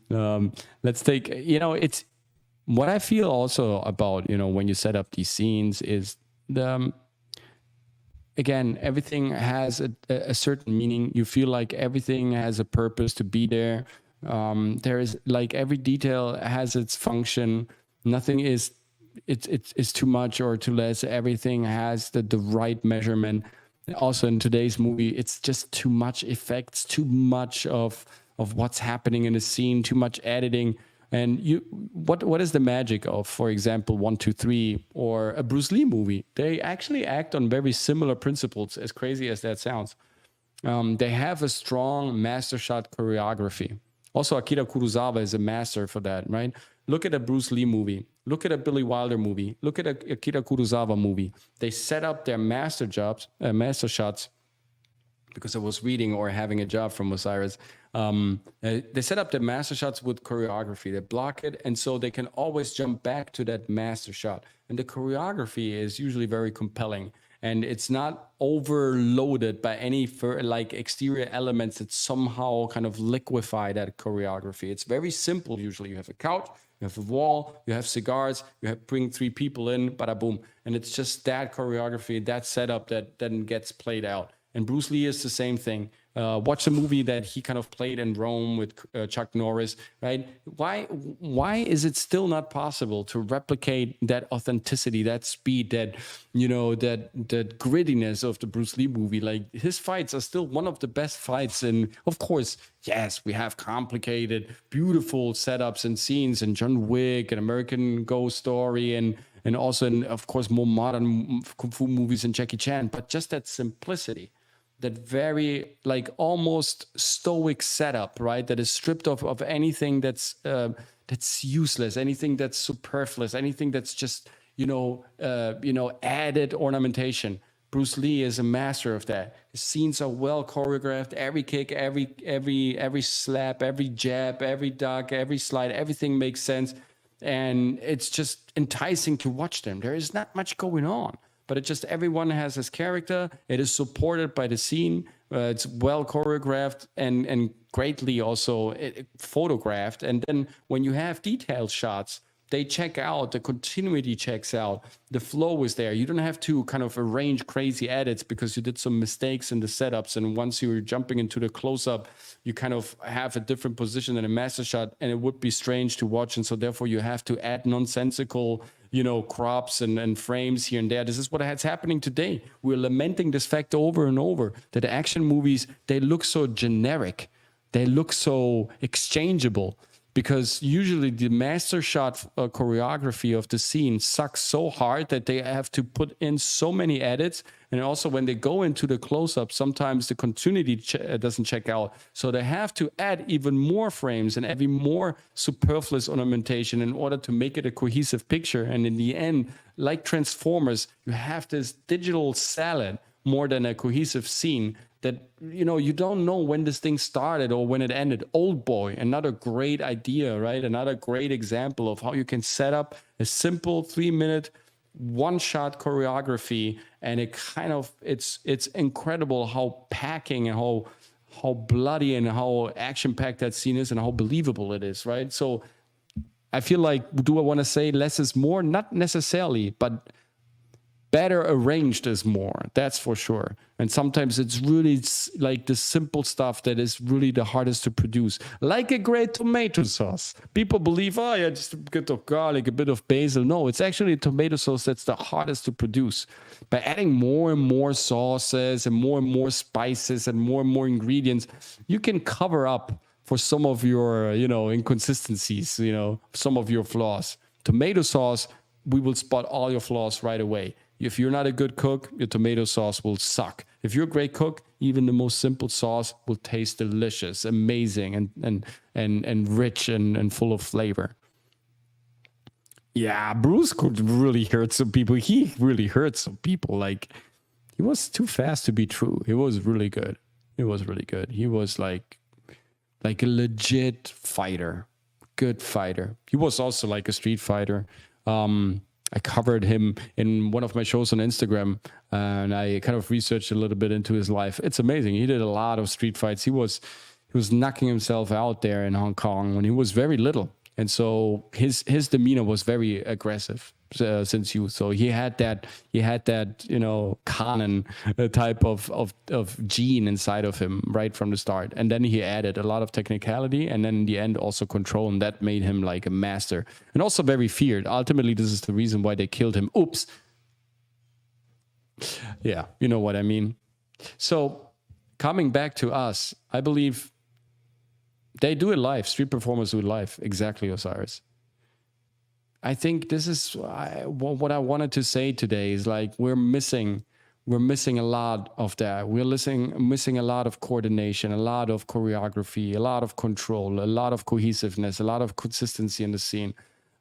Let's take, it's what I feel also about, when you set up these scenes is again, everything has a certain meaning. You feel like everything has a purpose to be there. There is like every detail has its function. Nothing is it's too much or too less. Everything has the right measurement. Also in today's movie, it's just too much effects, too much of what's happening in the scene, too much editing. And what is the magic of, for example, 1, 2, 3 or a Bruce Lee movie? They actually act on very similar principles, as crazy as that sounds. They have a strong master shot choreography. Also, Akira Kurosawa is a master for that, right? Look at a Bruce Lee movie. Look at a Billy Wilder movie. Look at a Akira Kurosawa movie. They set up their master shots, because I was reading or having a job from Osiris. They set up the master shots with choreography. They block it, and so they can always jump back to that master shot. And the choreography is usually very compelling, and it's not overloaded by any exterior elements that somehow kind of liquefy that choreography. It's very simple. Usually, you have a couch, you have a wall, you have cigars, bring 3 people in, bada boom, and it's just that choreography, that setup that then gets played out. And Bruce Lee is the same thing. Watch a movie that he kind of played in Rome with Chuck Norris, right? Why is it still not possible to replicate that authenticity, that speed, that that grittiness of the Bruce Lee movie? Like, his fights are still one of the best fights. And of course, yes, we have complicated, beautiful setups and scenes in John Wick and American Ghost Story and also in, of course, more modern kung fu movies and Jackie Chan. But just that simplicity, that very almost stoic setup, right? That is stripped of anything that's useless, anything that's superfluous, anything that's just added ornamentation. Bruce Lee is a master of that. His scenes are well choreographed. Every kick, every slap, every jab, every duck, every slide, everything makes sense, and it's just enticing to watch them. There is not much going on, but it's just everyone has his character. It is supported by the scene. It's well choreographed and greatly also photographed. And then when you have detailed shots, they check out, the continuity checks out, the flow is there. You don't have to kind of arrange crazy edits because you did some mistakes in the setups. And once you're jumping into the close-up, you kind of have a different position than a master shot, and it would be strange to watch. And so therefore you have to add nonsensical, crops and frames here and there. This is what's happening today. We're lamenting this fact over and over, that action movies, they look so generic. They look so exchangeable, because usually the master shot choreography of the scene sucks so hard that they have to put in so many edits. And also when they go into the close-up, sometimes the continuity doesn't check out. So they have to add even more frames and even more superfluous ornamentation in order to make it a cohesive picture. And in the end, like Transformers, you have this digital salad more than a cohesive scene that, you don't know when this thing started or when it ended. Old Boy, another great idea, right? Another great example of how you can set up a simple 3-minute one-shot choreography, and it's incredible how packing and how bloody and how action-packed that scene is and how believable it is, right? So I feel like, do I want to say less is more? Not necessarily, but better arranged is more, that's for sure. And sometimes it's really like the simple stuff that is really the hardest to produce, like a great tomato sauce. People believe, just a bit of garlic, a bit of basil. No, it's actually a tomato sauce that's the hardest to produce. By adding more and more sauces and more spices and more ingredients, you can cover up for some of your, inconsistencies, some of your flaws. Tomato sauce, we will spot all your flaws right away. If you're not a good cook, your tomato sauce will suck. If you're a great cook, even the most simple sauce will taste delicious, amazing, and rich and full of flavor. Yeah, Bruce could really hurt some people. He really hurt some people. Like, he was too fast to be true. He was really good. He was like a legit fighter, good fighter. He was also like a street fighter. I covered him in one of my shows on Instagram, and I kind of researched a little bit into his life. It's amazing. He did a lot of street fights. He was knocking himself out there in Hong Kong when he was very little. And so his demeanor was very aggressive since youth. So he had that Conan type of gene inside of him right from the start. And then he added a lot of technicality, and then in the end also control, and that made him like a master. And also very feared. Ultimately, this is the reason why they killed him. Oops. Yeah, you know what I mean. So coming back to us, I believe they do it live. Street performers do it live. Exactly, Osiris. I think this is what I wanted to say today is like we're missing a lot of that. We're missing a lot of coordination, a lot of choreography, a lot of control, a lot of cohesiveness, a lot of consistency in the scene.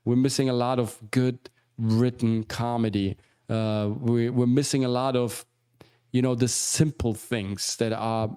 We're missing a lot of good written comedy. We're missing a lot of, the simple things that are,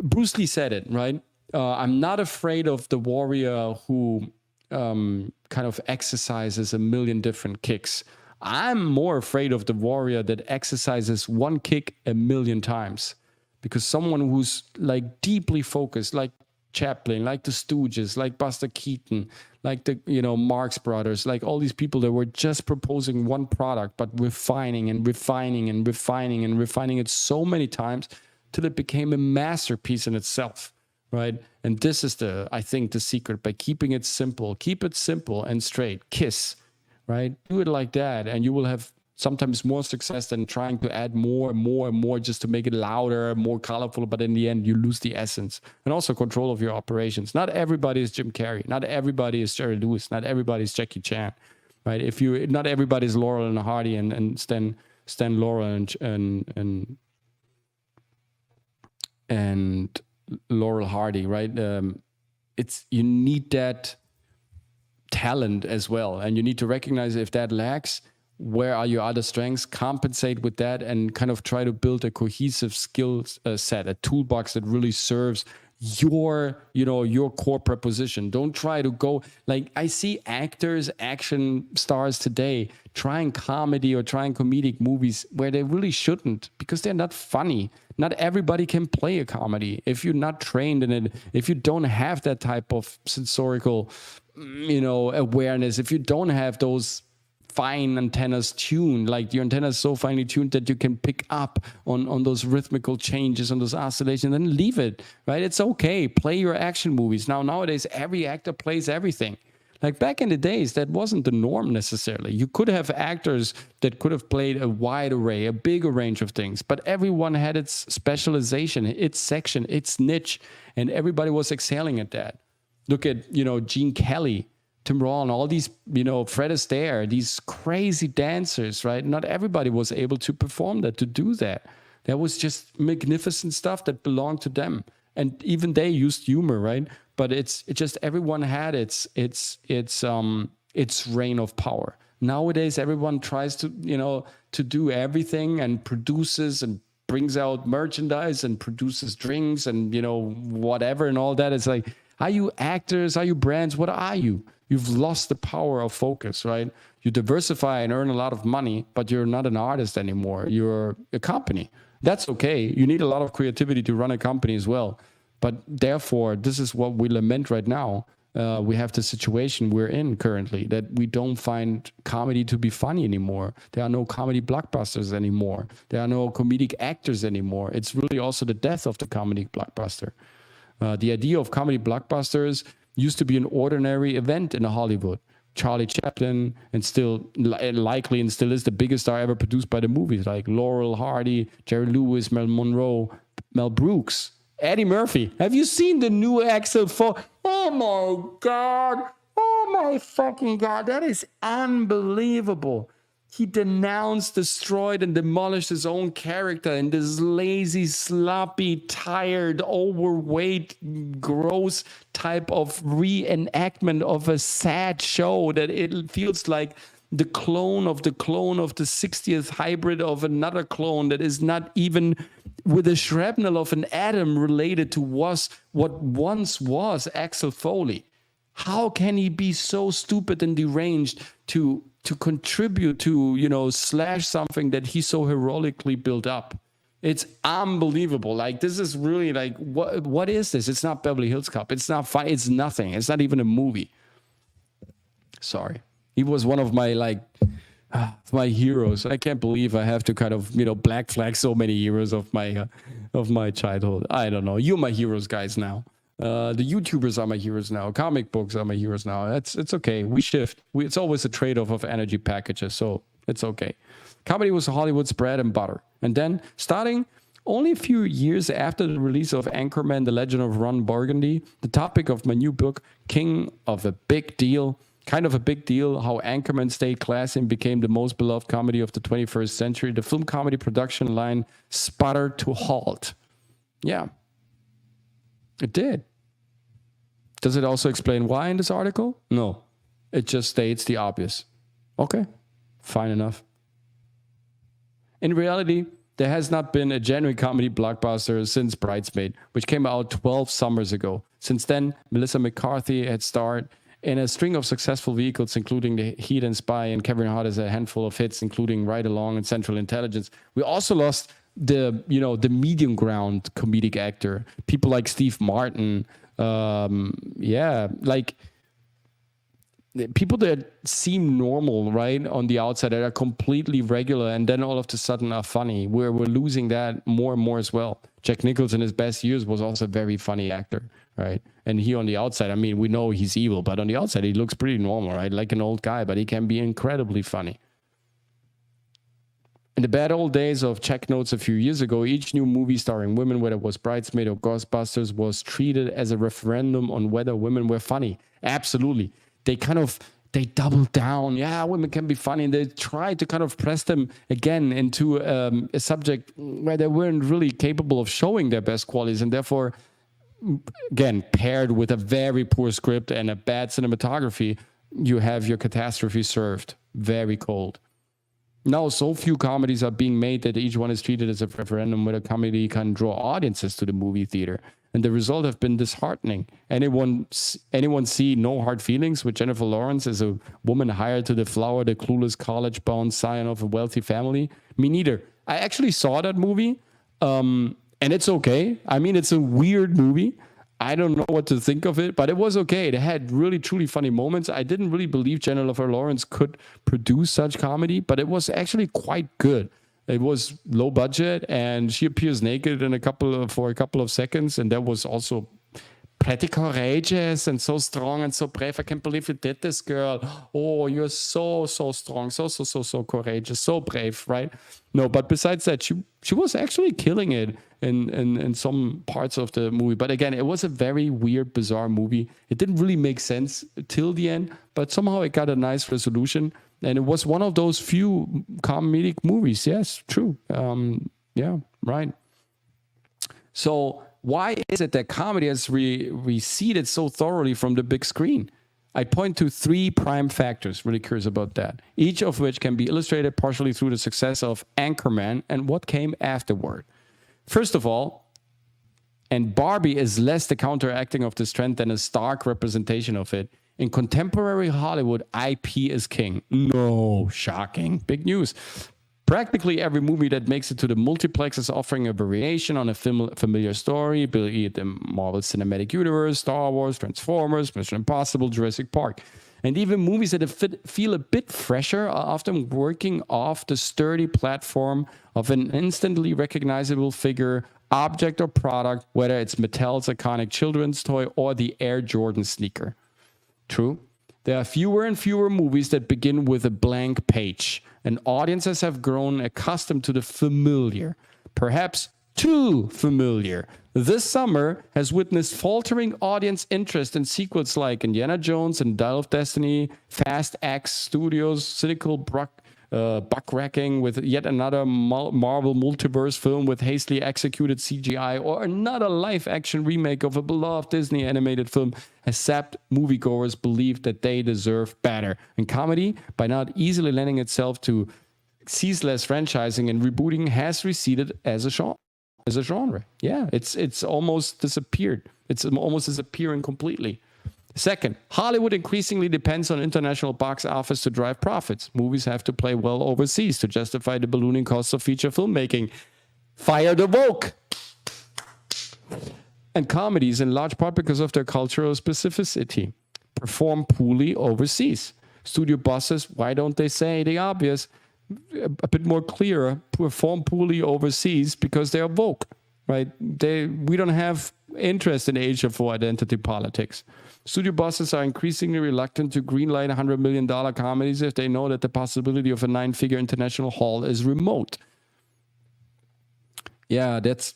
Bruce Lee said it, right? I'm not afraid of the warrior who kind of exercises a million different kicks. I'm more afraid of the warrior that exercises one kick a million times, because someone who's like deeply focused, like Chaplin, like the Stooges, like Buster Keaton, like the Marx Brothers, like all these people that were just proposing one product but refining and refining and refining and refining it so many times till it became a masterpiece in itself. Right. And this is I think the secret, by keeping it simple. Keep it simple and straight. KISS. Right. Do it like that. And you will have sometimes more success than trying to add more and more and more just to make it louder, more colorful. But in the end, you lose the essence and also control of your operations. Not everybody is Jim Carrey. Not everybody is Jerry Lewis. Not everybody is Jackie Chan. Right. Not everybody is Laurel and Hardy and Stan Laurel and Laurel Hardy, right? You need that talent as well, and you need to recognize if that lacks, where are your other strengths, compensate with that, and kind of try to build a cohesive skill set, a toolbox that really serves your core proposition. Don't try to go, like I see actors, action stars today trying comedy or trying comedic movies where they really shouldn't, because they're not funny. Not everybody can play a comedy. If you're not trained in it, if you don't have that type of sensorical, awareness, if you don't have those fine antennas tuned, like your antenna is so finely tuned that you can pick up on those rhythmical changes, on those oscillations, then leave it, right? It's okay. Play your action movies. Nowadays, every actor plays everything. Like back in the days, that wasn't the norm necessarily. You could have actors that could have played a wide array, a bigger range of things, but everyone had its specialization, its section, its niche, and everybody was excelling at that. Look at, Gene Kelly, Tim Rohn, all these, Fred Astaire, these crazy dancers, right? Not everybody was able to perform that, to do that. That was just magnificent stuff that belonged to them. And even they used humor, right? But it's just everyone had its reign of power. Nowadays, everyone tries to do everything and produces and brings out merchandise and produces drinks and whatever and all that. It's like, are you actors? Are you brands? What are you? You've lost the power of focus, right? You diversify and earn a lot of money, but you're not an artist anymore. You're a company. That's okay. You need a lot of creativity to run a company as well. But therefore, this is what we lament right now. We have the situation we're in currently, that we don't find comedy to be funny anymore. There are no comedy blockbusters anymore. There are no comedic actors anymore. It's really also the death of the comedy blockbuster. The idea of comedy blockbusters used to be an ordinary event in Hollywood. Charlie Chaplin, and still likely and still is the biggest star ever produced by the movies, like Laurel Hardy, Jerry Lewis, Mel Monroe, Mel Brooks, Eddie Murphy. Have you seen the new Axel Foley? Oh my God. Oh my fucking God. That is unbelievable. He denounced, destroyed, and demolished his own character in this lazy, sloppy, tired, overweight, gross type of reenactment of a sad show that it feels like the clone of the 60th hybrid of another clone that is not even with a shrapnel of an atom related to what once was Axel Foley. How can he be so stupid and deranged to contribute to, slash something that he so heroically built up? It's unbelievable. Like, this is really like, what is this? It's not Beverly Hills Cop. It's not fun. It's nothing. It's not even a movie. Sorry. He was one of my my heroes. I can't believe I have to kind of, black flag so many heroes of my childhood. I don't know. You're my heroes, guys, now. The YouTubers are my heroes now. Comic books are my heroes now. It's okay. We shift. It's always a trade-off of energy packages, so it's okay. Comedy was Hollywood's bread and butter. And then, starting only a few years after the release of Anchorman, The Legend of Ron Burgundy, the topic of my new book, King of a Big Deal, kind of a big deal, how Anchorman stayed classy and became the most beloved comedy of the 21st century, the film comedy production line sputtered to halt. Yeah, it did. Does it also explain why in this article? No. It just states the obvious. Okay, fine enough. In reality, there has not been a genuine comedy blockbuster since Bridesmaid, which came out 12 summers ago. Since then, Melissa McCarthy had starred in a string of successful vehicles, including The Heat and Spy, and Kevin Hart has a handful of hits, including Ride Along and Central Intelligence. We also lost the medium ground comedic actor. People like Steve Martin, like people that seem normal, right, on the outside, that are completely regular, and then all of a sudden are funny. We're losing that more and more as well. Jack Nicholson in his best years was also a very funny actor, right? And he on the outside, I mean, we know he's evil, but on the outside, he looks pretty normal, right? Like an old guy, but he can be incredibly funny. In the bad old days of check notes a few years ago, each new movie starring women, whether it was Bridesmaid or Ghostbusters, was treated as a referendum on whether women were funny. Absolutely. They doubled down. Yeah, women can be funny. And they tried to kind of press them again into a subject where they weren't really capable of showing their best qualities. And therefore, again, paired with a very poor script and a bad cinematography, you have your catastrophe served. Very cold. Now, so few comedies are being made that each one is treated as a referendum whether comedy can draw audiences to the movie theater. And the result have been disheartening. Anyone see No Hard Feelings with Jennifer Lawrence as a woman hired to deflower the clueless college-bound scion of a wealthy family? Me neither. I actually saw that movie, and it's okay. I mean, it's a weird movie. I don't know what to think of it, but it was okay. It had really, truly funny moments. I didn't really believe Jennifer Lawrence could produce such comedy, but it was actually quite good. It was low budget, and she appears naked for a couple of seconds, and that was also pretty courageous and so strong and so brave. I can't believe you did this, girl. Oh, you're so strong, so courageous, so brave, right? No, but besides that, she was actually killing it in some parts of the movie. But again, it was a very weird, bizarre movie. It didn't really make sense till the end, but somehow it got a nice resolution. And it was one of those few comedic movies. Yes, true. Yeah, right. So why is it that comedy has receded so thoroughly from the big screen? I point to 3 prime factors, really curious about that, each of which can be illustrated partially through the success of Anchorman and what came afterward. First of all, and Barbie is less the counteracting of this trend than a stark representation of it, in contemporary Hollywood, IP is king. No, shocking. Big news. Practically every movie that makes it to the multiplex is offering a variation on a familiar story, be it the Marvel Cinematic Universe, Star Wars, Transformers, Mission Impossible, Jurassic Park. And even movies that feel a bit fresher are often working off the sturdy platform of an instantly recognizable figure, object, or product, whether it's Mattel's iconic children's toy or the Air Jordan sneaker. True. There are fewer and fewer movies that begin with a blank page, and audiences have grown accustomed to the familiar, perhaps too familiar. This summer has witnessed faltering audience interest in sequels like Indiana Jones and Dial of Destiny, Fast X Studios' cynical buck-racking with yet another Marvel multiverse film with hastily executed CGI, or another live-action remake of a beloved Disney animated film has sapped moviegoers' belief that they deserve better. And comedy, by not easily lending itself to ceaseless franchising and rebooting, has receded as a genre. Yeah, it's almost disappeared. It's almost disappearing completely. Second, Hollywood increasingly depends on international box office to drive profits. Movies have to play well overseas to justify the ballooning costs of feature filmmaking. Fire the woke! And comedies, in large part because of their cultural specificity, perform poorly overseas. Studio bosses, why don't they say the obvious, a bit more clearer, perform poorly overseas because they are woke, right? We don't have interest in Asia for identity politics. Studio bosses are increasingly reluctant to greenlight $100 million comedies if they know that the possibility of a 9-figure international haul is remote. Yeah, that's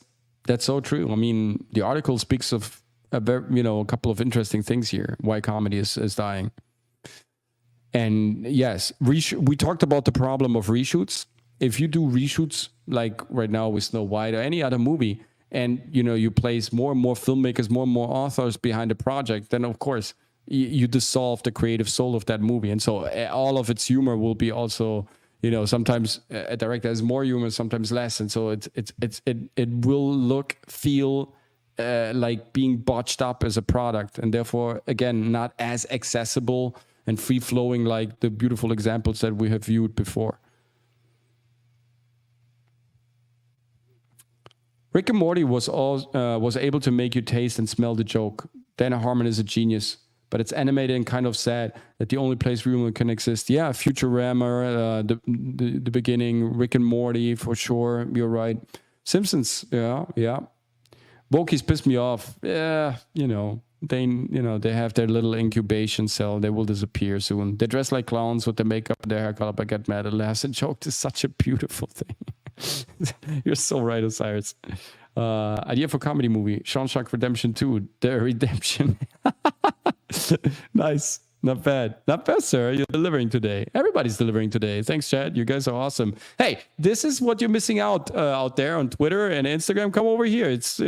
so true. I mean, the article speaks of a couple of interesting things here, why comedy is dying. And yes, we talked about the problem of reshoots. If you do reshoots, like right now with Snow White or any other movie, and you place more and more filmmakers, more and more authors behind the project, then of course you dissolve the creative soul of that movie. And so all of its humor will be also, sometimes a director has more humor, sometimes less. And so it will feel like being botched up as a product, and therefore, again, not as accessible and free-flowing like the beautiful examples that we have viewed before. Rick and Morty was able to make you taste and smell the joke. Dana Harmon is a genius, but it's animated and kind of sad that the only place humor can exist. Yeah, Futurama, the beginning, Rick and Morty for sure. You're right. Simpsons, yeah. Wokies piss me off. Yeah, they have their little incubation cell. They will disappear soon. They dress like clowns with their makeup and their hair color. I get mad at laughs and joke is such a beautiful thing. You're so right, Osiris. Idea for comedy movie: Shawshank Redemption 2, The Redemption. Nice. Not bad, sir. You're delivering today. Everybody's delivering today. Thanks, Chad. You guys are awesome. Hey, this is what you're missing out there on Twitter and Instagram. Come over here. It's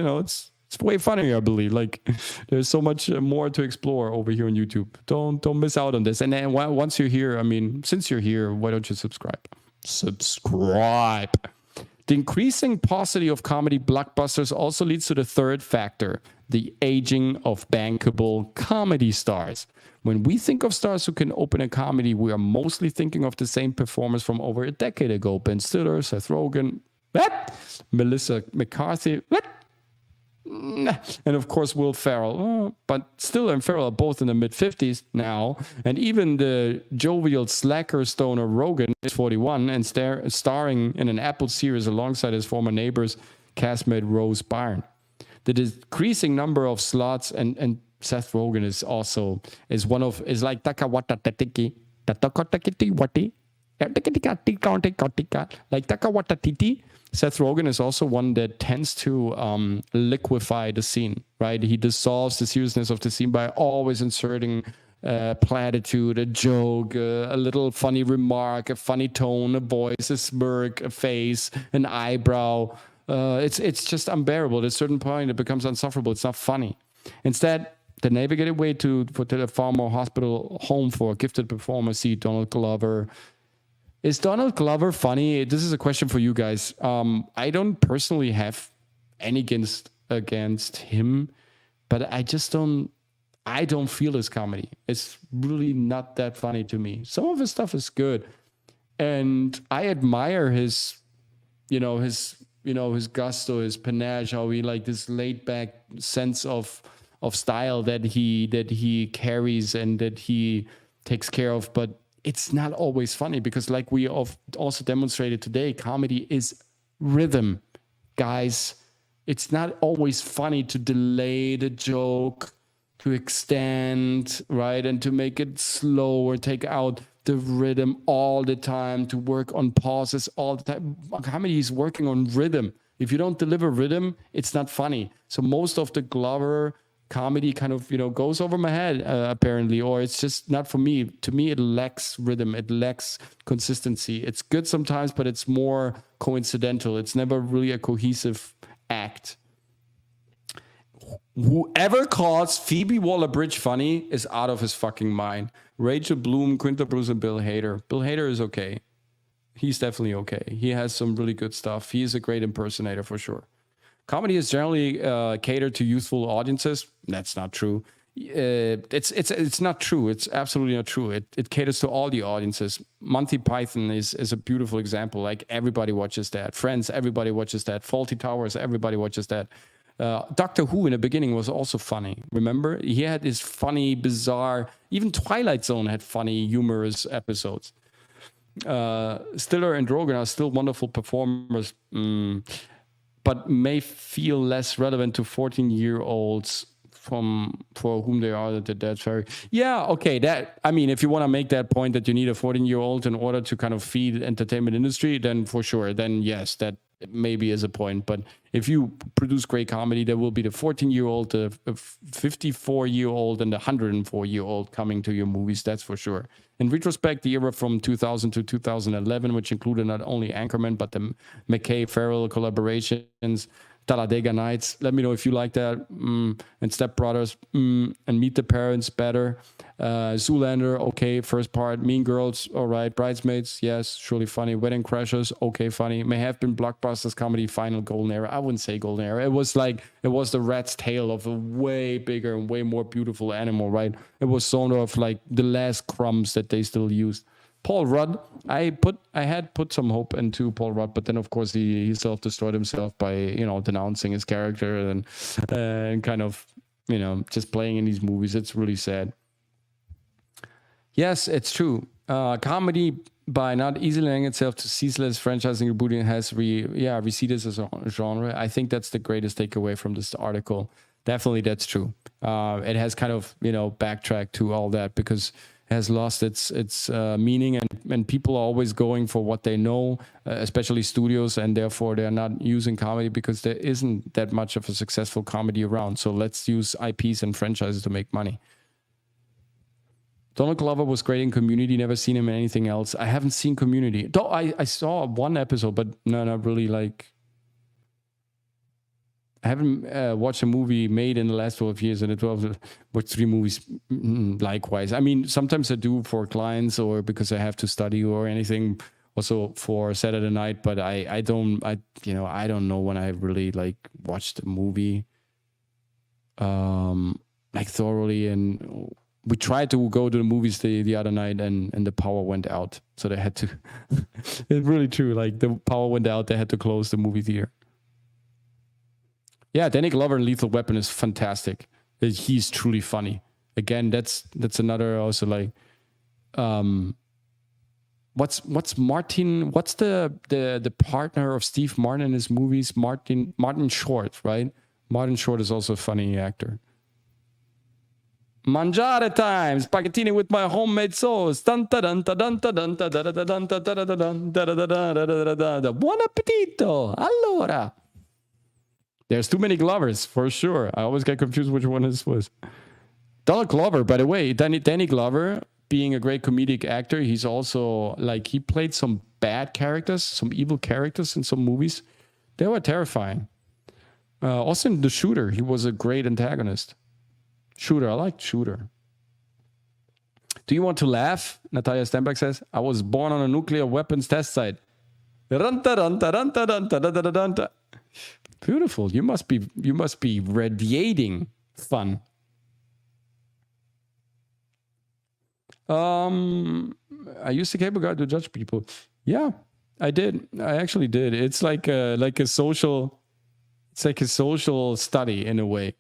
way funnier, I believe. Like, there's so much more to explore over here on YouTube. Don't miss out on this. And then once you're here, since you're here, why don't you subscribe? The increasing paucity of comedy blockbusters also leads to the third factor, the aging of bankable comedy stars. When we think of stars who can open a comedy, we are mostly thinking of the same performers from over a decade ago. Ben Stiller, Seth Rogen, Melissa McCarthy, and of course Will Ferrell. But Stiller and Ferrell are both in the mid-50s now, and even the jovial slacker stoner Rogen is 41 and starring in an Apple series alongside his former neighbors castmate Rose Byrne. the decreasing number of slots, and Seth Rogen is like Takawata Tatiki, Tatakotaki Wati, like Takawata Titi. Seth Rogen is also one that tends to liquefy the scene, right? He dissolves the seriousness of the scene by always inserting platitude, a joke, a little funny remark, a funny tone, a voice, a smirk, a face, an eyebrow. It's just unbearable. At a certain point, it becomes insufferable. It's not funny. Instead, the navigated way to a far more hospital home for a gifted performer, see Donald Glover. Is Donald Glover funny? This is a question for you guys. I don't personally have any against him, but I don't feel his comedy. It's really not that funny to me. Some of his stuff is good, and I admire his gusto, his panache, how he like this laid back sense of style that he carries and that he takes care of, but it's not always funny because, like we also demonstrated today, comedy is rhythm, guys. It's not always funny to delay the joke, to extend, right, and to make it slow or take out the rhythm all the time, to work on pauses all the time. Comedy is working on rhythm. If you don't deliver rhythm, it's not funny. So most of the Glover comedy kind of, goes over my head, apparently, or it's just not for me. To me, it lacks rhythm. It lacks consistency. It's good sometimes, but it's more coincidental. It's never really a cohesive act. Whoever calls Phoebe Waller-Bridge funny is out of his fucking mind. Rachel Bloom, Quinta Bruce, and Bill Hader. Bill Hader is okay. He's definitely okay. He has some really good stuff. He is a great impersonator for sure. Comedy is generally catered to youthful audiences. That's not true. It's not true. It's absolutely not true. It caters to all the audiences. Monty Python is a beautiful example. Like, everybody watches that. Friends, everybody watches that. Fawlty Towers, everybody watches that. Doctor Who in the beginning was also funny. Remember? He had this funny, bizarre... Even Twilight Zone had funny, humorous episodes. Stiller and Rogen are still wonderful performers, but may feel less relevant to 14-year-olds for whom they are. That's very... Yeah, okay. If you want to make that point that you need a 14-year-old in order to kind of feed the entertainment industry, then for sure, then yes, that maybe is a point. But if you produce great comedy, there will be the 14-year-old, the 54-year-old, and the 104-year-old coming to your movies. That's for sure. In retrospect, the era from 2000 to 2011, which included not only Anchorman, but the McKay-Farrell collaborations, Talladega Nights, let me know if you like that, and Step Brothers, and Meet the Parents, better. Zoolander, okay, first part. Mean Girls, all right. Bridesmaids, yes, surely funny. Wedding Crashers, okay, funny. May have been Blockbusters comedy final golden era. I wouldn't say golden era. It was the rat's tail of a way bigger and way more beautiful animal, right? It was sort of like the last crumbs that they still used. Paul Rudd, I had put some hope into Paul Rudd, but then of course he self-destroyed himself by denouncing his character and kind of just playing in these movies. It's really sad. Yes, it's true. Comedy, by not easily lending itself to ceaseless franchising rebooting, has receded as a genre. I think that's the greatest takeaway from this article. Definitely, that's true. It has kind of backtracked to all that because has lost its meaning, and people are always going for what they know, especially studios, and therefore they're not using comedy because there isn't that much of a successful comedy around. So let's use IPs and franchises to make money. Donald Glover was great in Community. Never seen him in anything else. I haven't seen Community. Though I saw one episode, but no, not really. Like, I haven't watched a movie made in the last 12 years, and it was 3 movies likewise. I mean, sometimes I do for clients or because I have to study or anything, also for Saturday night, but I don't know when I really like watched a movie like thoroughly. And we tried to go to the movies the other night, and the power went out, so they had to it's really true, like the power went out, they had to close the movie theater. Yeah, Danny Glover in Lethal Weapon is fantastic. He's truly funny. Again, that's another also like, what's Martin? What's the partner of Steve Martin in his movies? Martin Short, right? Martin Short is also a funny actor. Mangiare time, spaghettini with my homemade sauce. Buon appetito. Allora. There's too many Glovers, for sure. I always get confused which one this was. Donald Glover, by the way, Danny Glover, being a great comedic actor, he's also, like, he played some bad characters, some evil characters in some movies. They were terrifying. Also in The Shooter, he was a great antagonist. Shooter, I liked Shooter. Do you want to laugh? Natalia Stenberg says, I was born on a nuclear weapons test site. Beautiful. You must be radiating fun. I used the cable guide to judge people. Yeah, I did. I actually did. It's like a social study in a way.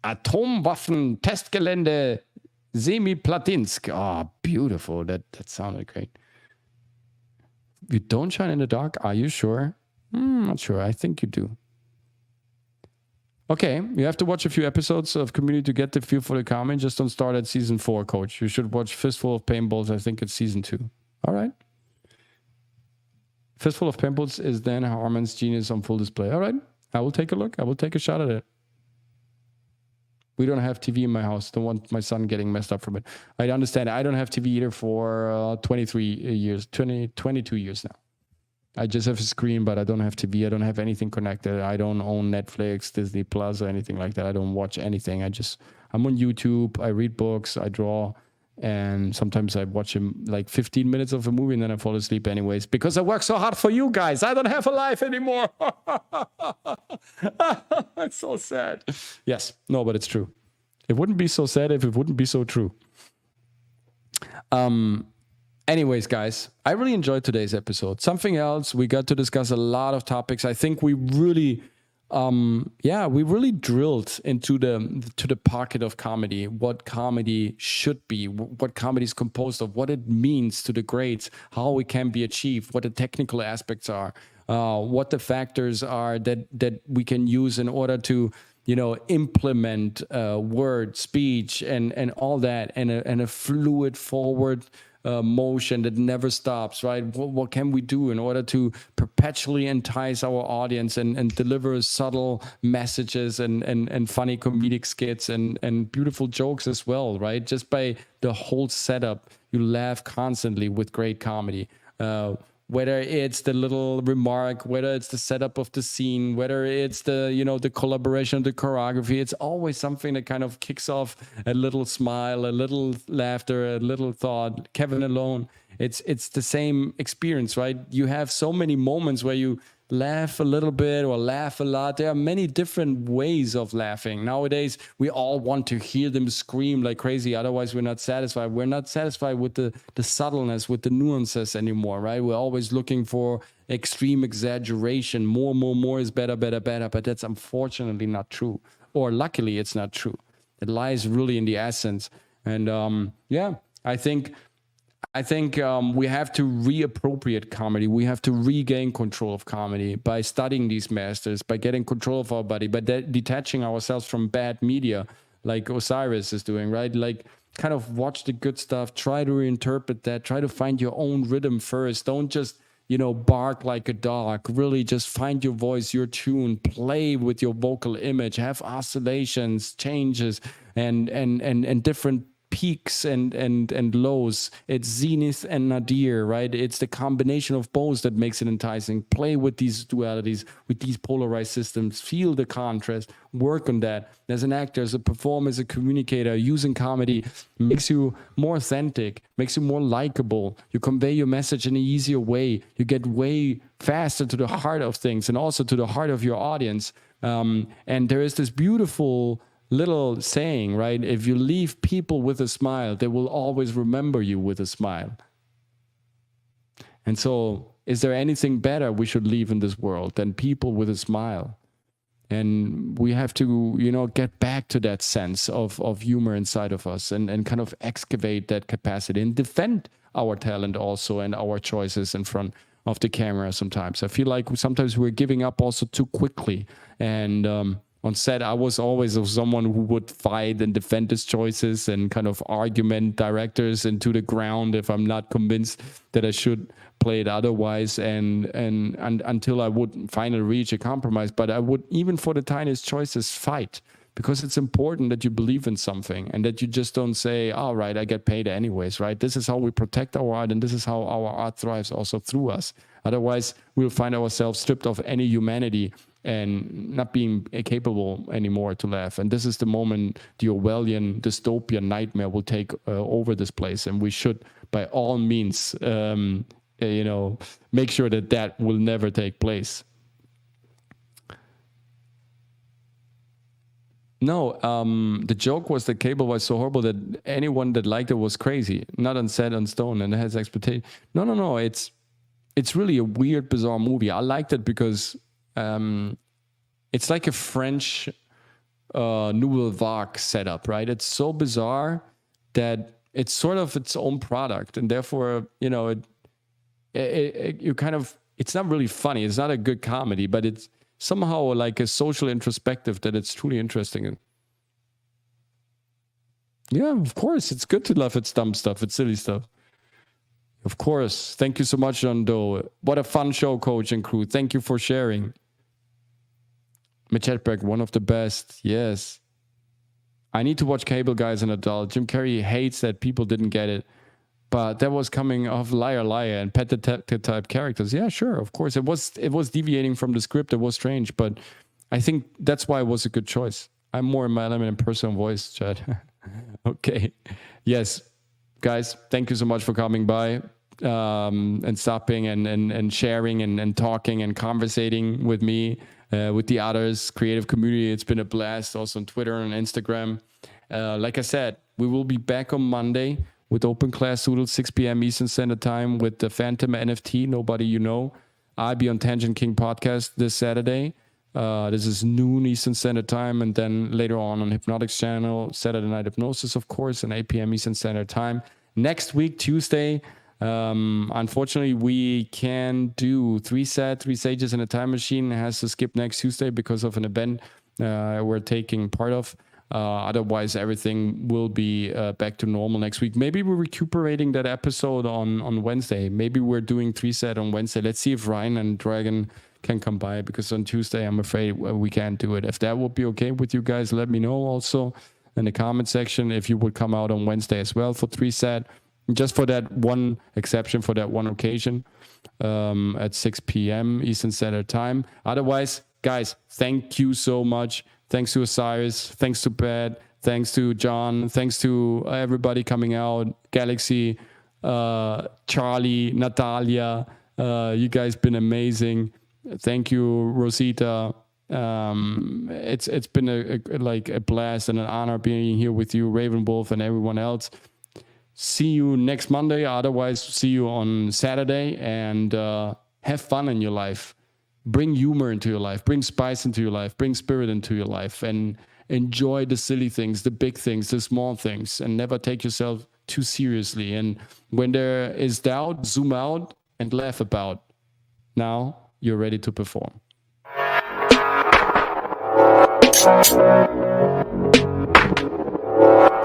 Atomwaffen-Testgelände Semiplatinsk. Oh, beautiful. That sounded great. You don't shine in the dark? Are you sure? Not sure. I think you do. Okay, you have to watch a few episodes of Community to get the feel for the comedy. Just don't start at season 4, Coach. You should watch Fistful of Paintballs. I think it's season 2. All right. Fistful of Paintballs is Dan Harmon's genius on full display. All right. I will take a look. I will take a shot at it. We don't have TV in my house. Don't want my son getting messed up from it. I understand. I don't have TV either for 22 years now. I just have a screen, but I don't have TV. I don't have anything connected. I don't own Netflix, Disney Plus, or anything like that. I don't watch anything. I'm on YouTube. I read books. I draw. And sometimes I watch like 15 minutes of a movie and then I fall asleep anyways because I work so hard for you guys. I don't have a life anymore. It's so sad. Yes. No, but it's true. It wouldn't be so sad if it wouldn't be so true. Anyways, guys, I really enjoyed today's episode. Something else, we got to discuss a lot of topics. I think we really, we really drilled into the pocket of comedy, what comedy should be, what comedy is composed of, what it means to the grades, how it can be achieved, what the technical aspects are, what the factors are that we can use in order to, implement word, speech, and all that, and a fluid forward motion that never stops, right? What can we do in order to perpetually entice our audience and deliver subtle messages and funny comedic skits and beautiful jokes as well, right? Just by the whole setup, you laugh constantly with great comedy. Whether it's the little remark, whether it's the setup of the scene, whether it's the collaboration, the choreography, it's always something that kind of kicks off a little smile, a little laughter, a little thought. Kevin alone, it's the same experience, right? You have so many moments where you laugh a little bit or laugh a lot. There are many different ways of laughing. Nowadays, we all want to hear them scream like crazy. Otherwise, we're not satisfied. We're not satisfied with the subtleness, with the nuances anymore, right? We're always looking for extreme exaggeration. More is better. But that's unfortunately not true. Or luckily, it's not true. It lies really in the essence. And I think we have to reappropriate comedy. We have to regain control of comedy by studying these masters, by getting control of our body, by detaching ourselves from bad media like Osiris is doing, right? Like kind of watch the good stuff, try to reinterpret that, try to find your own rhythm first. Don't just, bark like a dog. Really just find your voice, your tune, play with your vocal image, have oscillations, changes, and different peaks and lows. It's zenith and nadir, right? It's the combination of both that makes it enticing. Play with these dualities, with these polarized systems, feel the contrast, work on that. As an actor, as a performer, as a communicator, using comedy makes you more authentic, makes you more likable. You convey your message in an easier way. You get way faster to the heart of things and also to the heart of your audience. And there is this beautiful little saying, right? If you leave people with a smile, they will always remember you with a smile. And so, is there anything better we should leave in this world than people with a smile? And we have to, get back to that sense of humor inside of us and kind of excavate that capacity and defend our talent also and our choices in front of the camera sometimes. I feel like sometimes we're giving up also too quickly. And on set, I was always someone who would fight and defend his choices and kind of argument directors into the ground if I'm not convinced that I should play it otherwise, and until I would finally reach a compromise. But I would, even for the tiniest choices, fight, because it's important that you believe in something and that you just don't say, all right, I get paid anyways, right? This is how we protect our art, and this is how our art thrives also through us. Otherwise, we'll find ourselves stripped of any humanity and not being capable anymore to laugh. And this is the moment the Orwellian dystopian nightmare will take over this place. And we should, by all means, make sure that that will never take place. No, the joke was that Cable was so horrible that anyone that liked it was crazy, not on set on stone, and it has expectation. No. It's really a weird, bizarre movie. I liked it because it's like a French Nouvelle Vague setup, right? It's so bizarre that it's sort of its own product, and therefore, you kind of, it's not really funny. It's not a good comedy, but it's somehow like a social introspective that it's truly interesting. Yeah, of course. It's good to laugh at dumb stuff, at silly stuff. Of course. Thank you so much, John Doe. What a fun show, Coach and crew. Thank you for sharing. Mitch Hedberg, one of the best. Yes. I need to watch Cable Guy as an adult. Jim Carrey hates that people didn't get it. But that was coming off Liar Liar and Pet Detective type characters. Yeah, sure, of course. It was deviating from the script. It was strange, but I think that's why it was a good choice. I'm more in my element in personal voice, Chad. Okay. Yes, guys, thank you so much for coming by and stopping and sharing and talking and conversating with me, with the others, creative community. It's been a blast, also on Twitter and Instagram. Like I said, we will be back on Monday with Open Class Doodles, 6 p.m. Eastern Standard Time with the Phantom NFT, Nobody You Know. I'll be on Tangent King Podcast this Saturday. This is noon Eastern Standard Time, and then later on Hypnotics channel, Saturday Night Hypnosis, of course, and 8 p.m. Eastern Standard Time. Next week, Tuesday, unfortunately, we can do 3 Sages in a Time Machine. It has to skip next Tuesday because of an event we're taking part of. Otherwise, everything will be back to normal next week. Maybe we're recuperating that episode on Wednesday. Maybe we're doing 3 Sat on Wednesday. Let's see if Ryan and Dragon can come by, because on Tuesday, I'm afraid we can't do it. If that would be okay with you guys, let me know also in the comment section if you would come out on Wednesday as well for 3 Sat. Just for that one exception, for that one occasion at 6 p.m. Eastern Standard Time. Otherwise, guys, thank you so much. Thanks to Osiris, thanks to Pat, thanks to John, thanks to everybody coming out, Galaxy, Charlie, Natalia, you guys been amazing. Thank you, Rosita. It's been a blast and an honor being here with you, Raven Wolf, and everyone else. See you next Monday. Otherwise, see you on Saturday, and have fun in your life. Bring humor into your life, bring spice into your life, bring spirit into your life, and enjoy the silly things, the big things, the small things, and never take yourself too seriously. And when there is doubt, zoom out and laugh about. Now you're ready to perform.